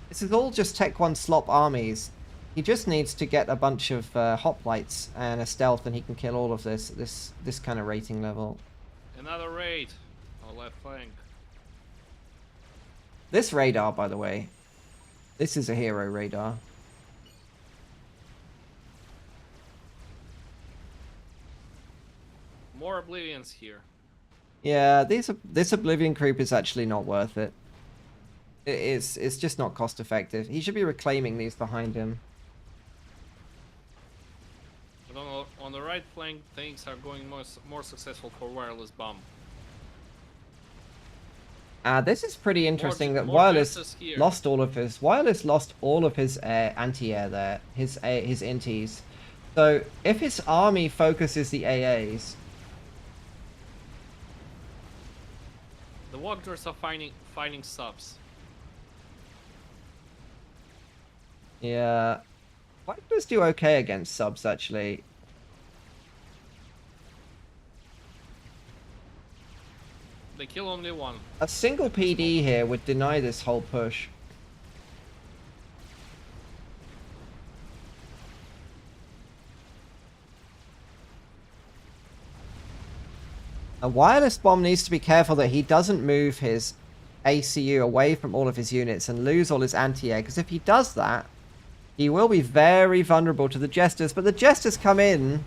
This is all just Tech 1 slop armies. He just needs to get a bunch of hoplites and a stealth and he can kill all of this kind of rating level. Another raid on left flank. This radar, by the way, this is a hero radar. More Oblivions here. Yeah, this Oblivion creep is actually not worth it. It's just not cost effective. He should be reclaiming these behind him. But on the right flank, things are going more successful for Wireless Bomb. This is pretty interesting that more Wireless Justice here. lost all of his... Wireless lost all of his anti-air there. His inties. So if his army focuses the AAs, The Wagners are finding subs. yeah, Wagners do okay against subs actually. They kill only one. A single PD here would deny this whole push. A wireless bomb needs to be careful that he doesn't move his ACU away from all of his units and lose all his anti-air, because if he does that, he will be very vulnerable to the Jesters. But the Jesters come in,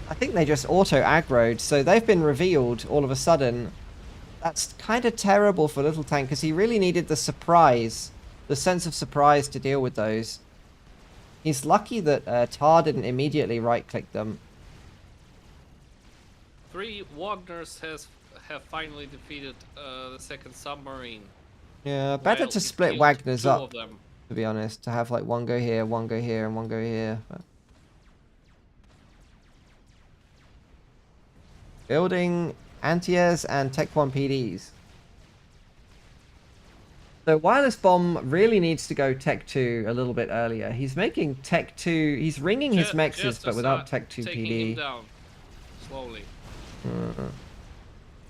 I think they just auto-aggroed, so they've been revealed all of a sudden. That's kind of terrible for Little Tank, because he really needed the surprise, the sense of surprise to deal with those. He's lucky that Tar didn't immediately right-click them. 3 Wagners have finally defeated the second submarine. Yeah, better Well, to it split killed Wagners 2 up, of them. to be honest. To have like one go here, one go here, and one go here. But... building anti-airs and Tech 1 PDs. The wireless bomb really needs to go Tech 2 a little bit earlier. He's making Tech 2... he's ringing his mexes, but without Tech 2 taking PD. him down slowly.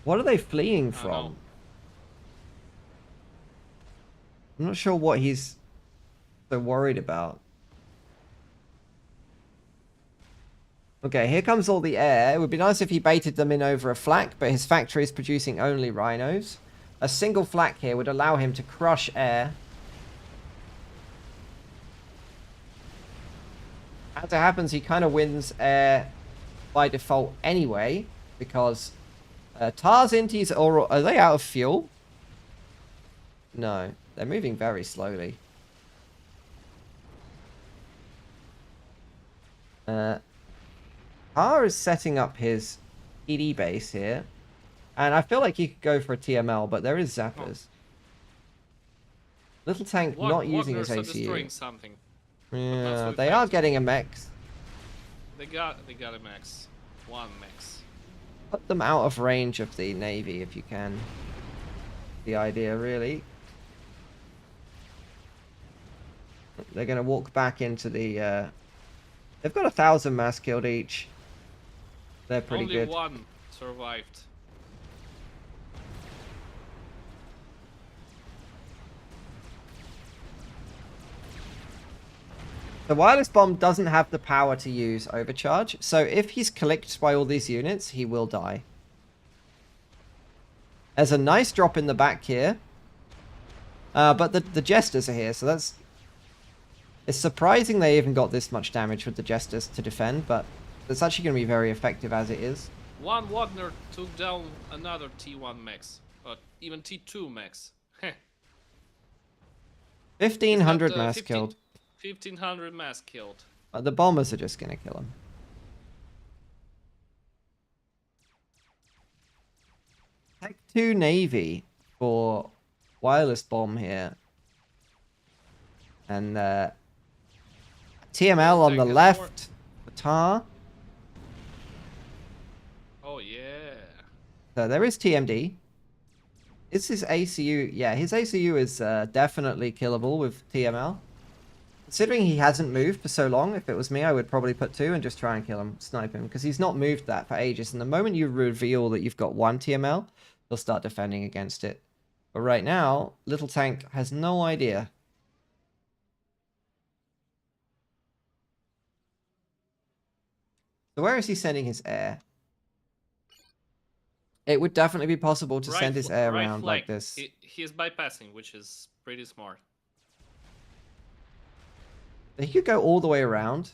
What are they fleeing I from? know. I'm not sure what he's so worried about. Okay, here comes all the air. It would be nice if he baited them in over a flak, but his factory is producing only rhinos. A single flak here would allow him to crush air. As it happens, he kind of wins air by default anyway, because Tar's inties are they out of fuel? No, they're moving very slowly. Tar is setting up his PD base here, and I feel like he could go for a TML, but there is zappers. Little Tank not using his Wagners are destroying ACU. something. Yeah, they are getting a mech. They got a max. 1 max. Put them out of range of the Navy if you can. The idea, really. They're going to walk back into the... they've got 1,000 mass killed each. They're pretty Only good. 1 survived. The wireless bomb doesn't have the power to use overcharge, so if he's clicked by all these units, he will die. There's a nice drop in the back here. But the Jesters are here, so that's... it's surprising they even got this much damage with the Jesters to defend, but it's actually going to be very effective as it is. 1 Wagner took down another T1 max. Even T2 max. 1,500 mass killed. 1,500 mass killed. The bombers are just going to kill him. Tech 2 Navy for wireless bomb here. And TML on the left for Tar. Oh yeah. So there is TMD. Is his ACU... yeah, his ACU is definitely killable with TML. Considering he hasn't moved for so long, if it was me, I would probably put 2 and just try and kill him, snipe him, because he's not moved that for ages. And the moment you reveal that you've got 1 TML, he'll start defending against it. But right now, Little Tank has no idea. So where is he sending his air? It would definitely be possible to send his air around like this. He is bypassing, which is pretty smart. He could go all the way around.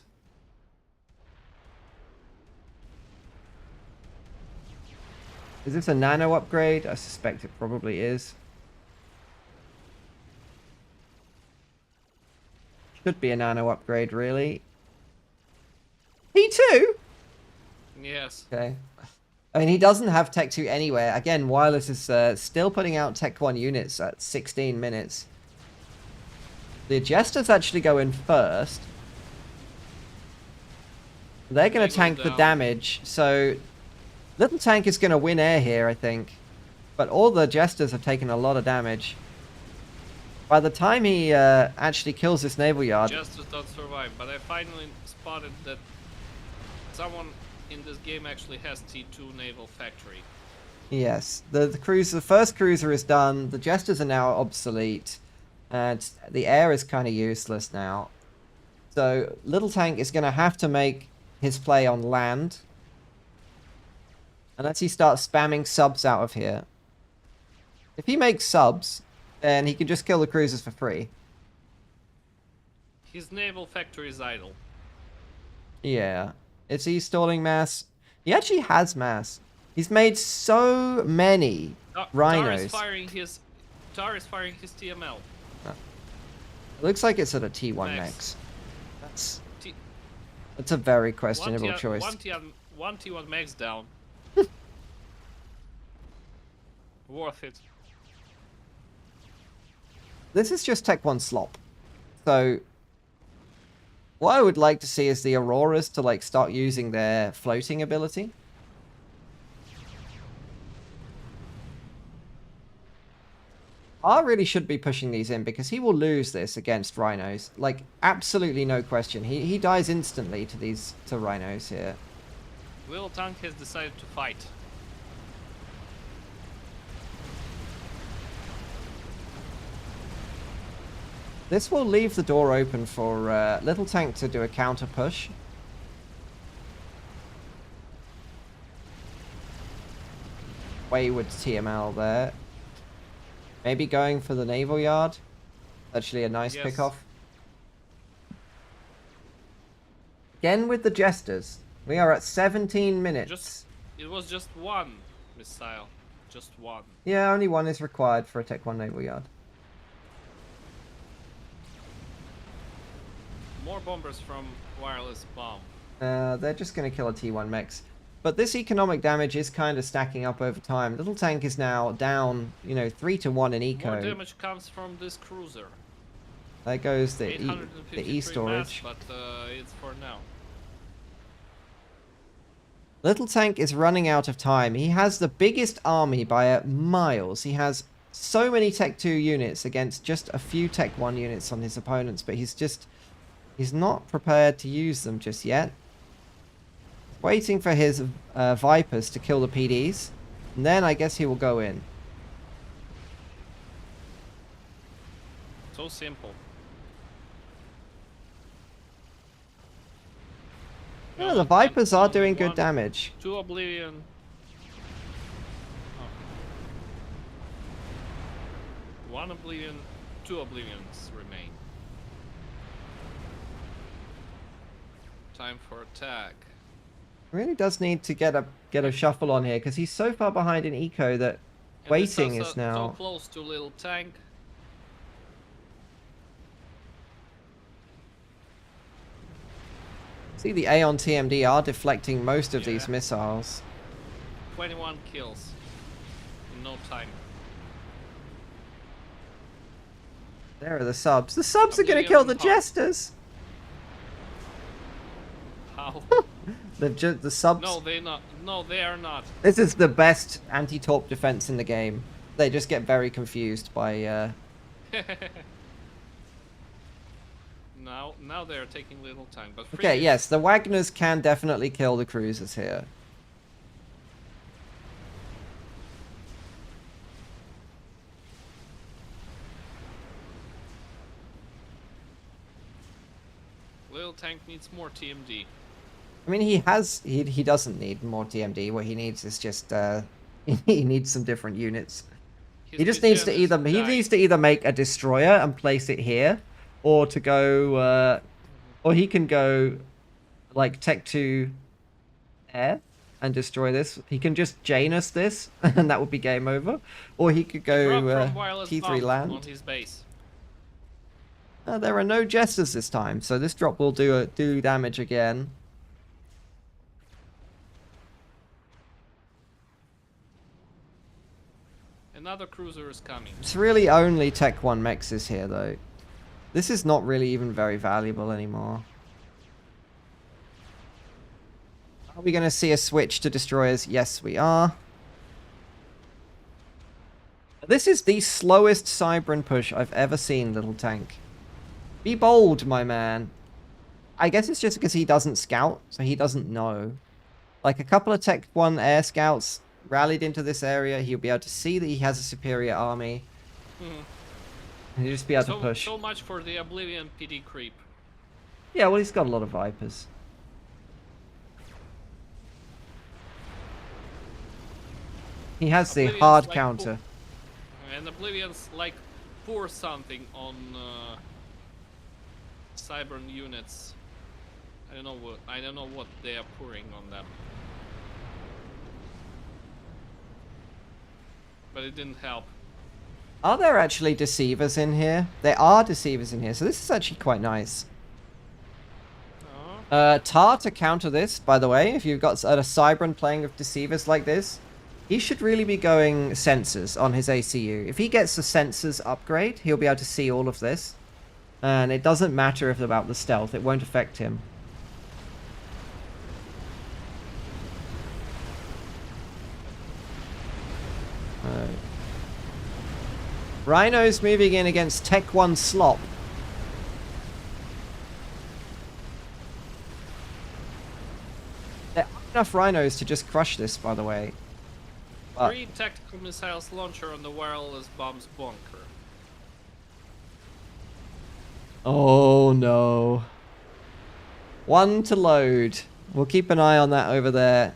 Is this a nano upgrade? I suspect it probably is. Should be a nano upgrade, really. T2? Yes. Okay. I mean, he doesn't have Tech 2 anywhere. Again, Wireless is still putting out Tech 1 units at 16 minutes. The Jesters actually go in first. They're going to Naval tank the down. damage, so Little Tank is going to win air here, I think. But all the Jesters have taken a lot of damage. By the time he actually kills this naval yard... Jesters don't survive, but I finally spotted that someone in this game actually has T2 naval factory. Yes, the first cruiser is done, the Jesters are now obsolete, and the air is kind of useless now. So Little Tank is going to have to make his play on land. Unless he starts spamming subs out of here. If he makes subs, then he can just kill the cruisers for free. His naval factory is idle. Yeah. Is he stalling mass? He actually has mass. He's made so many rhinos. Tar is firing his TML. It looks like it's at a T1 max. That's a very questionable choice. One T1 max down. Worth it. This is just Tech 1 slop. So, what I would like to see is the Auroras to like start using their floating ability. R really should be pushing these in because he will lose this against rhinos. Like, absolutely no question. He dies instantly to rhinos here. Little Tank has decided to fight. This will leave the door open for Little Tank to do a counter push. Wayward TML there. Maybe going for the naval yard. Actually a nice pickoff. Again with the Jesters. We are at 17 minutes. It was just one missile. Just one. Yeah, only one is required for a Tech 1 naval yard. More bombers from wireless bomb. They're just going to kill a T1 mech. But this economic damage is kind of stacking up over time. Little Tank is now down, 3-1 in eco. More damage comes from this cruiser. There goes the E storage. Mass, but it's for now. Little Tank is running out of time. He has the biggest army by miles. He has so many Tech 2 units against just a few Tech 1 units on his opponents, but he's not prepared to use them just yet. He's waiting for his Vipers to kill the PDs, and then I guess he will go in. So simple. Yeah, the Vipers are doing good damage. 2 Oblivion. Oh. 1 Oblivion, 2 Oblivions remain. Time for attack. Really does need to get a shuffle on here because he's so far behind in eco that And waiting this is now so close to Little Tank. See, the Aeon TMD are deflecting most of these missiles. 21 kills in no time. There are the subs. The subs are going to kill the Jesters. How? The subs. No, they not. No, they are not. This is the best anti-torp defense in the game. They just get very confused by. Now they are taking little time, but Okay, yes, the Wagners can definitely kill the cruisers here. Little Tank needs more TMD. I mean, he doesn't need more TMD. What he needs is just he needs some different units. He just needs to either make a destroyer and place it here, or to go or he can go like Tech 2 air and destroy this. He can just Janus this and that would be game over, or he could go T3 land on his base. There are no Jesters this time, so this drop will do damage again. Another cruiser is coming. It's really only Tech 1 mexes here, though. This is not really even very valuable anymore. Are we going to see a switch to destroyers? Yes, we are. This is the slowest Cybran push I've ever seen, little tank. Be bold, my man. I guess it's just because he doesn't scout, so he doesn't know. Like, a couple of Tech 1 air scouts rallied into this area, he'll be able to see that he has a superior army. And he'll just be able to push. So much for the Oblivion PD creep. Yeah, well, he's got a lot of Vipers. He has the Oblivion's hard like counter. And Oblivion's like pour something on Cybran units. I don't know what they are pouring on them. But it didn't help. Are there actually deceivers in here? There are deceivers in here, so this is actually quite nice. Tar to counter this, by the way, if you've got a Cybran playing with deceivers like this, he should really be going sensors on his ACU. If he gets the sensors upgrade, he'll be able to see all of this. And it doesn't matter if about the stealth, it won't affect him. Rhino's moving in against Tech 1 Slop. There are enough Rhinos to just crush this, by the way. 3 tactical missiles launcher on the wireless bombs bunker. Oh no. 1 to load. We'll keep an eye on that over there.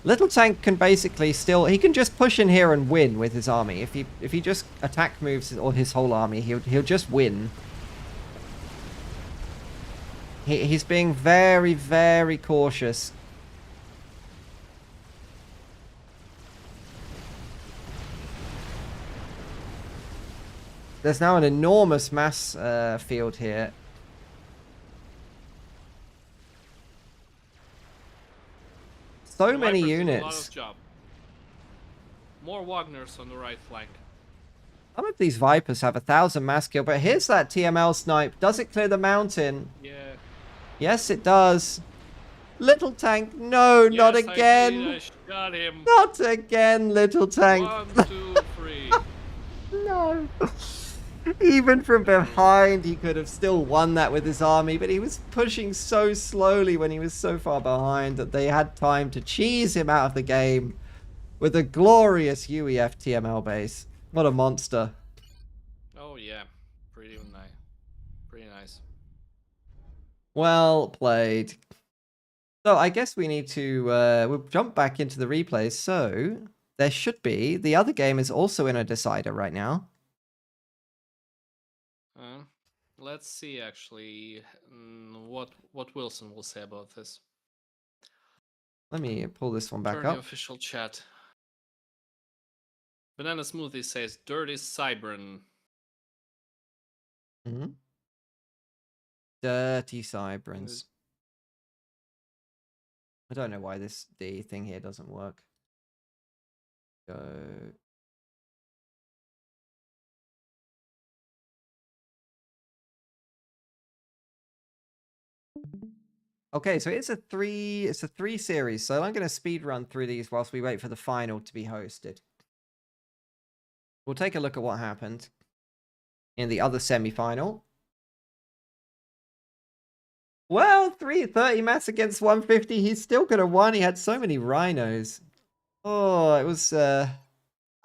Little tank can basically still... He can just push in here and win with his army. If he just attack moves or his whole army, he'll just win. He's being very, very cautious. There's now an enormous mass field here. So The many Vipers do a units. lot of job. More Wagners on the right flank. Some of these Vipers have 1,000 mass kill, but here's that TML snipe. Does it clear the mountain? Yeah. Yes, it does. Little tank, no, not Yes, again. I shot him. Not again, little tank. 1, 2, 3. No. Even from behind, he could have still won that with his army, but he was pushing so slowly when he was so far behind that they had time to cheese him out of the game with a glorious UEF TML base. What a monster. Oh yeah, pretty nice. Pretty nice. Well played. So I guess we need to we'll jump back into the replays. So there should be, the other game is also in a decider right now. Let's see actually what Wilson will say about this. Let me pull this one back Turn up. the official chat. Banana Smoothie says dirty Cybran. Dirty Cybrans. I don't know why the thing here doesn't work. Go. Okay, so it's a three series. So I'm going to speed run through these whilst we wait for the final to be hosted. We'll take a look at what happened in the other semi-final. Well, 330 mass against 150. He still could have won. He had so many rhinos. Oh, it was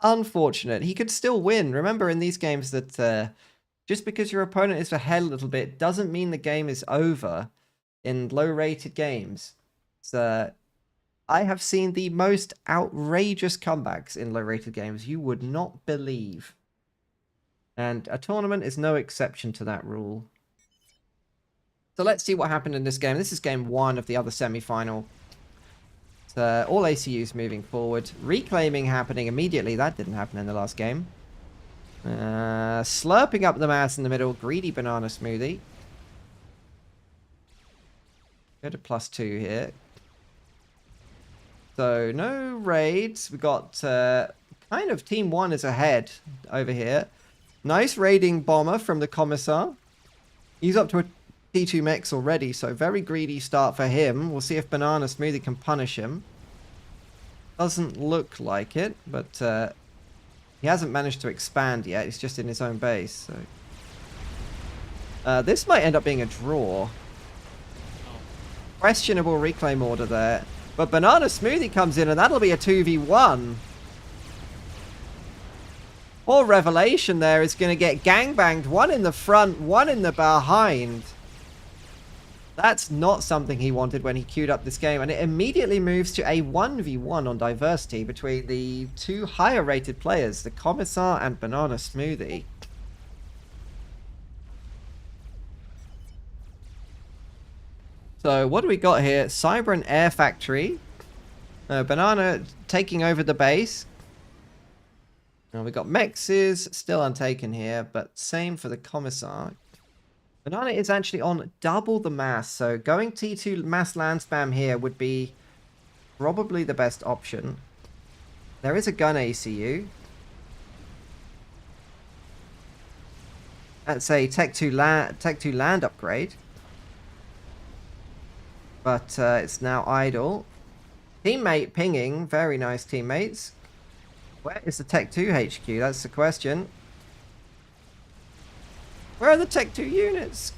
unfortunate. He could still win. Remember in these games that just because your opponent is ahead a little bit doesn't mean the game is over. In low-rated games, so I have seen the most outrageous comebacks in low-rated games you would not believe. And a tournament is no exception to that rule. So let's see what happened in this game. This is game 1 of the other semi-final. So all ACUs moving forward. Reclaiming happening immediately. That didn't happen in the last game. Slurping up the mass in the middle. Greedy banana smoothie. Go to +2 here. So no raids. We got kind of team 1 is ahead over here. Nice raiding bomber from the Commissar. He's up to T2 mechs already, so very greedy start for him. We'll see if Banana Smoothie can punish him. Doesn't look like it, but he hasn't managed to expand yet. He's just in his own base. So this might end up being a draw. Questionable reclaim order there. But Banana Smoothie comes in, and that'll be a 2v1. Poor Revelation there is going to get gangbanged. One in the front, one in the behind. That's not something he wanted when he queued up this game. And it immediately moves to a 1v1 on diversity between the two higher rated players, the Commissar and Banana Smoothie. So what do we got here? Cyber and Air Factory. Banana taking over the base. Now we got Mexes still untaken here, but same for the Commissar. Banana is actually on double the mass, so going T2 mass land spam here would be probably the best option. There is a gun ACU. That's a Tech 2 land upgrade. But it's now idle. Teammate pinging. Very nice teammates. Where is the Tech 2 HQ? That's the question. Where are the Tech 2 units?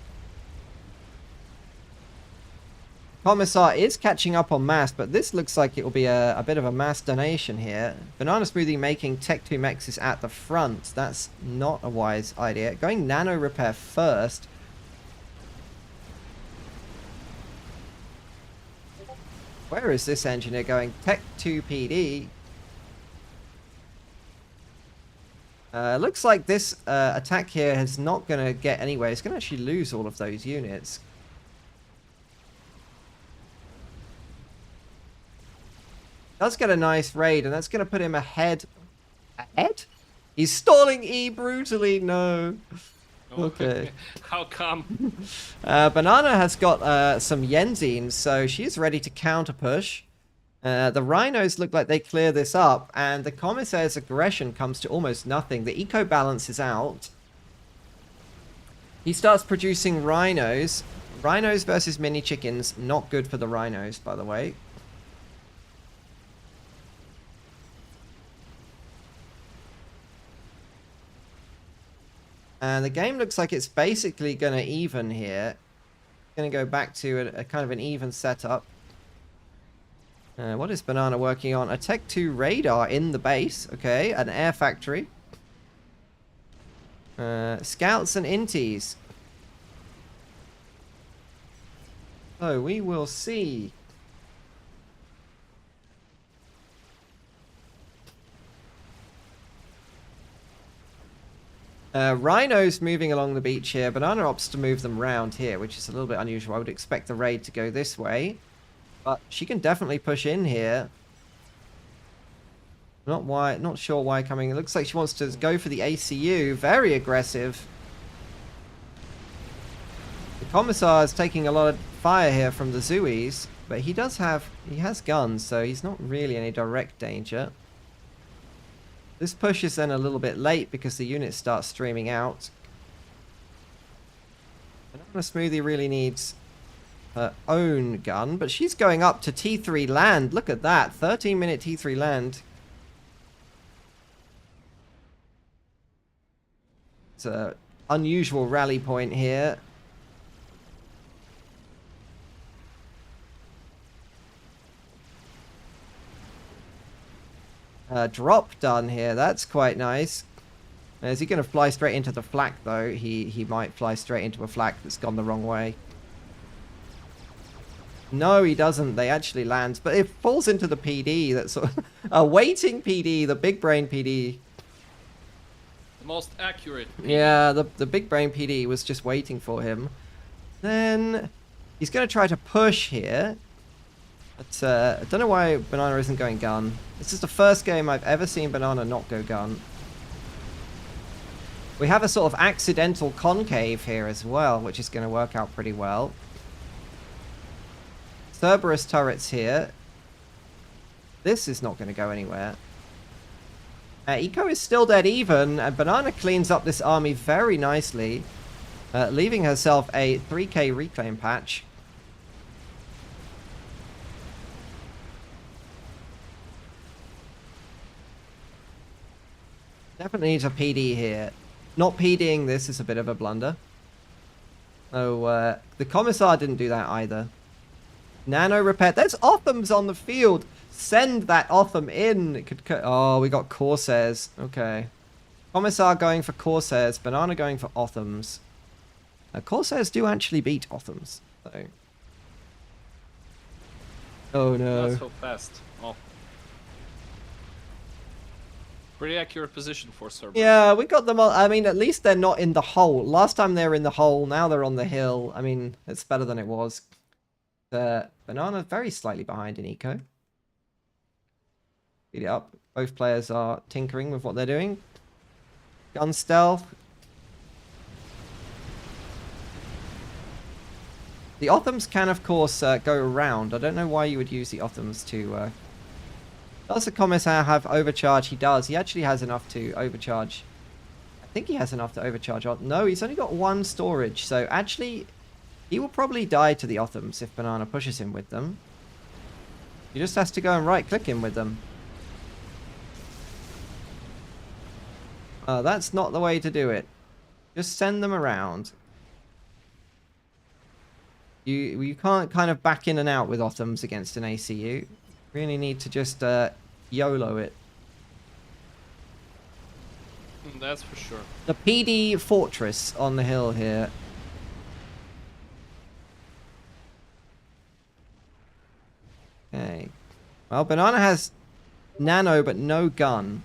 Commissar is catching up on mass, but this looks like it will be a bit of a mass donation here. Banana Smoothie making Tech 2 mexes at the front. That's not a wise idea. Going nano repair first. Where is this engineer going? Tech 2 PD. Looks like this attack here is not going to get anywhere. It's going to actually lose all of those units. Does get a nice raid, and that's going to put him ahead. Ahead? He's stalling E brutally. No. Okay. How come? Banana has got some Yenzines, so she's ready to counter push. The Rhinos look like they clear this up, and the Commissaire's aggression comes to almost nothing. The eco balance is out. He starts producing Rhinos. Rhinos versus mini chickens, not good for the Rhinos, by the way. And the game looks like it's basically going to even here. Going to go back to a kind of an even setup. What is Banana working on? A Tech 2 radar in the base. Okay, an air factory. Scouts and inties. So we will see. Rhinos moving along the beach here. Banana opts to move them round here, which is a little bit unusual. I would expect the raid to go this way. But she can definitely push in here. Not sure why coming. It looks like she wants to go for the ACU. Very aggressive. The Commissar is taking a lot of fire here from the Zooies. But he has guns, so he's not really in any direct danger. This push is then a little bit late because the units start streaming out. Banana Smoothie really needs her own gun, but she's going up to T3 land. Look at that, 13-minute T3 land. It's an unusual rally point here. Drop done here. That's quite nice. Is he going to fly straight into the flak, though? He might fly straight into a flak that's gone the wrong way. No, he doesn't. They actually land. But it falls into the PD. That's sort of a waiting PD, the big brain PD. The most accurate. Yeah, the big brain PD was just waiting for him. Then he's going to try to push here. But I don't know why Banana isn't going gun. This is the first game I've ever seen Banana not go gun. We have a sort of accidental concave here as well, which is going to work out pretty well. Cerberus turrets here. This is not going to go anywhere. Eco is still dead even, and Banana cleans up this army very nicely. leaving herself a 3k reclaim patch. Definitely needs a PD here. Not PDing this is a bit of a blunder. Oh, the Commissar didn't do that either. Nano repair. There's Othams on the field. Send that Otham in. It could oh, we got Corsairs. Okay. Commissar going for Corsairs. Banana going for Othams. Corsairs do actually beat Othams, though. Oh no. Not so fast. Oh. Pretty accurate position for Cerberus. Yeah, we got them all. I mean, at least they're not in the hole. Last time they were in the hole, now they're on the hill. I mean, it's better than it was. Banana very slightly behind in eco. Speed it up. Both players are tinkering with what they're doing. Gun stealth. The Othams can, of course, go around. I don't know why you would use the Othams to... Does the Commissar have overcharge? He does. He actually has enough to overcharge. I think he has enough to overcharge. No, he's only got one storage. So, actually, he will probably die to the Othams if Banana pushes him with them. He just has to go and right-click him with them. That's not the way to do it. Just send them around. You can't kind of back in and out with Othams against an ACU. Really need to just YOLO it. That's for sure. The PD Fortress on the hill here. Okay. Well, Banana has nano but no gun.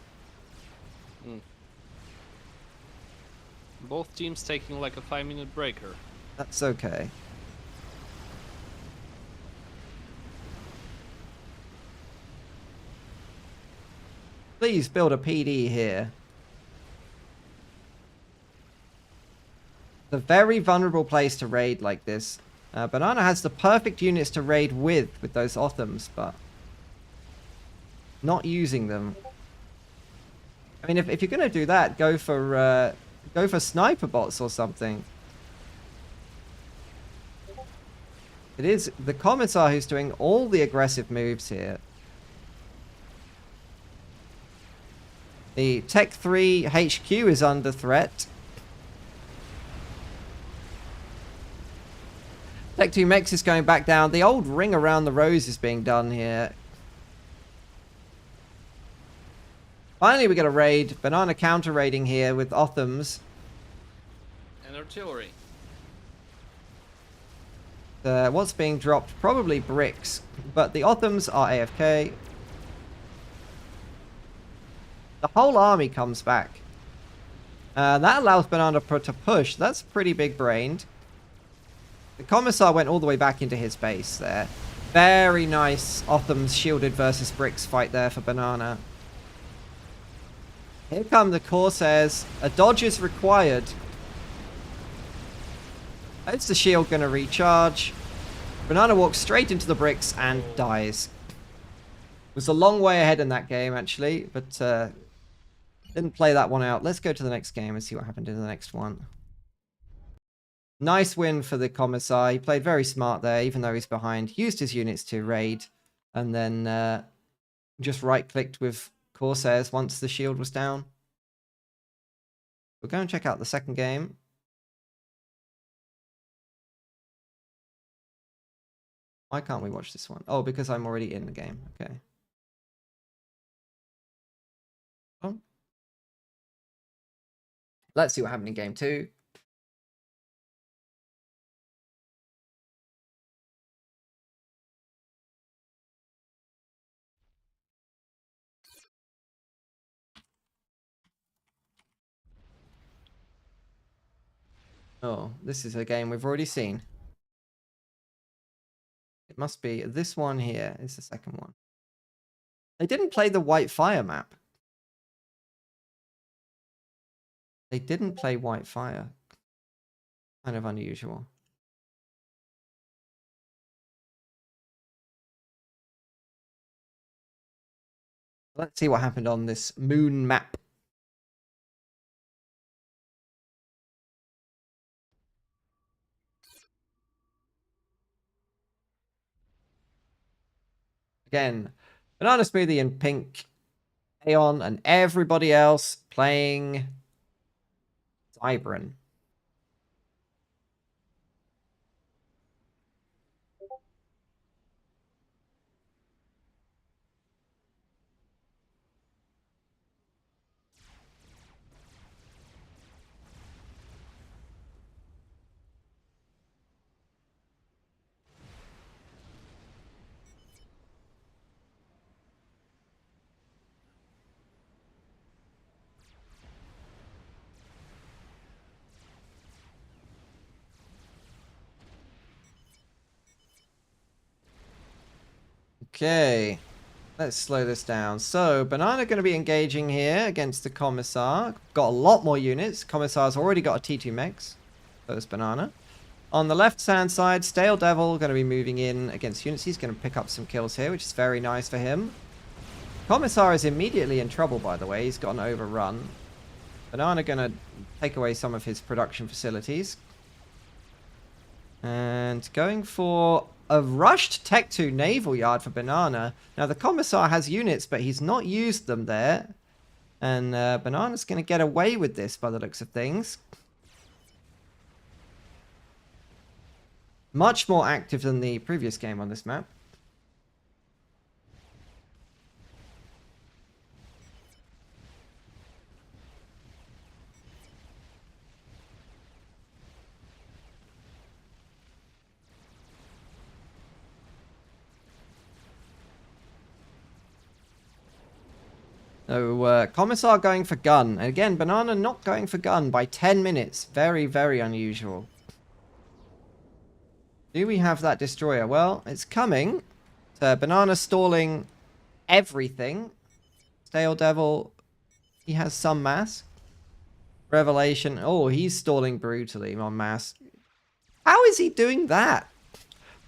Both teams taking like a 5-minute breaker. That's okay. Please build a PD here. It's a very vulnerable place to raid like this. Banana has the perfect units to raid with those Othams, but not using them. I mean, if you're going to do that, go for sniper bots or something. It is the Commissar who's doing all the aggressive moves here. The Tech 3 HQ is under threat. Tech 2 Mex is going back down. The old ring around the rose is being done here. Finally, we get a raid. Banana counter raiding here with Othams. And artillery. What's being dropped? Probably bricks. But the Othams are AFK. The whole army comes back. That allows Banana to push. That's pretty big brained. The Commissar went all the way back into his base there. Very nice Othams shielded versus bricks fight there for Banana. Here come the Corsairs. A dodge is required. Is the shield going to recharge? Banana walks straight into the bricks and dies. Was a long way ahead in that game, actually, but didn't play that one out. Let's go to the next game and see what happened in the next one. Nice win for the Commissar. He played very smart there, even though he's behind. Used his units to raid, and then just right-clicked with Corsairs once the shield was down. We'll go and check out the second game. Why can't we watch this one? Oh, because I'm already in the game. Okay. Oh. Let's see what happened in game 2. Oh, this is a game we've already seen. It must be this one here is the second one. They didn't play the White Fire map. They didn't play White Fire. Kind of unusual. Let's see what happened on this moon map. Again, Banana Smoothie and Pink, Aeon, and everybody else playing Zybran. Okay, let's slow this down. So, Banana going to be engaging here against the Commissar. Got a lot more units. Commissar's already got a T2 mechs. So does Banana. On the left-hand side, Stale Devil going to be moving in against units. He's going to pick up some kills here, which is very nice for him. Commissar is immediately in trouble, by the way. He's got an overrun. Banana going to take away some of his production facilities. And going for a rushed Tech 2 naval yard for Banana. Now, the Commissar has units, but he's not used them there. And Banana's going to get away with this by the looks of things. Much more active than the previous game on this map. So, Commissar going for gun. And again, Banana not going for gun by 10 minutes. Very, very unusual. Do we have that destroyer? Well, it's coming. Banana stalling everything. Stale Devil, he has some mass. Revelation, oh, he's stalling brutally on mass. How is he doing that?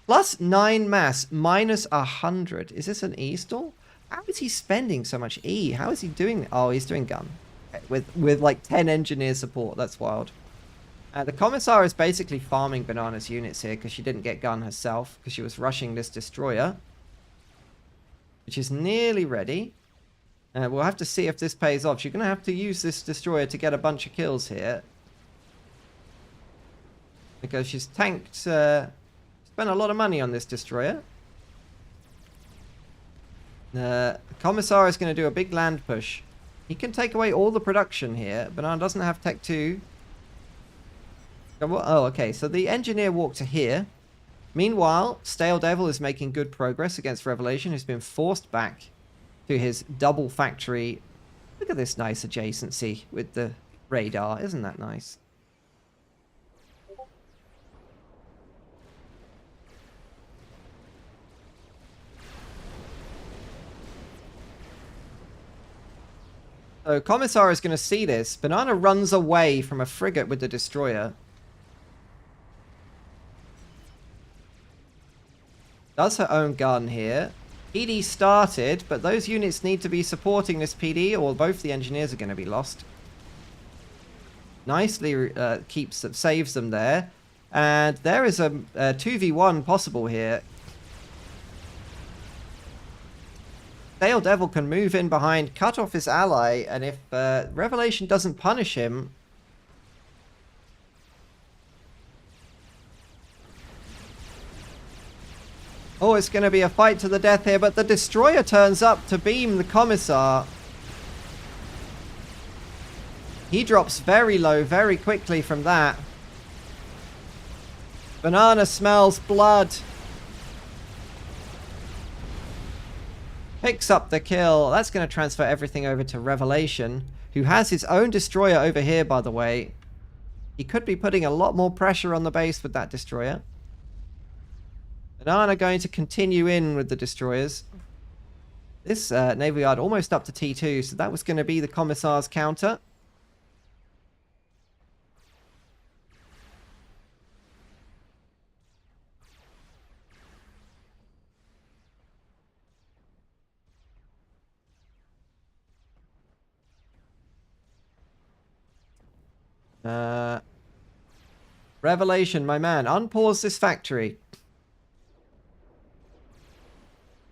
Plus 9 mass, minus 100. Is this an E stall? How is he spending so much E? How is he doing? Oh, he's doing gun. With like 10 engineer support. That's wild. The Commissar is basically farming Banana's units here because she didn't get gun herself because she was rushing this destroyer, which is nearly ready. We'll have to see if this pays off. She's going to have to use this destroyer to get a bunch of kills here because she's tanked, spent a lot of money on this destroyer. Commissar is going to do a big land push. He can take away all the production here. Banana doesn't have Tech 2. Oh, okay. So the engineer walked to here. Meanwhile, Stale Devil is making good progress against Revelation, who's been forced back to his double factory. Look at this nice adjacency with the radar. Isn't that nice? So Commissar is going to see this. Banana runs away from a frigate with the destroyer. Does her own gun here. PD started, but those units need to be supporting this PD or both the engineers are going to be lost. Nicely saves them there. And there is a 2v1 possible here. Stale Devil can move in behind, cut off his ally, and if Revelation doesn't punish him... Oh, it's going to be a fight to the death here, but the destroyer turns up to beam the Commissar. He drops very low very quickly from that. Banana smells blood. Picks up the kill. That's going to transfer everything over to Revelation, who has his own destroyer over here, by the way. He could be putting a lot more pressure on the base with that destroyer. Banana going to continue in with the destroyers. This naval yard almost up to T2, so that was going to be the Commissar's counter. Revelation, my man, unpause this factory.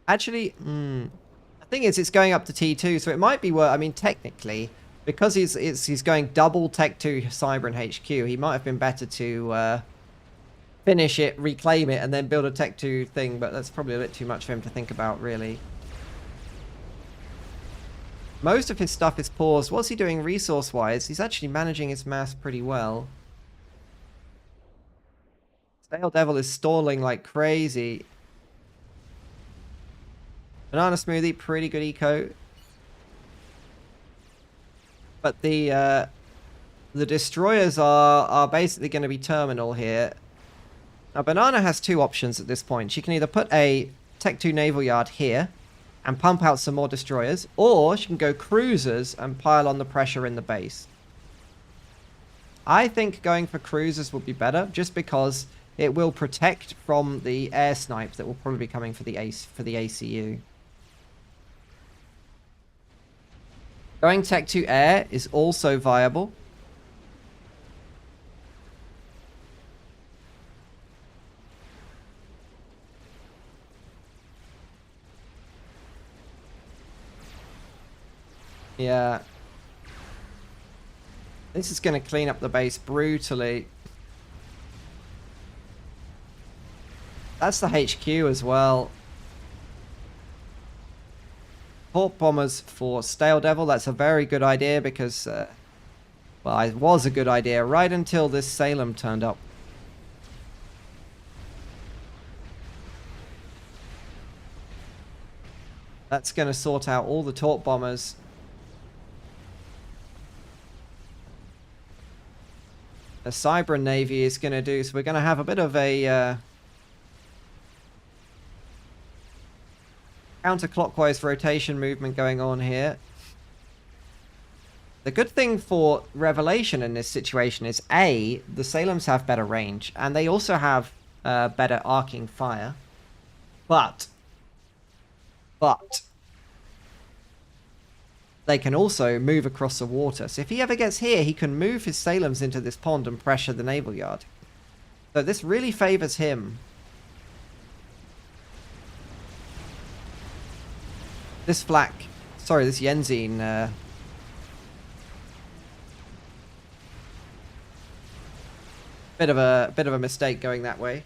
Actually, the thing is, it's going up to T2, so it might be worth. I mean, technically, because he's going double Tech 2 Cyber and HQ, he might have been better to finish it, reclaim it, and then build a Tech 2 thing. But that's probably a bit too much for him to think about, really. Most of his stuff is paused. What's he doing resource-wise? He's actually managing his mass pretty well. Stale Devil is stalling like crazy. Banana Smoothie, pretty good eco. But the destroyers are basically going to be terminal here. Now, Banana has two options at this point. She can either put a Tech 2 naval yard here and pump out some more destroyers, or she can go cruisers and pile on the pressure in the base. I think going for cruisers would be better, just because it will protect from the air snipe that will probably be coming for the ACU. Going Tech 2 air is also viable. Yeah. This is going to clean up the base brutally. That's the HQ as well. Port bombers for Stale Devil. That's a very good idea because, well, it was a good idea right until this Salem turned up. That's going to sort out all the Torp bombers. The Cyber Navy is going to do, so we're going to have a bit of a counterclockwise rotation movement going on here. The good thing for Revelation in this situation is A, the Salems have better range, and they also have better arcing fire. But they can also move across the water. So if he ever gets here, he can move his Salems into this pond and pressure the naval yard. So this really favors him. This flak, sorry, this Yenzine, bit of a mistake going that way.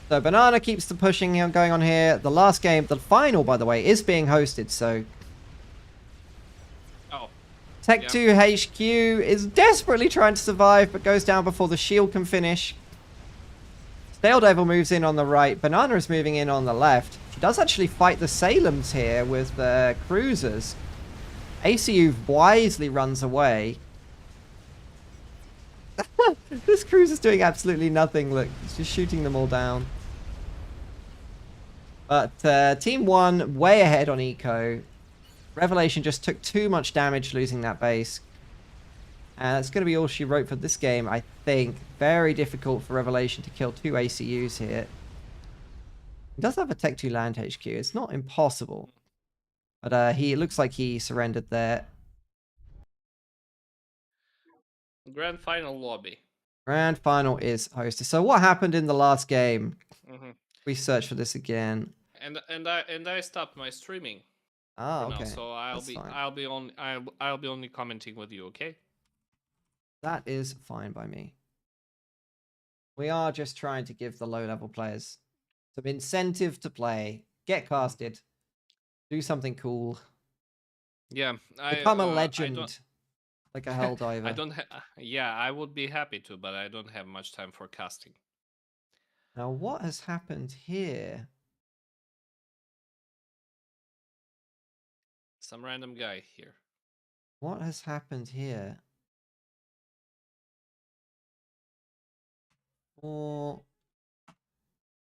So Banana keeps the pushing going on here. The last game, the final, by the way, is being hosted, so Tech 2 HQ is desperately trying to survive, but goes down before the shield can finish. Stale Devil moves in on the right. Banana is moving in on the left. She does actually fight the Salems here with the cruisers. ACU wisely runs away. This cruiser's doing absolutely nothing. Look, it's just shooting them all down. But Team 1 way ahead on eco. Revelation just took too much damage losing that base. And that's going to be all she wrote for this game, I think. Very difficult for Revelation to kill two ACUs here. He does have a Tech 2 land HQ. It's not impossible. But it looks like he surrendered there. Grand final lobby. Grand final is hosted. So what happened in the last game? We search for this again. And I stopped my streaming. Oh, okay. Now, so I'll be only commenting with you, okay? That is fine by me. We are just trying to give the low-level players some incentive to play, get casted, do something cool. Yeah, Become a legend, like a Helldiver. I don't. Yeah, I would be happy to, but I don't have much time for casting. Now, what has happened here? Some random guy here. What has happened here? Or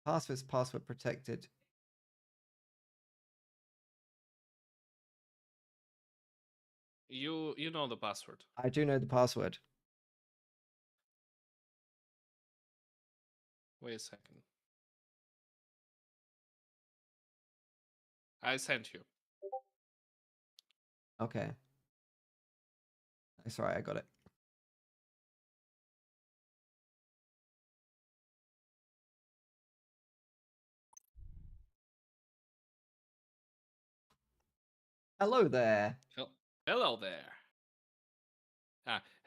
password protected. You know the password. I do know the password. Wait a second. I sent you. Okay. That's right, I got it. Hello there. Hello there.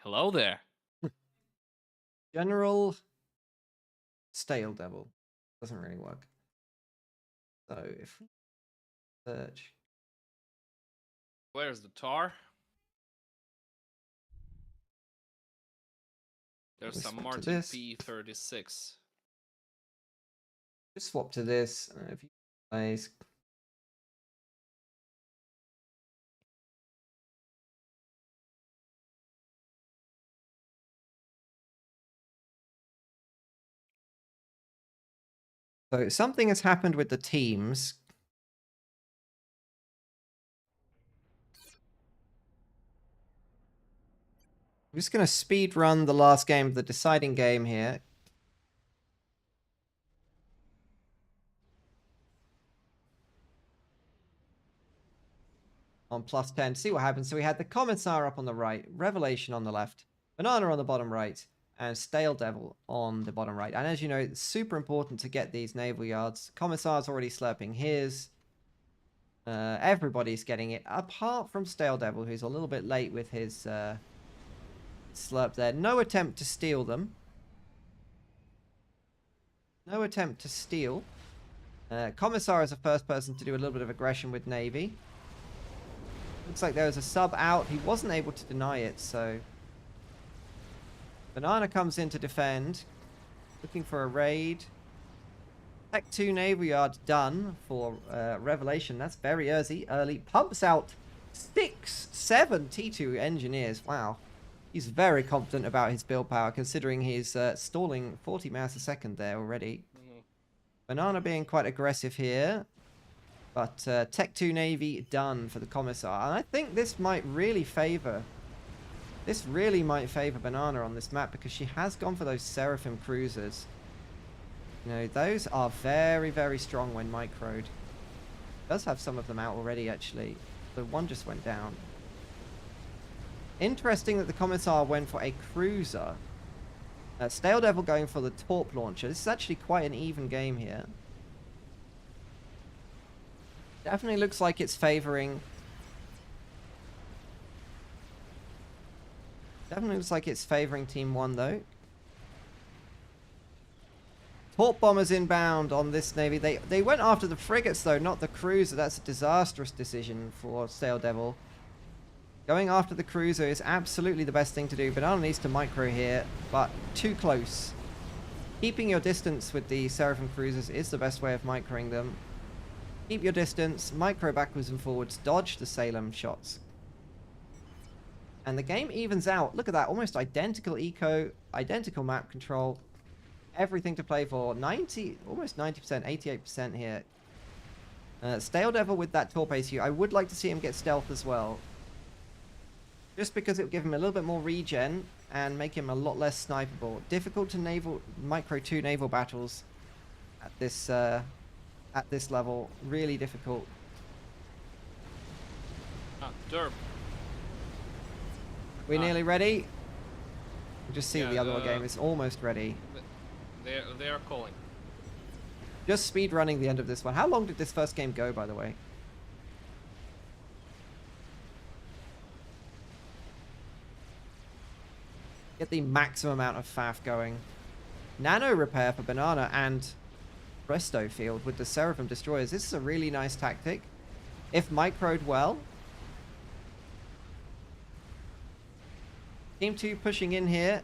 Hello there. General Stale Devil. Doesn't really work. So if we search. Where's the tar? There's We some swap to Martin this. P36. Just swap to this. If you guys. So something has happened with the teams. I'm just going to speed run the last game of the deciding game here. On +10, see what happens. So we had the Commissar up on the right, Revelation on the left, Banana on the bottom right, and Stale Devil on the bottom right. And as you know, it's super important to get these naval yards. Commissar's already slurping his. Everybody's getting it, apart from Stale Devil, who's a little bit late with his slurp there. No attempt to steal them. No attempt to steal. Commissar is the first person to do a little bit of aggression with Navy. Looks like there was a sub out. He wasn't able to deny it, so... Banana comes in to defend. Looking for a raid. Tech 2 Naval Yard done for Revelation. That's very early. Pumps out 7 T2 engineers. Wow. He's very confident about his build power, considering he's stalling 40 miles a second there already. Banana being quite aggressive here. But Tech 2 Navy done for the Commissar. And I think this might really favor... This really might favor Banana on this map, because she has gone for those Seraphim cruisers. You know, those are very, very strong when microed. Does have some of them out already, actually. The one just went down. Interesting that the Commissar went for a cruiser. Stale Devil going for the Torp launcher. This is actually quite an even game here. Definitely looks like it's favoring... Definitely looks like it's favoring Team 1, though. Torp bombers inbound on this Navy. They went after the frigates, though, not the cruiser. That's a disastrous decision for Stale Devil. Going after the cruiser is absolutely the best thing to do. Banana needs to micro here, but too close. Keeping your distance with the Seraphim cruisers is the best way of microing them. Keep your distance, micro backwards and forwards, dodge the Salem shots. And the game evens out. Look at that, almost identical eco, identical map control. Everything to play for. 90, almost 90%, 88% here. Stale Devil with that Torp ACU. I would like to see him get stealth as well. Just because it would give him a little bit more regen and make him a lot less sniperable. Difficult to micro 2 naval battles at this level. Really difficult. Derp. We nearly ready? We'll just see the other game is almost ready. They are calling. Just speed running the end of this one. How long did this first game go, by the way? Get the maximum amount of faff going. Nano repair for Banana and Resto Field with the Seraphim destroyers. This is a really nice tactic. If microed well. Team 2 pushing in here.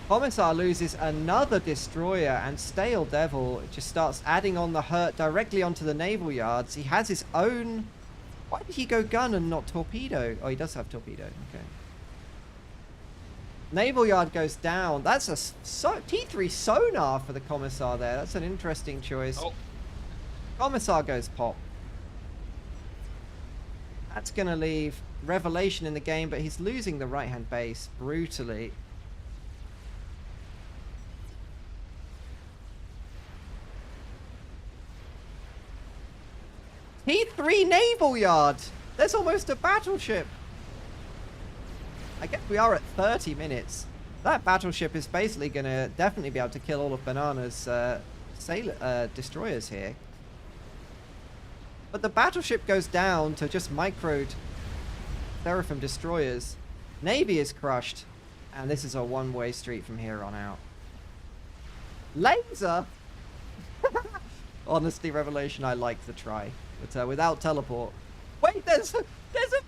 Commissar loses another destroyer, and Stale Devil just starts adding on the hurt directly onto the naval yards. He has his own... Why did he go gun and not torpedo? Oh, he does have torpedo. Okay. Naval yard goes down. That's a T3 sonar for the Commissar there. That's an interesting choice. Oh. Commissar goes pop. That's going to leave Revelation in the game, but he's losing the right-hand base brutally. T3 3 naval yards. There's almost a battleship. I guess we are at 30 minutes. That battleship is basically going to definitely be able to kill all of Banana's destroyers here. But the battleship goes down to just microed Seraphim destroyers. Navy is crushed. And this is a one-way street from here on out. Laser? Honestly, Revelation, I like the try. But without teleport. Wait, there's a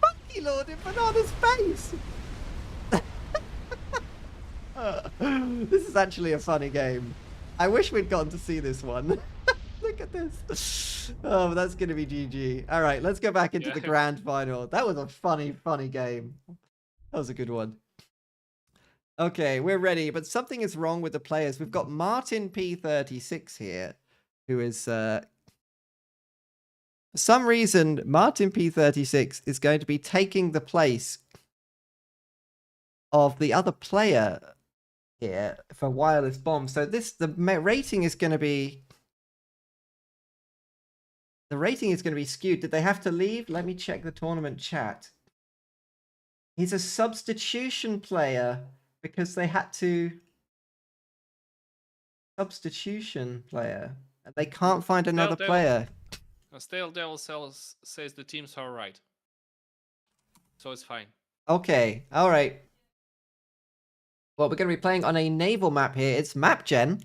monkey lord in Banana's face! This is actually a funny game. I wish we'd gotten to see this one. Look at this. Oh, that's going to be GG. All right, let's go back into the grand final. That was a funny game. That was a good one. Okay, we're ready, but something is wrong with the players. We've got Martin P36 here, who is... for some reason, Martin P36 is going to be taking the place of the other player here for wireless bomb. So the rating is going to be... The rating is going to be skewed. Did they have to leave? Let me check the tournament chat. He's a substitution player because they had to... Substitution player. And they can't find another player. Stale Devil says the teams are right. So it's fine. Okay, all right. Well, we're going to be playing on a naval map here. It's map gen.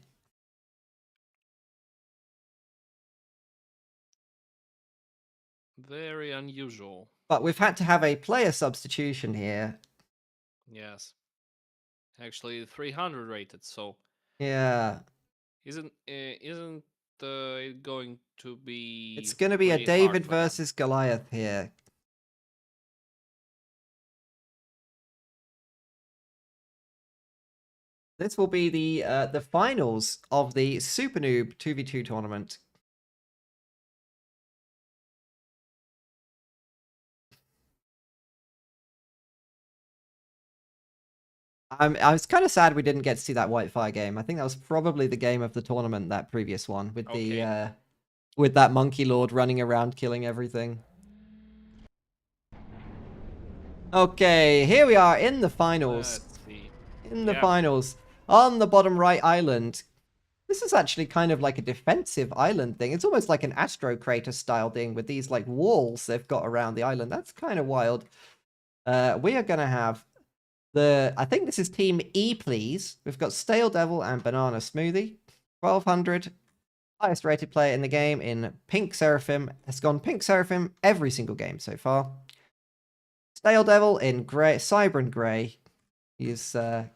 Very unusual. But we've had to have a player substitution here. Yes. Actually 300 rated, so yeah. Isn't it going to be... It's going to be a David versus Goliath here. This will be the finals of the SuperNoob 2v2 tournament. I was kind of sad we didn't get to see that Whitefire game. I think that was probably the game of the tournament, that previous one, with the with that Monkey Lord running around killing everything. Okay, here we are in the finals. Let's see. In the finals. On the bottom right island. This is actually kind of like a defensive island thing. It's almost like an Astro Crater style thing with these like walls they've got around the island. That's kind of wild. We are going to have I think this is Team E, please. We've got Stale Devil and Banana Smoothie. 1200. Highest rated player in the game in Pink Seraphim. Has gone Pink Seraphim every single game so far. Stale Devil in Grey, Cybran Grey. He's gone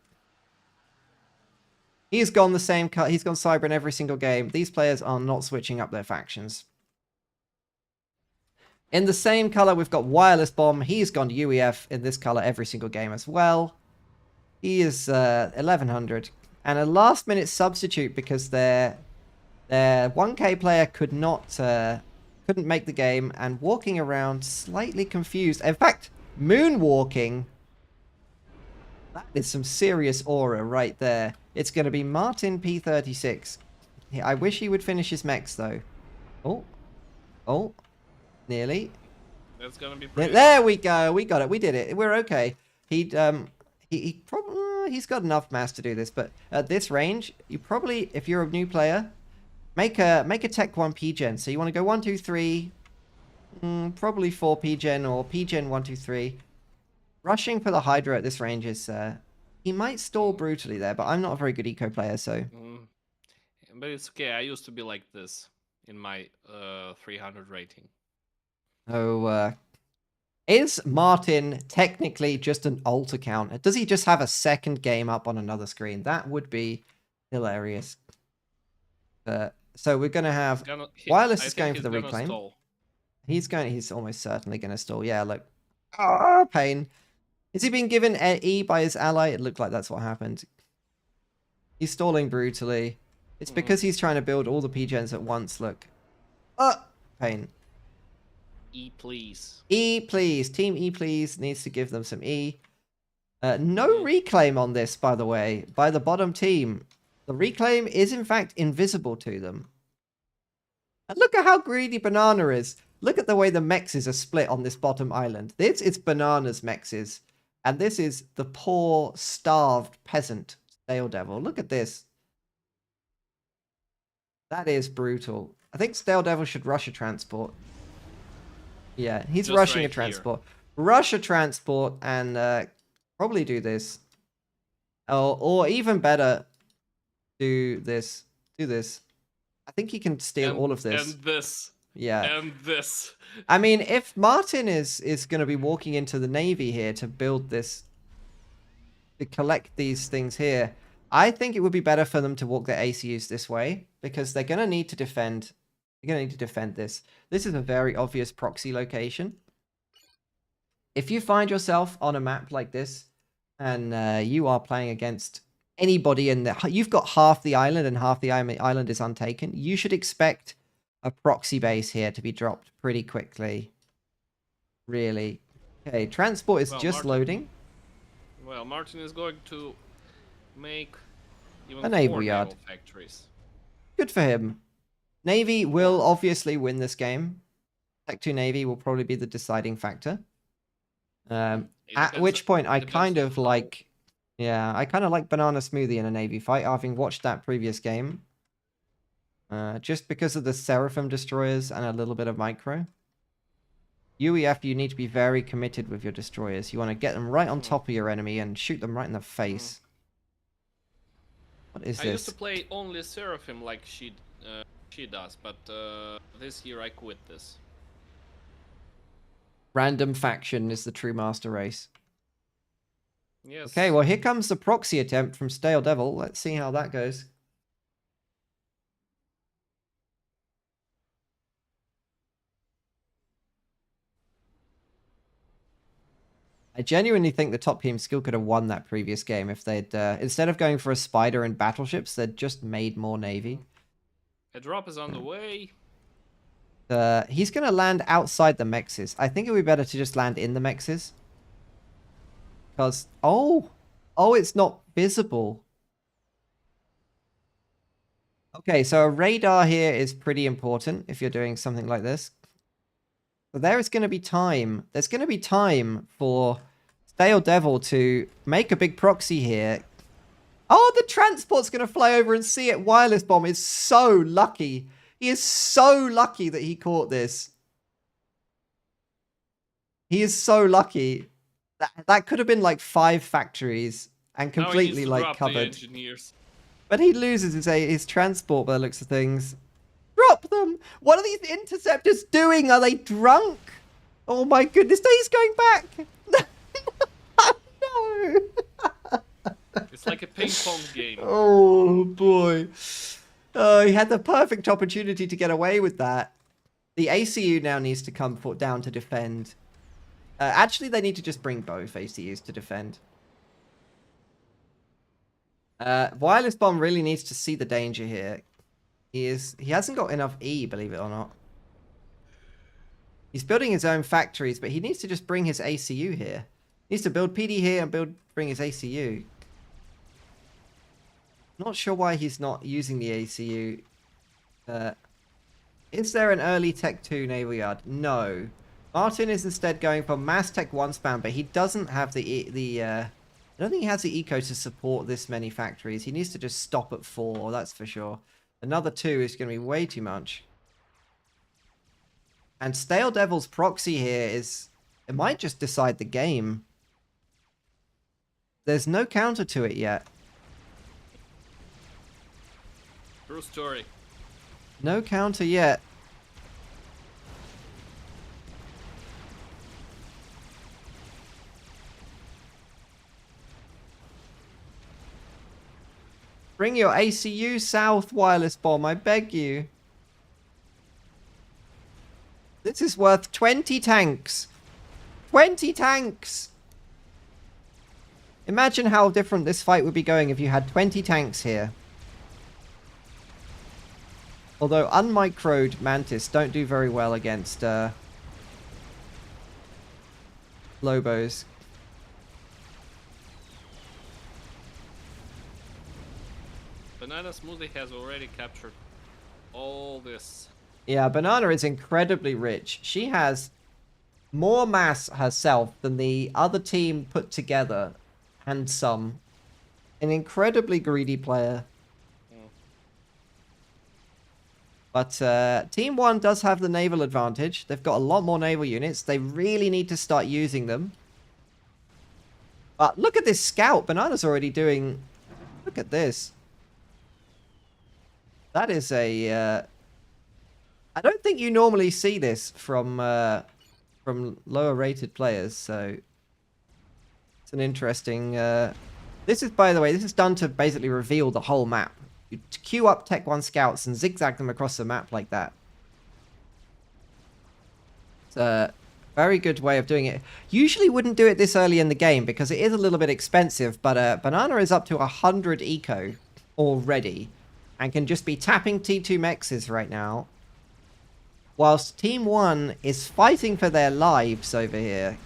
the same cut. He's gone Cybran every single game. These players are not switching up their factions. In the same color, we've got Wireless Bomb. He's gone UEF in this color every single game as well. He is 1100. And a last-minute substitute because their 1K player couldn't make the game and walking around slightly confused. In fact, moonwalking. That is some serious aura right there. It's going to be Martin P36. I wish he would finish his mechs, though. Oh. Nearly. That's gonna be pretty. There we go. We got it. We did it. We're okay. He probably he's got enough mass to do this, but at this range, you probably, if you're a new player, make a Tech 1 P-Gen. So you want to go 1, 2, 3, probably 4 P-Gen or P-Gen 1, 2, 3. Rushing for the Hydra at this range is he might stall brutally there, but I'm not a very good eco player, so. But it's okay. I used to be like this in my 300 rating. Oh, is Martin technically just an alt account? Does he just have a second game up on another screen? That would be hilarious. So we're going to have... Wireless is going for the reclaim. He's almost certainly going to stall. Yeah, look. Oh, pain. Is he being given E by his ally? It looked like that's what happened. He's stalling brutally. It's because he's trying to build all the P-Gens at once, look. Pain. E, please. E, please. Team E, please. Needs to give them some E. No reclaim on this, by the way, by the bottom team. The reclaim is, in fact, invisible to them. And look at how greedy Banana is. Look at the way the mexes are split on this bottom island. This is Banana's mexes. And this is the poor, starved peasant Stale Devil. Look at this. That is brutal. I think Stale Devil should rush a transport. Yeah, he's Just rushing a right here. transport. Rush a transport and probably do this. Or even better, do this. Do this. I think he can steal all of this. And this. Yeah. And this. I mean, if Martin is going to be walking into the Navy here to build this, to collect these things here, I think it would be better for them to walk their ACUs this way, because they're going to need to defend. They're going to need to defend this. This is a very obvious proxy location. If you find yourself on a map like this, and you are playing against anybody, and you've got half the island and half the island is untaken, you should expect a proxy base here to be dropped pretty quickly. Really. Okay, transport is just loading. Well, Martin is going to make even A naval 4 yard. naval factories. Good for him. Navy will obviously win this game. Tech 2 Navy will probably be the deciding factor. At which point I kind of like... Yeah, I kind of like Banana Smoothie in a Navy fight, having watched that previous game. Just because of the Seraphim destroyers and a little bit of micro. UEF, you need to be very committed with your destroyers. You want to get them right on top of your enemy and shoot them right in the face. What is I this? used to play only Seraphim like she does, but this year I quit this. Random faction is the true master race. Yes. Okay, well here comes the proxy attempt from Stale Devil. Let's see how that goes. I genuinely think the top team still could have won that previous game if they'd, instead of going for a spider and battleships, they'd just made more Navy. A drop is on the way. He's going to land outside the mexes. I think it would be better to just land in the mexes. Because, oh, it's not visible. Okay, so a radar here is pretty important if you're doing something like this. So there is going to be time. There's going to be time for Stale Devil to make a big proxy here. Oh, the transport's going to fly over and see it. Wireless Bomb is so lucky. He is so lucky that he caught this. He is so lucky. That could have been like 5 factories and completely like covered. But he loses his transport by the looks of things. Drop them! What are these interceptors doing? Are they drunk? Oh my goodness, he's going back! No! It's like a ping pong game. Oh boy. He had the perfect opportunity to get away with that. The ACU now needs to come down to defend. Actually, they need to just bring both ACUs to defend. Wireless Bomb really needs to see the danger here. He hasn't got enough E, believe it or not. He's building his own factories, but he needs to just bring his ACU here. He needs to build PD here and bring his ACU. Not sure why he's not using the ACU. Is there an early Tech 2 naval yard? No. Martin is instead going for Mass Tech 1 spam, but he doesn't have I don't think he has the eco to support this many factories. He needs to just stop at 4, that's for sure. Another 2 is going to be way too much. And Stale Devil's proxy here it might just decide the game. There's no counter to it yet. True story. No counter yet. Bring your ACU south, Wireless Bomb, I beg you. This is worth 20 tanks. 20 tanks! Imagine how different this fight would be going if you had 20 tanks here. Although unmicroed Mantis don't do very well against Lobos. Banana Smoothie has already captured all this. Yeah, Banana is incredibly rich. She has more mass herself than the other team put together, and some. An incredibly greedy player. Mm. But Team 1 does have the naval advantage. They've got a lot more naval units. They really need to start using them. But look at this scout. Banana's already doing... Look at this. That is a... I don't think you normally see this from lower rated players, so... It's an interesting... This is, by the way, this is done to basically reveal the whole map. You queue up Tech 1 scouts and zigzag them across the map like that. It's a very good way of doing it. Usually wouldn't do it this early in the game because it is a little bit expensive, but Banana is up to 100 eco already and can just be tapping T2 mexes right now. Whilst Team 1 is fighting for their lives over here.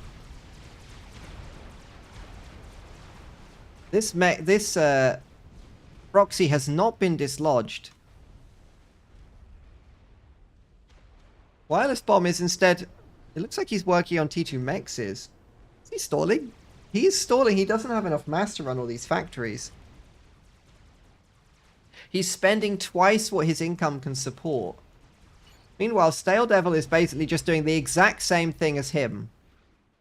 This proxy has not been dislodged. Wireless bomb is instead... It looks like he's working on T2 mexes. Is he stalling? He is stalling. He doesn't have enough mass to run all these factories. He's spending twice what his income can support. Meanwhile, Stale Devil is basically just doing the exact same thing as him.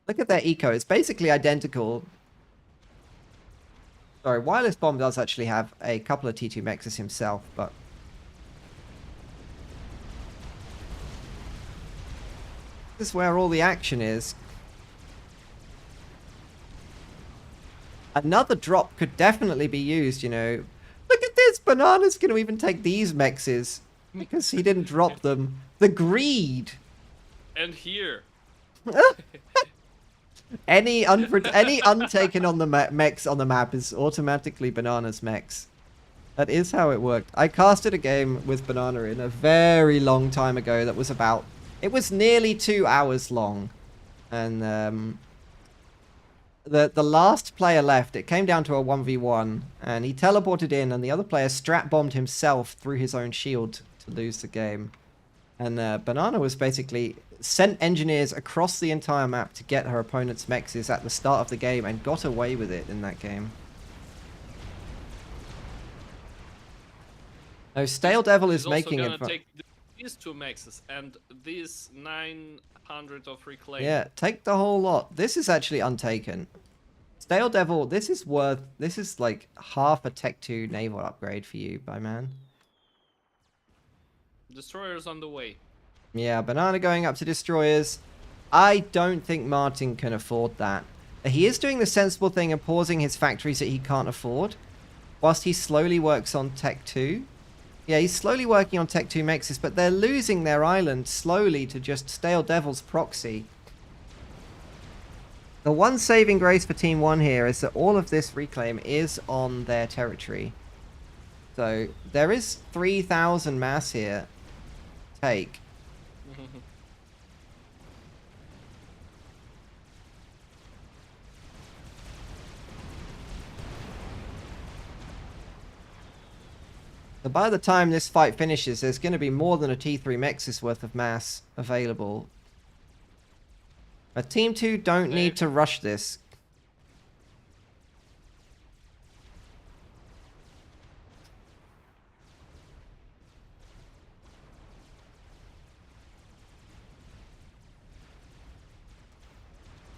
Look at their eco. It's basically identical. Sorry, Wireless Bomb does actually have a couple of T2 mexes himself, but... This is where all the action is. Another drop could definitely be used, you know. Look at this! Banana's going to even take these mexes. Because he didn't drop them. The greed! And here. Any untaken on the mechs on the map is automatically Banana's mechs. That is how it worked. I casted a game with Banana in a very long time ago that was about... It was nearly 2 hours long. And the last player left, it came down to a 1v1. And he teleported in and the other player strap-bombed himself through his own shield to lose the game. And Banana was basically sent engineers across the entire map to get her opponent's mexes at the start of the game and got away with it in that game. No, Stale Devil is making it... Take these 2 mexes and these 900 of reclaim. Yeah, take the whole lot. This is actually untaken. Stale Devil, this is like half a Tech 2 naval upgrade for you, by man. Destroyers on the way. Yeah, Banana going up to destroyers. I don't think Martin can afford that. He is doing the sensible thing and pausing his factories that he can't afford, whilst he slowly works on Tech 2. Yeah, he's slowly working on Tech 2 mexes, but they're losing their island slowly to just Stale Devil's proxy. The one saving grace for Team 1 here is that all of this reclaim is on their territory. So there is 3,000 mass here. Take. So by the time this fight finishes, there's going to be more than a T3 mex's worth of mass available. But Team 2 don't need to rush this.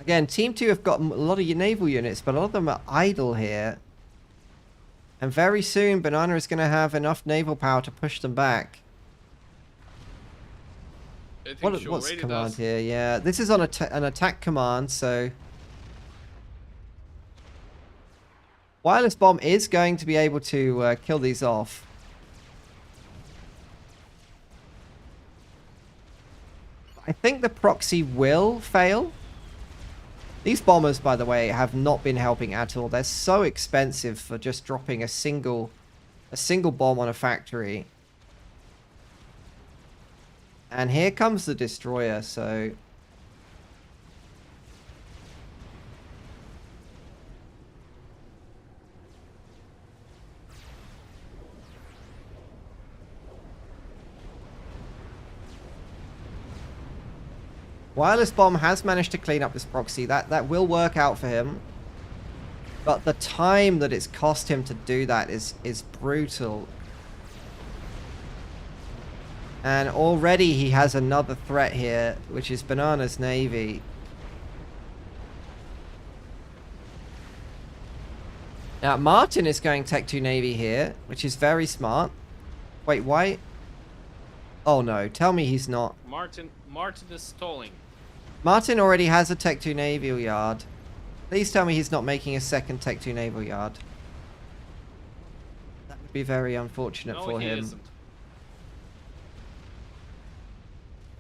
Again, Team 2 have got a lot of naval units, but a lot of them are idle here. And very soon, Banana is going to have enough naval power to push them back. What's command here? Yeah, this is on an attack command, so... Wireless Bomb is going to be able to kill these off. I think the proxy will fail. These bombers, by the way, have not been helping at all. They're so expensive for just dropping a single bomb on a factory. And here comes the destroyer, so... Wireless bomb has managed to clean up this proxy. That will work out for him. But the time that it's cost him to do that is brutal. And already he has another threat here, which is Banana's Navy. Now, Martin is going Tech 2 Navy here, which is very smart. Wait, why? Oh no, tell me he's not. Martin is stalling. Martin already has a Tech 2 Naval Yard. Please tell me he's not making a second Tech 2 Naval Yard. That would be very unfortunate for him. Isn't.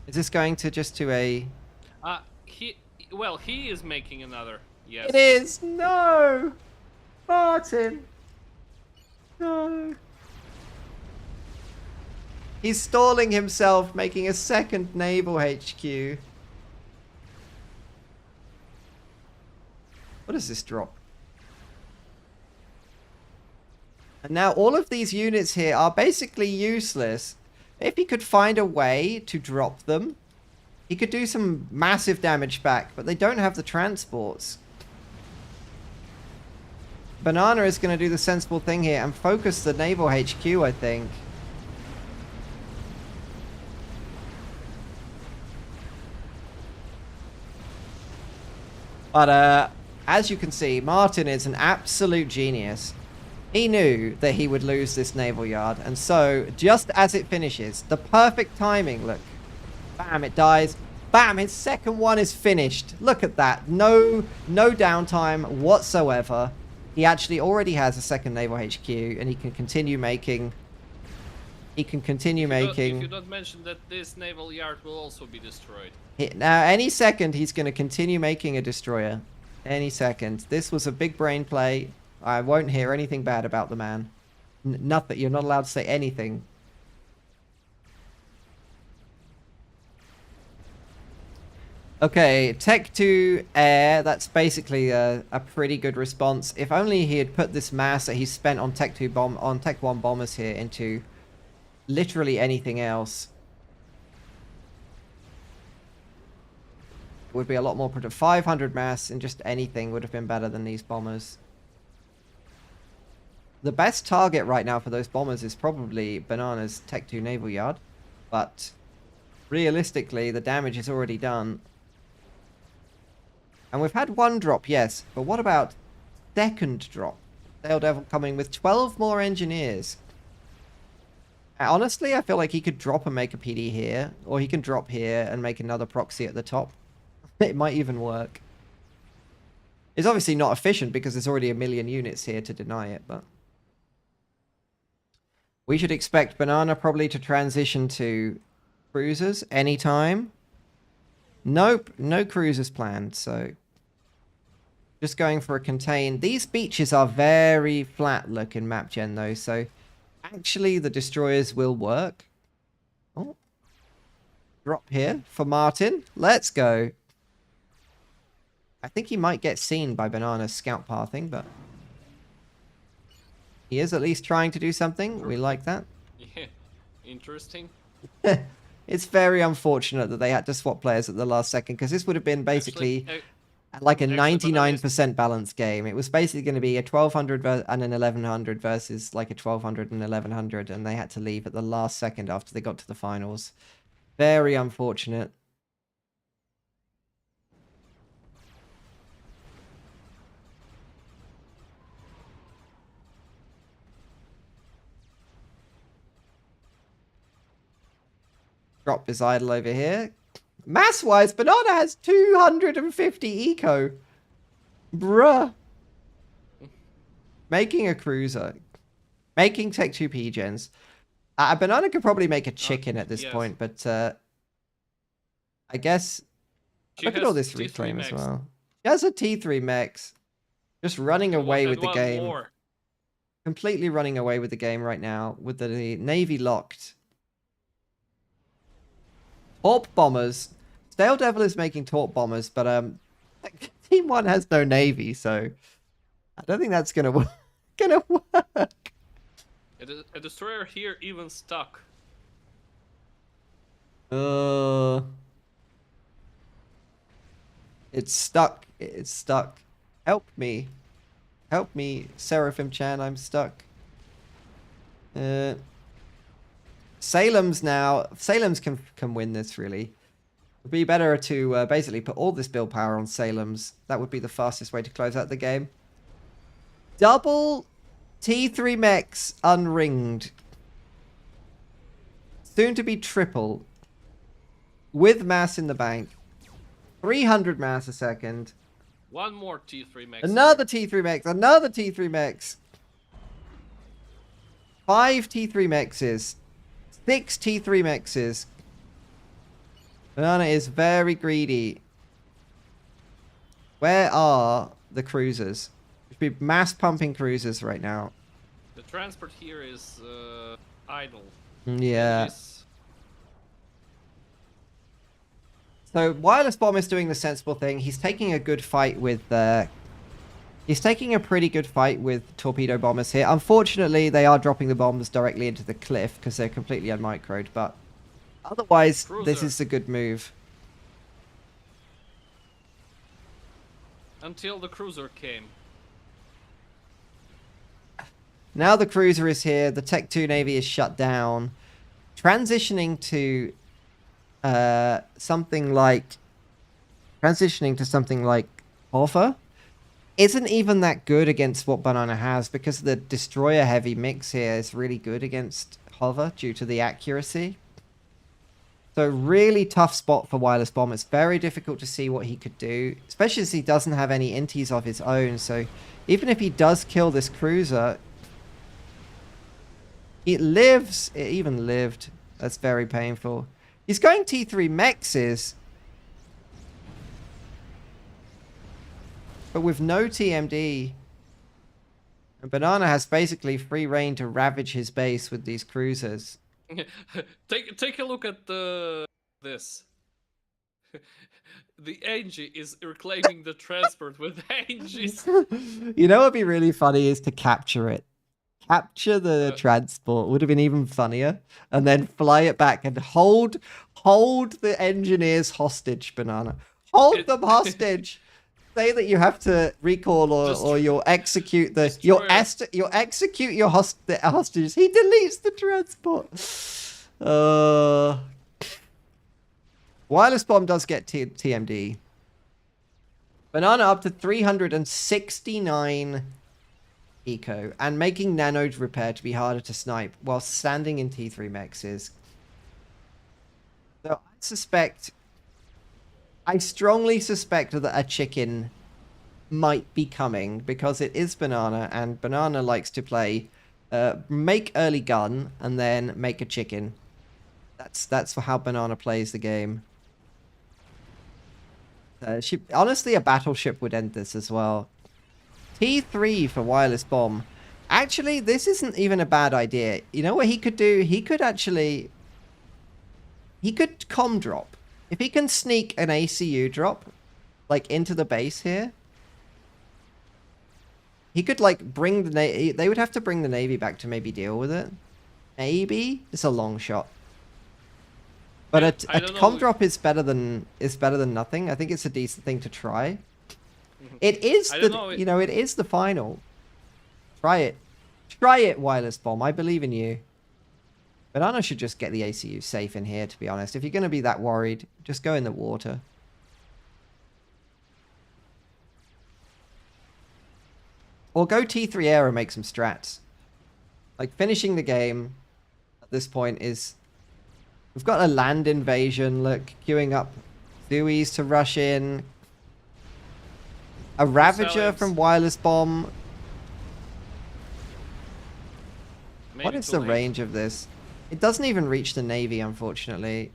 Is this going to just to a... He is making another. Yes. It is! No! Martin! No. He's stalling himself, making a second naval HQ. What does this drop? And now all of these units here are basically useless. If he could find a way to drop them, he could do some massive damage back, but they don't have the transports. Banana is going to do the sensible thing here and focus the naval HQ, I think. But as you can see, Martin is an absolute genius. He knew that he would lose this naval yard, and so just as it finishes, the perfect timing, look. Bam, it dies. Bam, his second one is finished. Look at that. No downtime whatsoever. He actually already has a second naval HQ, and he can continue making... If you don't mention that this naval yard will also be destroyed. Now, any second, he's going to continue making a destroyer. Any second. This was a big brain play. I won't hear anything bad about the man. Nothing. You're not allowed to say anything. Okay, Tech 2 Air. That's basically a pretty good response. If only he had put this mass that he spent on Tech 1 bombers here into literally anything else. It would be a lot more productive. 500 mass in just anything would have been better than these bombers. The best target right now for those bombers is probably Banana's Tech 2 Naval Yard. But realistically, the damage is already done. And we've had one drop, yes. But what about second drop? Sail Devil coming with 12 more engineers. Honestly, I feel like he could drop and make a PD here. Or he can drop here and make another proxy at the top. It might even work. It's obviously not efficient because there's already a million units here to deny it, but... We should expect Banana probably to transition to cruisers anytime. Nope, no cruisers planned, so... Just going for a contain. These beaches are very flat looking map gen though, so... Actually, the destroyers will work. Oh. Drop here for Martin. Let's go. I think he might get seen by Banana's scout pathing, but... He is at least trying to do something. We like that. Yeah, interesting. It's very unfortunate that they had to swap players at the last second, because this would have been basically like a 99% balanced game. It was basically going to be a 1200 and an 1100 versus like a 1200 and 1100, and they had to leave at the last second after they got to the finals. Very unfortunate. Drop is idle over here. Mass-wise, Banana has 250 eco. Bruh. Making a cruiser. Making Tech 2 P-Gens. Banana could probably make a chicken at this point, but I guess... Look at all this reclaim as well. He has a T3 Mex. Just running away with the game. More. Completely running away with the game right now. With the Navy locked. Torp bombers. Sail Devil is making torp bombers, but Team 1 has no navy, so I don't think that's gonna work. A destroyer here even stuck. It's stuck. It's stuck. Help me. Help me, Seraphim-chan. I'm stuck. Salem's now. Salem's can win this, really. It'd be better to basically put all this build power on Salem's. That would be the fastest way to close out the game. Double T3 mechs unringed. Soon to be triple. With mass in the bank. 300 mass a second. One more T3 mech. Another T3 mechs. Another T3 mechs. 5 T3 mexes. 6 T3 mexes. Banana is very greedy. Where are the cruisers? Should be mass pumping cruisers right now. The transport here is idle. Yeah. It is- So Wireless Bomb is doing the sensible thing. He's taking a good fight with he's taking a pretty good fight with torpedo bombers here. Unfortunately, they are dropping the bombs directly into the cliff because they're completely unmicroed, but otherwise, this Cruiser. is a good move. Until the cruiser came. Now the cruiser is here. The Tech 2 Navy is shut down. Transitioning to something like Hover isn't even that good against what Banana has because the destroyer heavy mix here is really good against Hover due to the accuracy. So really tough spot for Wireless Bomb. It's very difficult to see what he could do, especially as he doesn't have any inties of his own. So even if he does kill this cruiser, it lives. It even lived. That's very painful. He's going T3 mexes, but with no TMD. And Banana has basically free reign to ravage his base with these cruisers. Take a look at this. The Angie is reclaiming the transport with Angies. You know what would be really funny is to capture it. Capture the transport would have been even funnier, and then fly it back and hold the engineers hostage. Banana, hold them hostage. Say that you have to recall or you'll execute the you'll execute your hostages. He deletes the transport. Wireless Bomb does get TMD. Banana up to 369 eco and making nanode repair to be harder to snipe while standing in T3 mexes. So I strongly suspect that a chicken might be coming because it is Banana, and Banana likes to play make early gun and then make a chicken. That's for how Banana plays the game. Honestly, a battleship would end this as well. T3 for Wireless Bomb. Actually, this isn't even a bad idea. You know what he could do? He could comm drop. If he can sneak an ACU drop, like, into the base here, he could, like, bring the Navy... They would have to bring the Navy back to maybe deal with it. Maybe? It's a long shot. But a comm drop is better than nothing. I think it's a decent thing to try. It is it is the final. Try it. Try it, Wireless Bomb. I believe in you. Banana should just get the ACU safe in here, to be honest. If you're going to be that worried, just go in the water. Or go T3 air and make some strats. Like, finishing the game at this point is... We've got a land invasion, look, queuing up Thuis to rush in. A Ravager from Wireless Bomb. What is the range of this? It doesn't even reach the Navy, unfortunately.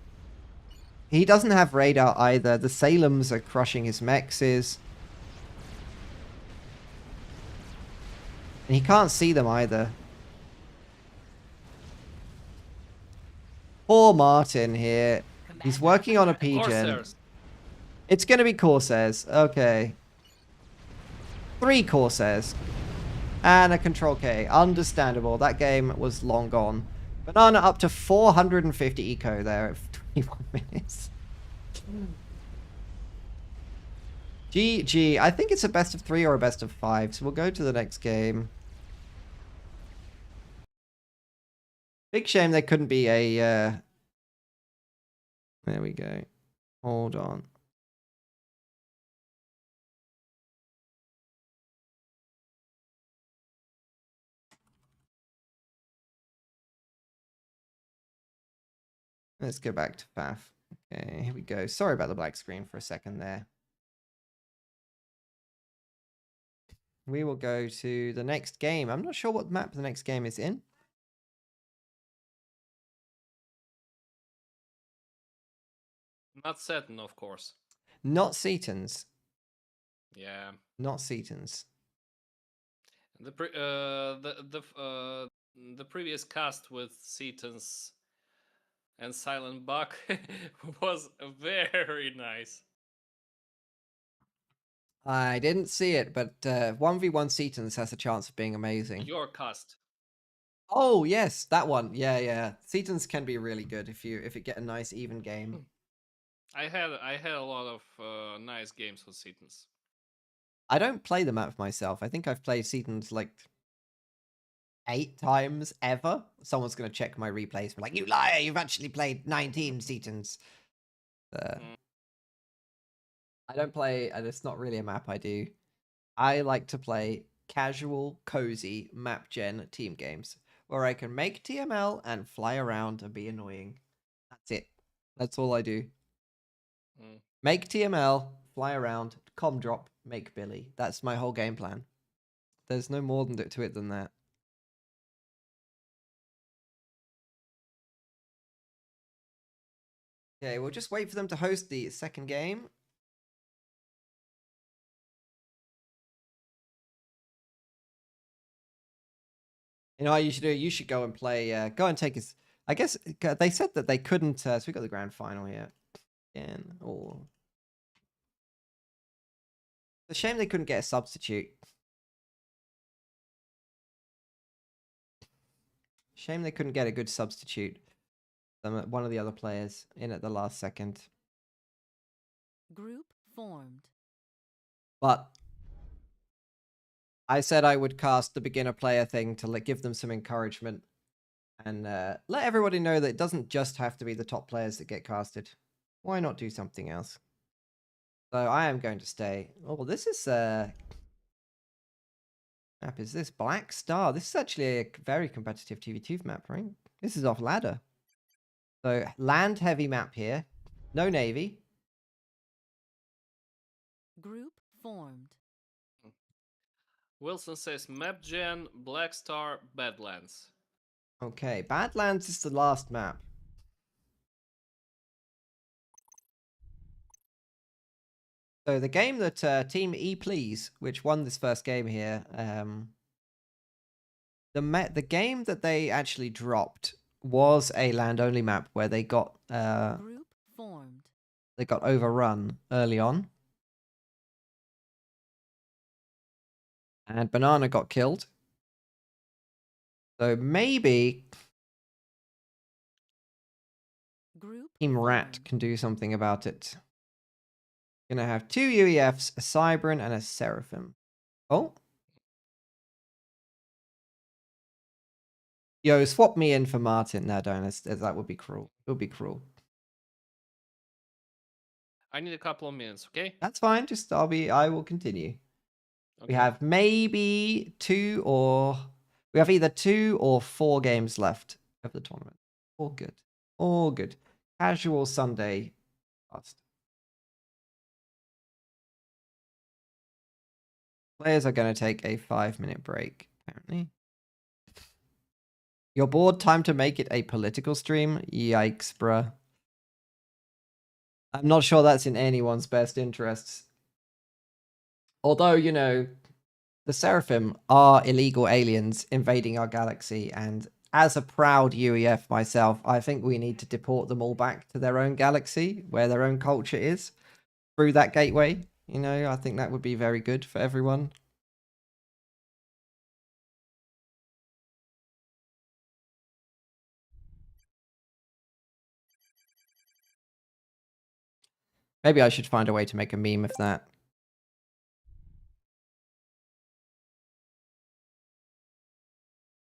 He doesn't have radar either. The Salems are crushing his mexes. And he can't see them either. Poor Martin here. He's working on a Pigeon. It's going to be Corsairs. Okay. 3 Corsairs. And a Control K. Understandable. That game was long gone. Banana up to 450 eco there at 21 minutes. GG. I think it's a best of 3 or a best of 5, so we'll go to the next game. Big shame there couldn't be a... There we go. Hold on. Let's go back to FAF. Okay, here we go. Sorry about the black screen for a second there. We will go to the next game. I'm not sure what map the next game is in. Not Saturn, of course. Not Seaton's. Yeah. Not Seaton's. The previous cast with Setons and Silent Buck was very nice. I didn't see it, but 1v1 Seaton's has a chance of being amazing. Your cast. Oh yes, that one. Yeah, yeah. Seaton's can be really good if it get a nice even game. I had a lot of nice games with Setons. I don't play the map myself. I think I've played Seaton's like 8 times ever. Someone's gonna check my replays. But like, you liar! You've actually played 19 Seaton's. I don't play, and it's not really a map I do. I like to play casual, cozy map gen team games where I can make TML and fly around and be annoying. That's it. That's all I do. Make TML, fly around, com drop, make Billy. That's my whole game plan. There's no more to it than that. Okay, we'll just wait for them to host the second game. You know what you should do? You should go and play, go and take his... I guess they said that they couldn't, so we got the grand final here. Again, or... It's a shame they couldn't get a substitute. Shame they couldn't get a good substitute. One of the other players in at the last second. Group formed. But I said I would cast the beginner player thing to give them some encouragement and let everybody know that it doesn't just have to be the top players that get casted. Why not do something else? So I am going to stay. Oh, this is map is this Black Star? This is actually a very competitive 2v2 map, right? This is off ladder. So land heavy map here. No navy. Group formed. Wilson says map gen, Black Star, Badlands. Okay, Badlands is the last map. So the game that Team E Please, which won this first game here, the game that they actually dropped was a land-only map where they got Group formed. They got overrun early on. And Banana got killed. So maybe Group Team Rat formed. can do something about it. Gonna have 2 UEFs, a Cybran, and a Seraphim. Oh. Yo, swap me in for Martin. No, don't. That would be cruel. It would be cruel. I need a couple of minutes, okay? That's fine. Just I will continue. Okay. We have maybe 2 or... We have either 2 or 4 games left of the tournament. All good. All good. Casual Sunday cast. Players are going to take a 5-minute break, apparently. You're bored? Time to make it a political stream? Yikes, bruh. I'm not sure that's in anyone's best interests. Although, you know, the Seraphim are illegal aliens invading our galaxy, and as a proud UEF myself, I think we need to deport them all back to their own galaxy, where their own culture is, through that gateway. You know, I think that would be very good for everyone. Maybe I should find a way to make a meme of that.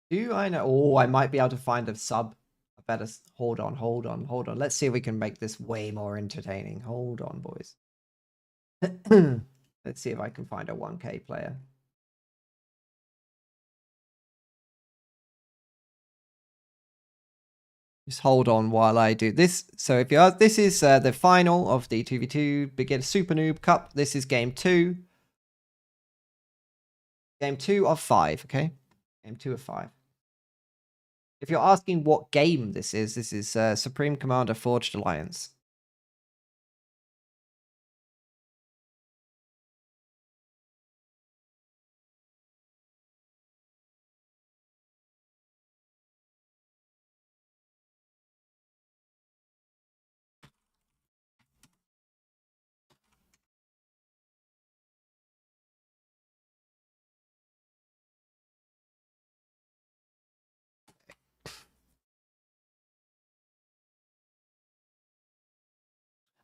Do I know? Oh, I might be able to find a sub. I better hold on. Let's see if we can make this way more entertaining. Hold on, boys. Let's see if I can find a 1K player. Just hold on while I do this. So if you are, this is the final of the 2v2 Begin Super Noob Cup. This is game 2. Game 2 of 5, okay? Game 2 of 5. If you're asking what game this is Supreme Commander Forged Alliance.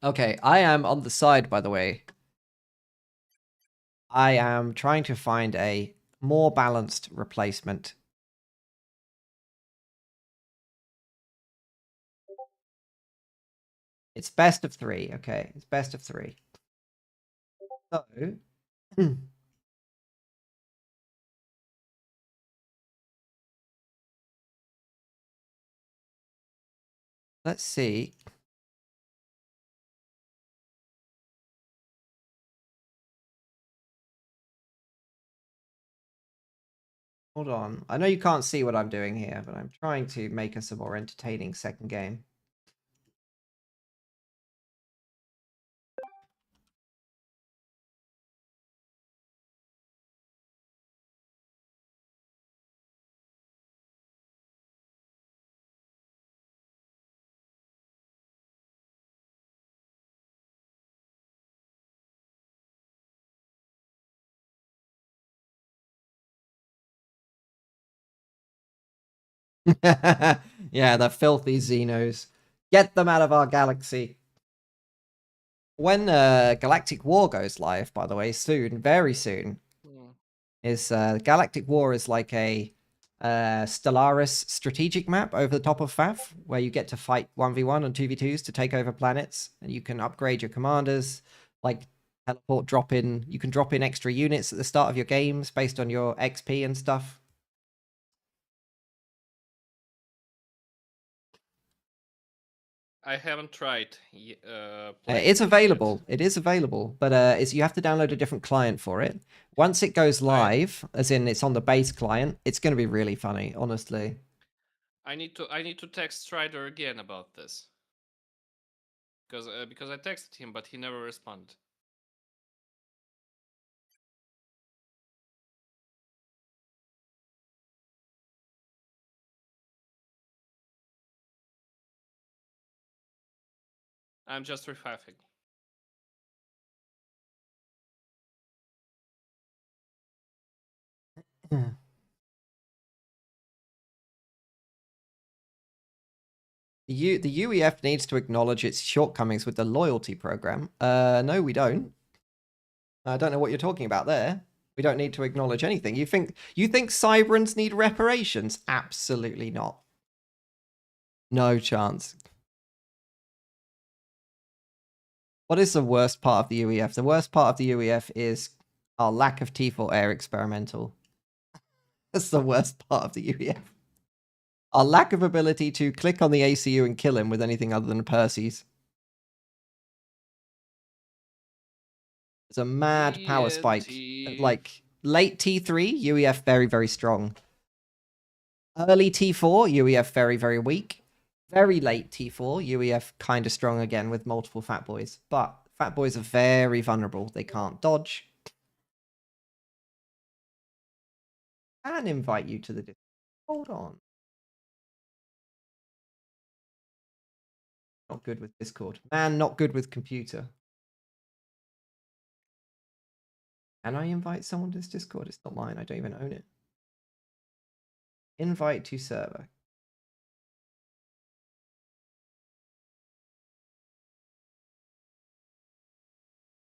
Okay, I am on the side, by the way. I am trying to find a more balanced replacement. It's best of 3, okay? It's best of 3. So, let's see. Hold on. I know you can't see what I'm doing here, but I'm trying to make us a more entertaining second game. Yeah, the filthy Xenos. Get them out of our galaxy. When Galactic War goes live, by the way, soon, very soon, is Galactic War is like a Stellaris strategic map over the top of FAF, where you get to fight 1v1 and 2v2s to take over planets, and you can upgrade your commanders, like teleport, drop in. You can drop in extra units at the start of your games based on your XP and stuff. I haven't tried. It's available. It is available, but you have to download a different client for it. Once it goes live, as in it's on the base client, it's going to be really funny, honestly. I need to text Strider again about this. Because I texted him, but he never responded. I'm just refaffing. The UEF needs to acknowledge its shortcomings with the loyalty program. No, we don't. I don't know what you're talking about there. We don't need to acknowledge anything. You think Cyberans need reparations? Absolutely not. No chance. What is the worst part of the UEF? The worst part of the UEF is our lack of T4 air experimental. That's the worst part of the UEF. Our lack of ability to click on the ACU and kill him with anything other than Percy's. It's a mad power spike. Like, late T3, UEF very, very strong. Early T4, UEF very, very weak. Very late T4, UEF kind of strong again with multiple fat boys. But fat boys are very vulnerable. They can't dodge. And invite you to the Discord. Hold on. Not good with Discord. Man, not good with computer. Can I invite someone to this Discord? It's not mine. I don't even own it. Invite to server.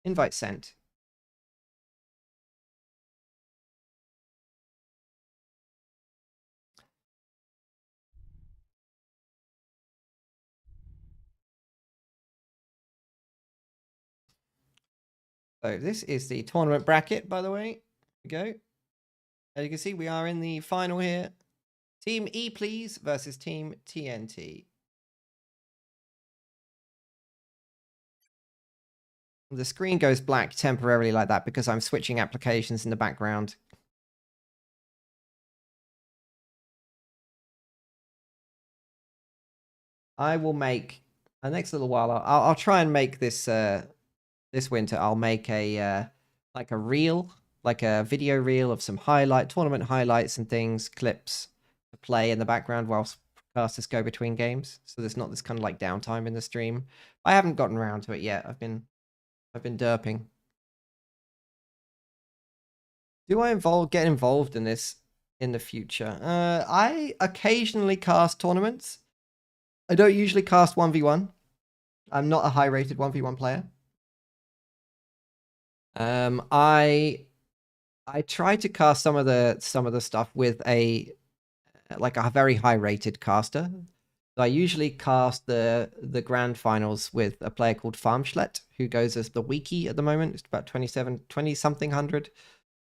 Invite sent. So this is the tournament bracket, by the way. Here we go. As you can see, we are in the final here. Team E Please versus Team TNT. The screen goes black temporarily like that because I'm switching applications in the background. I will make the next little while. I'll try and make this this winter. I'll make a like a reel, like a video reel of some tournament highlights and things, clips to play in the background whilst casters go between games. So there's not this kind of like downtime in the stream. I haven't gotten around to it yet. I've been derping. Do I get involved in this in the future? I occasionally cast tournaments. I don't usually cast 1v1. I'm not a high-rated 1v1 player. I try to cast some of the stuff with a very high-rated caster. So I usually cast the grand finals with a player called Farmschlet, who goes as the Wiki at the moment. It's about 20-something hundred.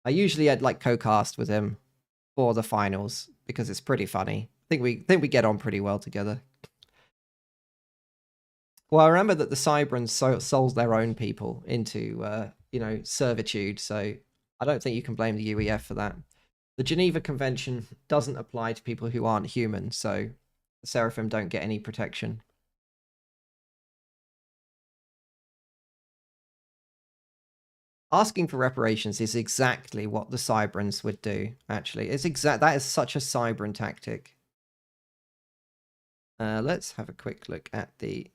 I usually like co-cast with him for the finals because it's pretty funny. I think we get on pretty well together. Well, I remember that the Cyberans sold their own people into servitude, so I don't think you can blame the UEF for that. The Geneva Convention doesn't apply to people who aren't human, so the Seraphim don't get any protection. Asking for reparations is exactly what the Cyberans would do, actually. That is such a Cyberan tactic. Let's have a quick look at the...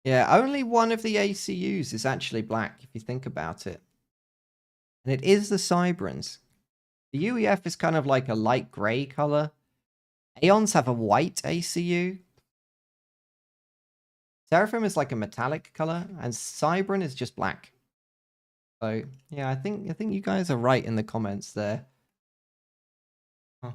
Yeah, only one of the ACUs is actually black, if you think about it. And it is the Cyberans. The UEF is kind of like a light grey color. Aeons have a white ACU. Seraphim is like a metallic color, and Cyberan is just black. So yeah, I think you guys are right in the comments there. Huh.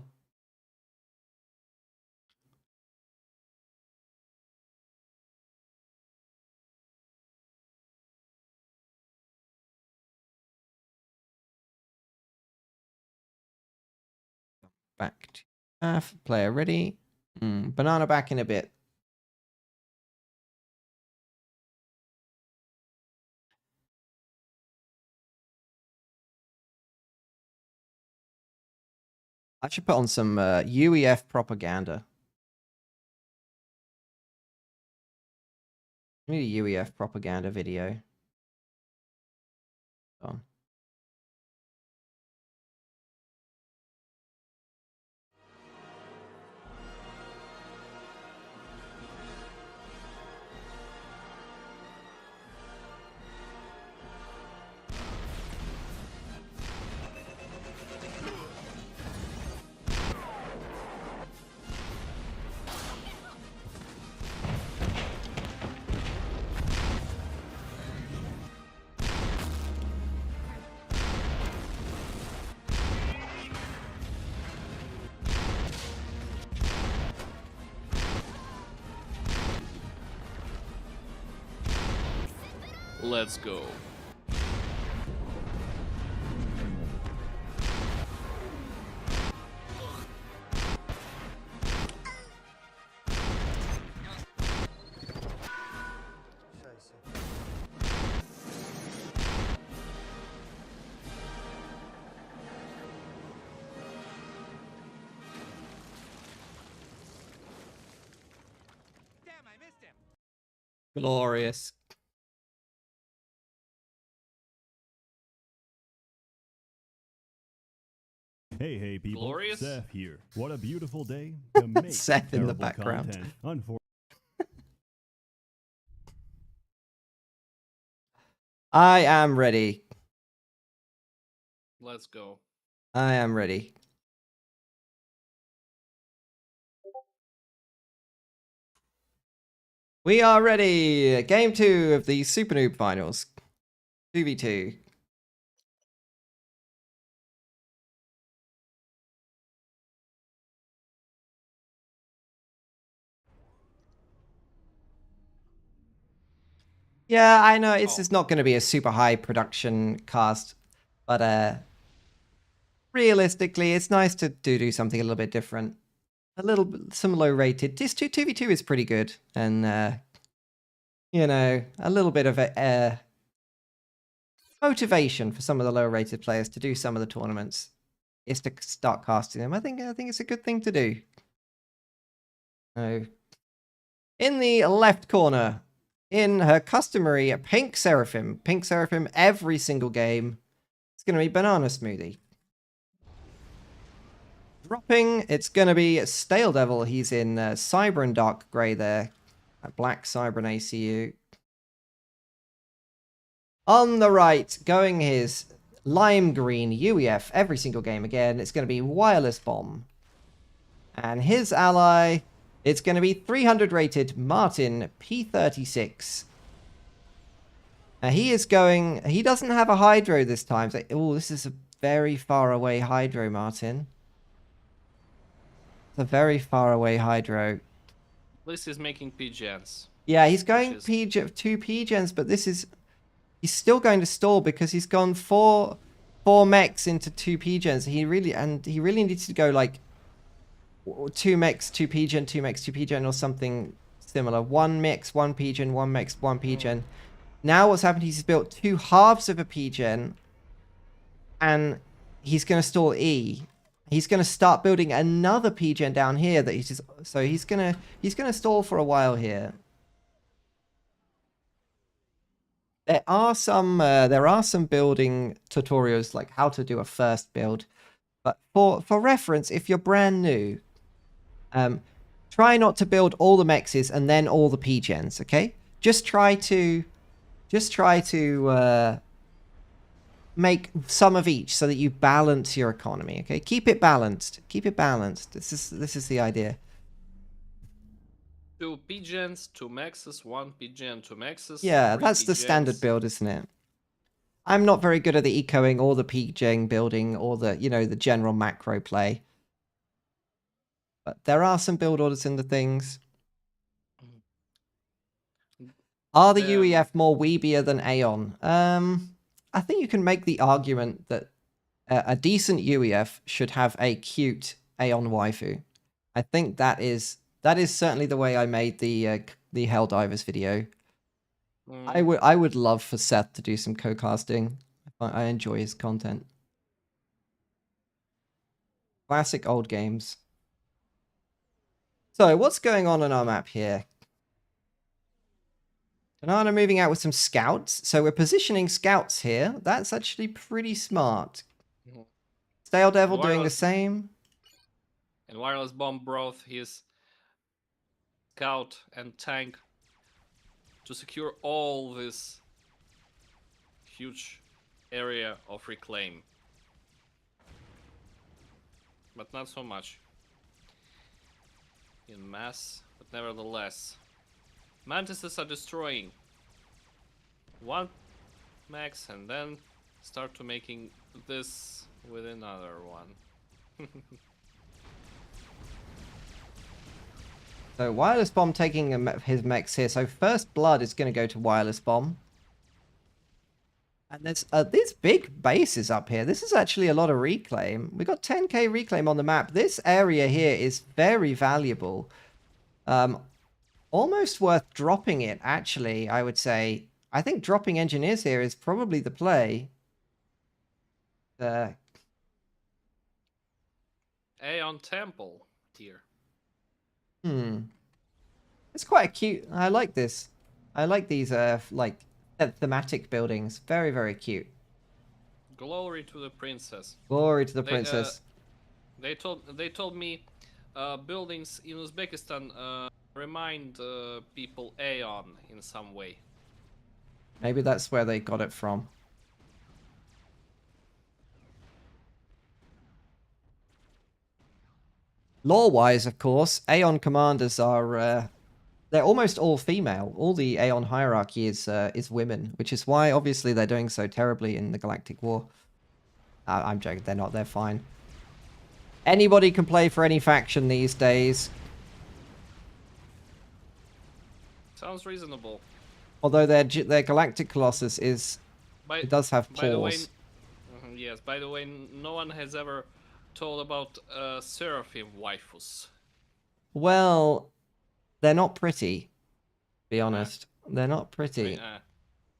Back to F, player ready. Banana back in a bit. I should put on some UEF propaganda. I need a UEF propaganda video. On. Let's go. Damn, I missed him. Glorious. Hey, people. Glorious? Seth here. What a beautiful day to make Seth in the terrible background. content. I am ready. Let's go. I am ready. We are ready. Game 2 of the SuperNoob finals. 2v2. Yeah, I know it's just not going to be a super high production cast, but realistically, it's nice to do something a little bit different. Some low rated. This 2v2 is pretty good, and you know, a little bit of a motivation for some of the lower rated players to do some of the tournaments is to start casting them. I think it's a good thing to do. So, in the left corner, in her customary pink Seraphim every single game. It's going to be Banana Smoothie. Dropping, it's going to be Stale Devil. He's in Cyber and Dark Grey there. A black Cyber and ACU. On the right, going his lime green UEF every single game again. It's going to be Wireless Bomb. And his ally, it's going to be 300 rated Martin P36. Now he doesn't have a Hydro this time. So, oh, this is a very far away Hydro, Martin. It's a very far away Hydro. This is making PGens. Yeah, he's going two PGens, but he's still going to stall because he's gone four mechs into two PGens. He really needs to go like 2 mechs, 2 PGen, 2 mechs, 2 PGen, or something similar. 1 mechs, 1 PGen, 1 mechs, 1 PGen. Now what's happened, he's built 2 halves of a PGen, and he's going to stall E. He's going to start building another PGen down here that he's going to stall for a while here. There are some building tutorials like how to do a first build, but for reference, if you're brand new, try not to build all the mexes and then all the PGens, okay? Just try to make some of each so that you balance your economy, okay? Keep it balanced. Keep it balanced. This is the idea. 2 PGens, 2 mexes, 1 PGen, 2 mexes. Yeah, that's the standard build, isn't it? I'm not very good at the ecoing or the PGen building or the, you know, the general macro play. But there are some build orders in the things. Are the UEF more weebier than Aeon? I think you can make the argument that a decent UEF should have a cute Aeon waifu. I think that is certainly the way I made the Helldivers video. I would love for Seth to do some co-casting. I enjoy his content. Classic old games. So what's going on our map here? Banana moving out with some scouts. So we're positioning scouts here. That's actually pretty smart. Stale Devil doing the same. And Wireless Bomb brought his scout and tank to secure all this huge area of reclaim. But not so much in mass, but nevertheless. Mantises are destroying 1 max and then start to making this with another one. So Wireless Bomb taking his mechs here. So first blood is going to go to Wireless Bomb. And there's these big bases up here. This is actually a lot of reclaim. We got 10k reclaim on the map. This area here is very valuable. Almost worth dropping it, actually, I would say. I think dropping engineers here is probably the play. Aeon Temple here. It's quite cute. I like this. I like these like thematic buildings. Very, very cute. Glory to the princess. Glory to the princess. They told me buildings in Uzbekistan remind people Aeon in some way. Maybe that's where they got it from. Lore-wise, of course, Aeon commanders are they're almost all female. All the Aeon hierarchy is women, which is why obviously they're doing so terribly in the Galactic War. I'm joking. They're not. They're fine. Anybody can play for any faction these days. Sounds reasonable. Although their Galactic Colossus is, it does have By the way, paws. yes. By the way, no one has ever told about Seraphim waifus. Well, they're not pretty. To be honest, they're not pretty.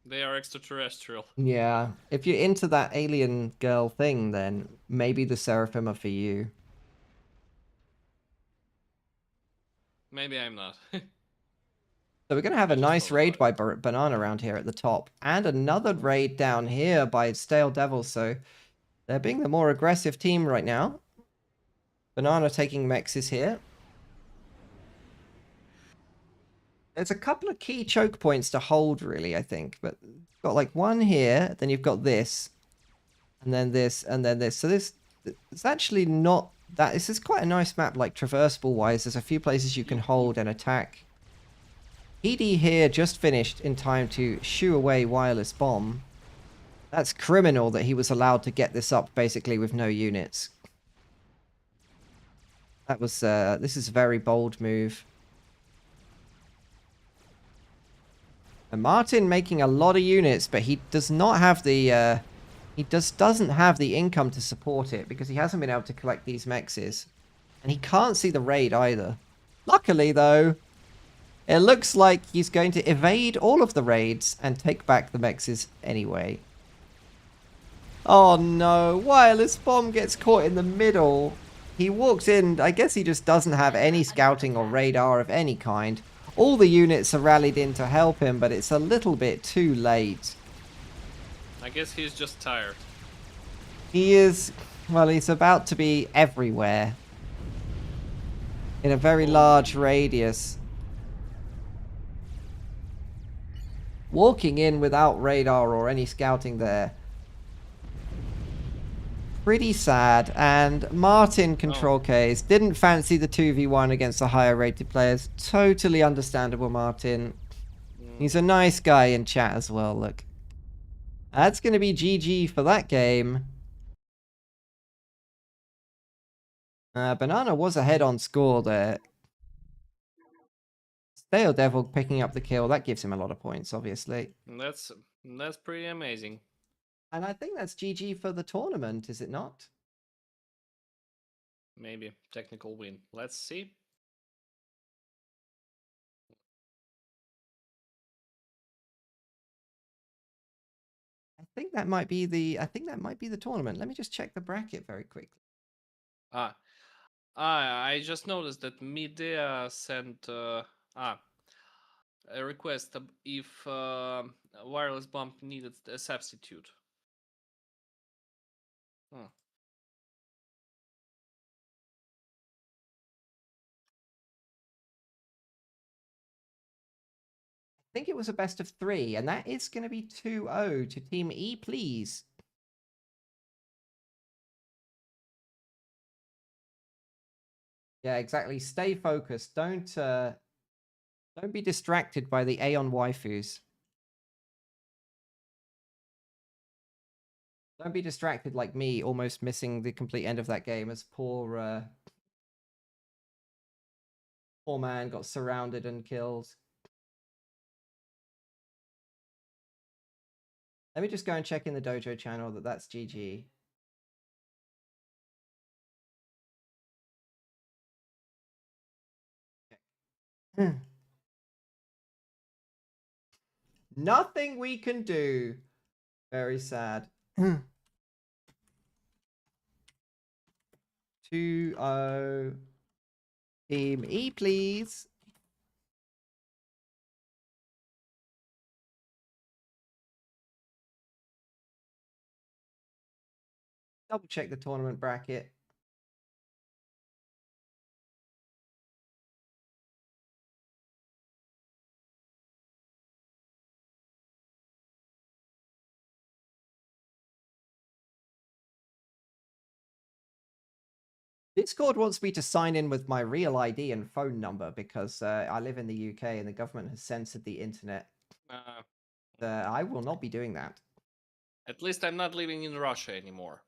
They are extraterrestrial. Yeah, if you're into that alien girl thing, then maybe the Seraphim are for you. Maybe I'm not. So we're going to have a just nice thought raid about by Banana around here at the top. And another raid down here by Stale Devil. So they're being the more aggressive team right now. Banana taking mexes here. There's a couple of key choke points to hold, really, I think. But you've got like one here, then you've got this. And then this, and then this. So this, it's actually not that... This is quite a nice map, like traversable-wise. There's a few places you can hold and attack. PD here just finished in time to shoo away Wireless Bomb. That's criminal that he was allowed to get this up basically with no units. That was, this is a very bold move. And Martin making a lot of units, but he does not have the, he doesn't have the income to support it because he hasn't been able to collect these mexes. And he can't see the raid either. Luckily though, it looks like he's going to evade all of the raids and take back the mexes anyway. Oh no, Wireless Bomb gets caught in the middle. He walks in, I guess he just doesn't have any scouting or radar of any kind. All the units are rallied in to help him, but it's a little bit too late. I guess he's just tired. He is, well, he's about to be everywhere. In a very large radius. Walking in without radar or any scouting there. Pretty sad. And Martin Control Ks didn't fancy the 2v1 against the higher rated players. Totally understandable, Martin. He's a nice guy in chat as well, look. That's going to be GG for that game. Banana was ahead on score there. Stale Devil picking up the kill. That gives him a lot of points, obviously. That's pretty amazing. And I think that's GG for the tournament, is it not? Maybe technical win. Let's see. I think that might be the tournament. Let me just check the bracket very quickly. I just noticed that Midea sent a request if Wireless Bomb needed a substitute. Huh. I think it was a best of 3, and that is going to be 2-0 to Team E, please. Yeah, exactly. Stay focused. Don't be distracted by the Aeon waifus. Don't be distracted like me, almost missing the complete end of that game as poor man got surrounded and killed. Let me just go and check in the dojo channel that that's GG. Okay. Nothing we can do. Very sad. 2-0. Team E, please. Double check the tournament bracket. Discord wants me to sign in with my real ID and phone number because I live in the UK and the government has censored the internet. I will not be doing that. At least I'm not living in Russia anymore.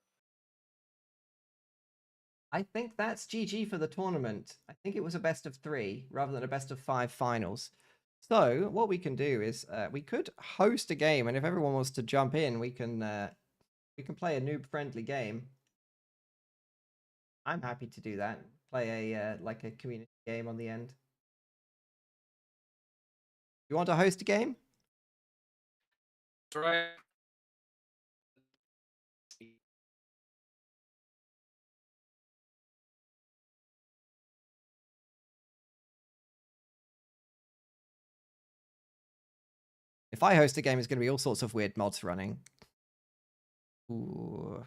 I think that's GG for the tournament. I think it was a best of 3 rather than a best of 5 finals. So what we can do is we could host a game, and if everyone wants to jump in, we can play a noob-friendly game. I'm happy to do that. Play a like a community game on the end. You want to host a game? Try. If I host a game, it's going to be all sorts of weird mods running. Ooh.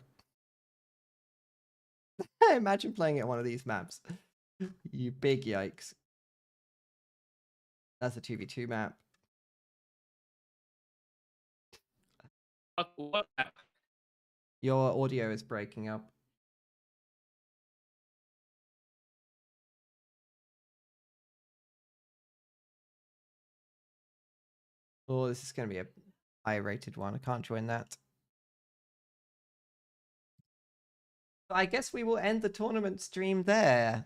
Imagine playing at one of these maps. You big yikes. That's a 2v2 map. What map? Your audio is breaking up. Oh, this is going to be a high-rated one. I can't join that. I guess we will end the tournament stream there.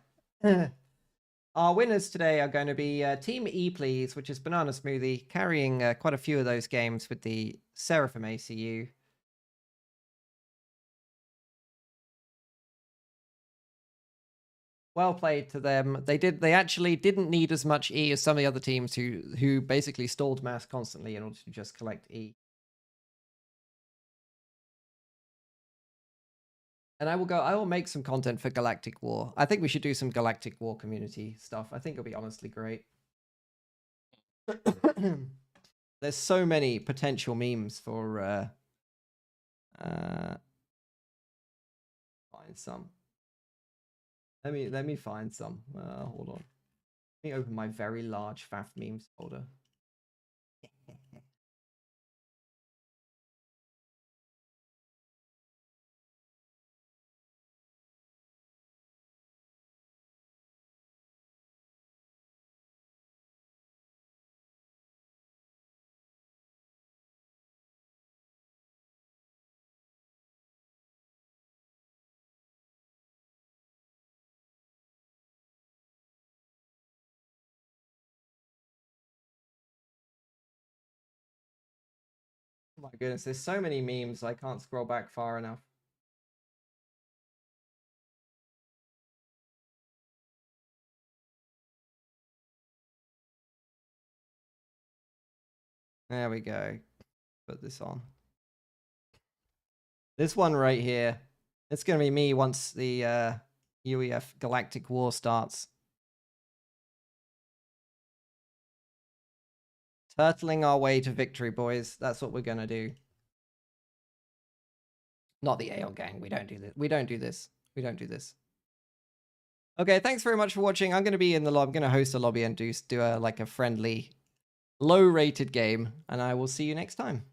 Our winners today are going to be Team E Please, which is Banana Smoothie, carrying quite a few of those games with the Seraphim ACU. Well played to them. They actually didn't need as much E as some of the other teams who basically stalled mass constantly in order to just collect E. And I will make some content for Galactic War. I think we should do some Galactic War community stuff. I think it'll be honestly great. There's so many potential memes for find some. Let me find some. Hold on. Let me open my very large FAF memes folder. Oh my goodness, there's so many memes, I can't scroll back far enough. There we go. Put this on. This one right here. It's going to be me once the UEF Galactic War starts. Turtling our way to victory, boys. That's what we're going to do. Not the AO gang. We don't do this. We don't do this. We don't do this. Okay, thanks very much for watching. I'm going to be in the lobby. I'm going to host a lobby and do a friendly, low-rated game. And I will see you next time.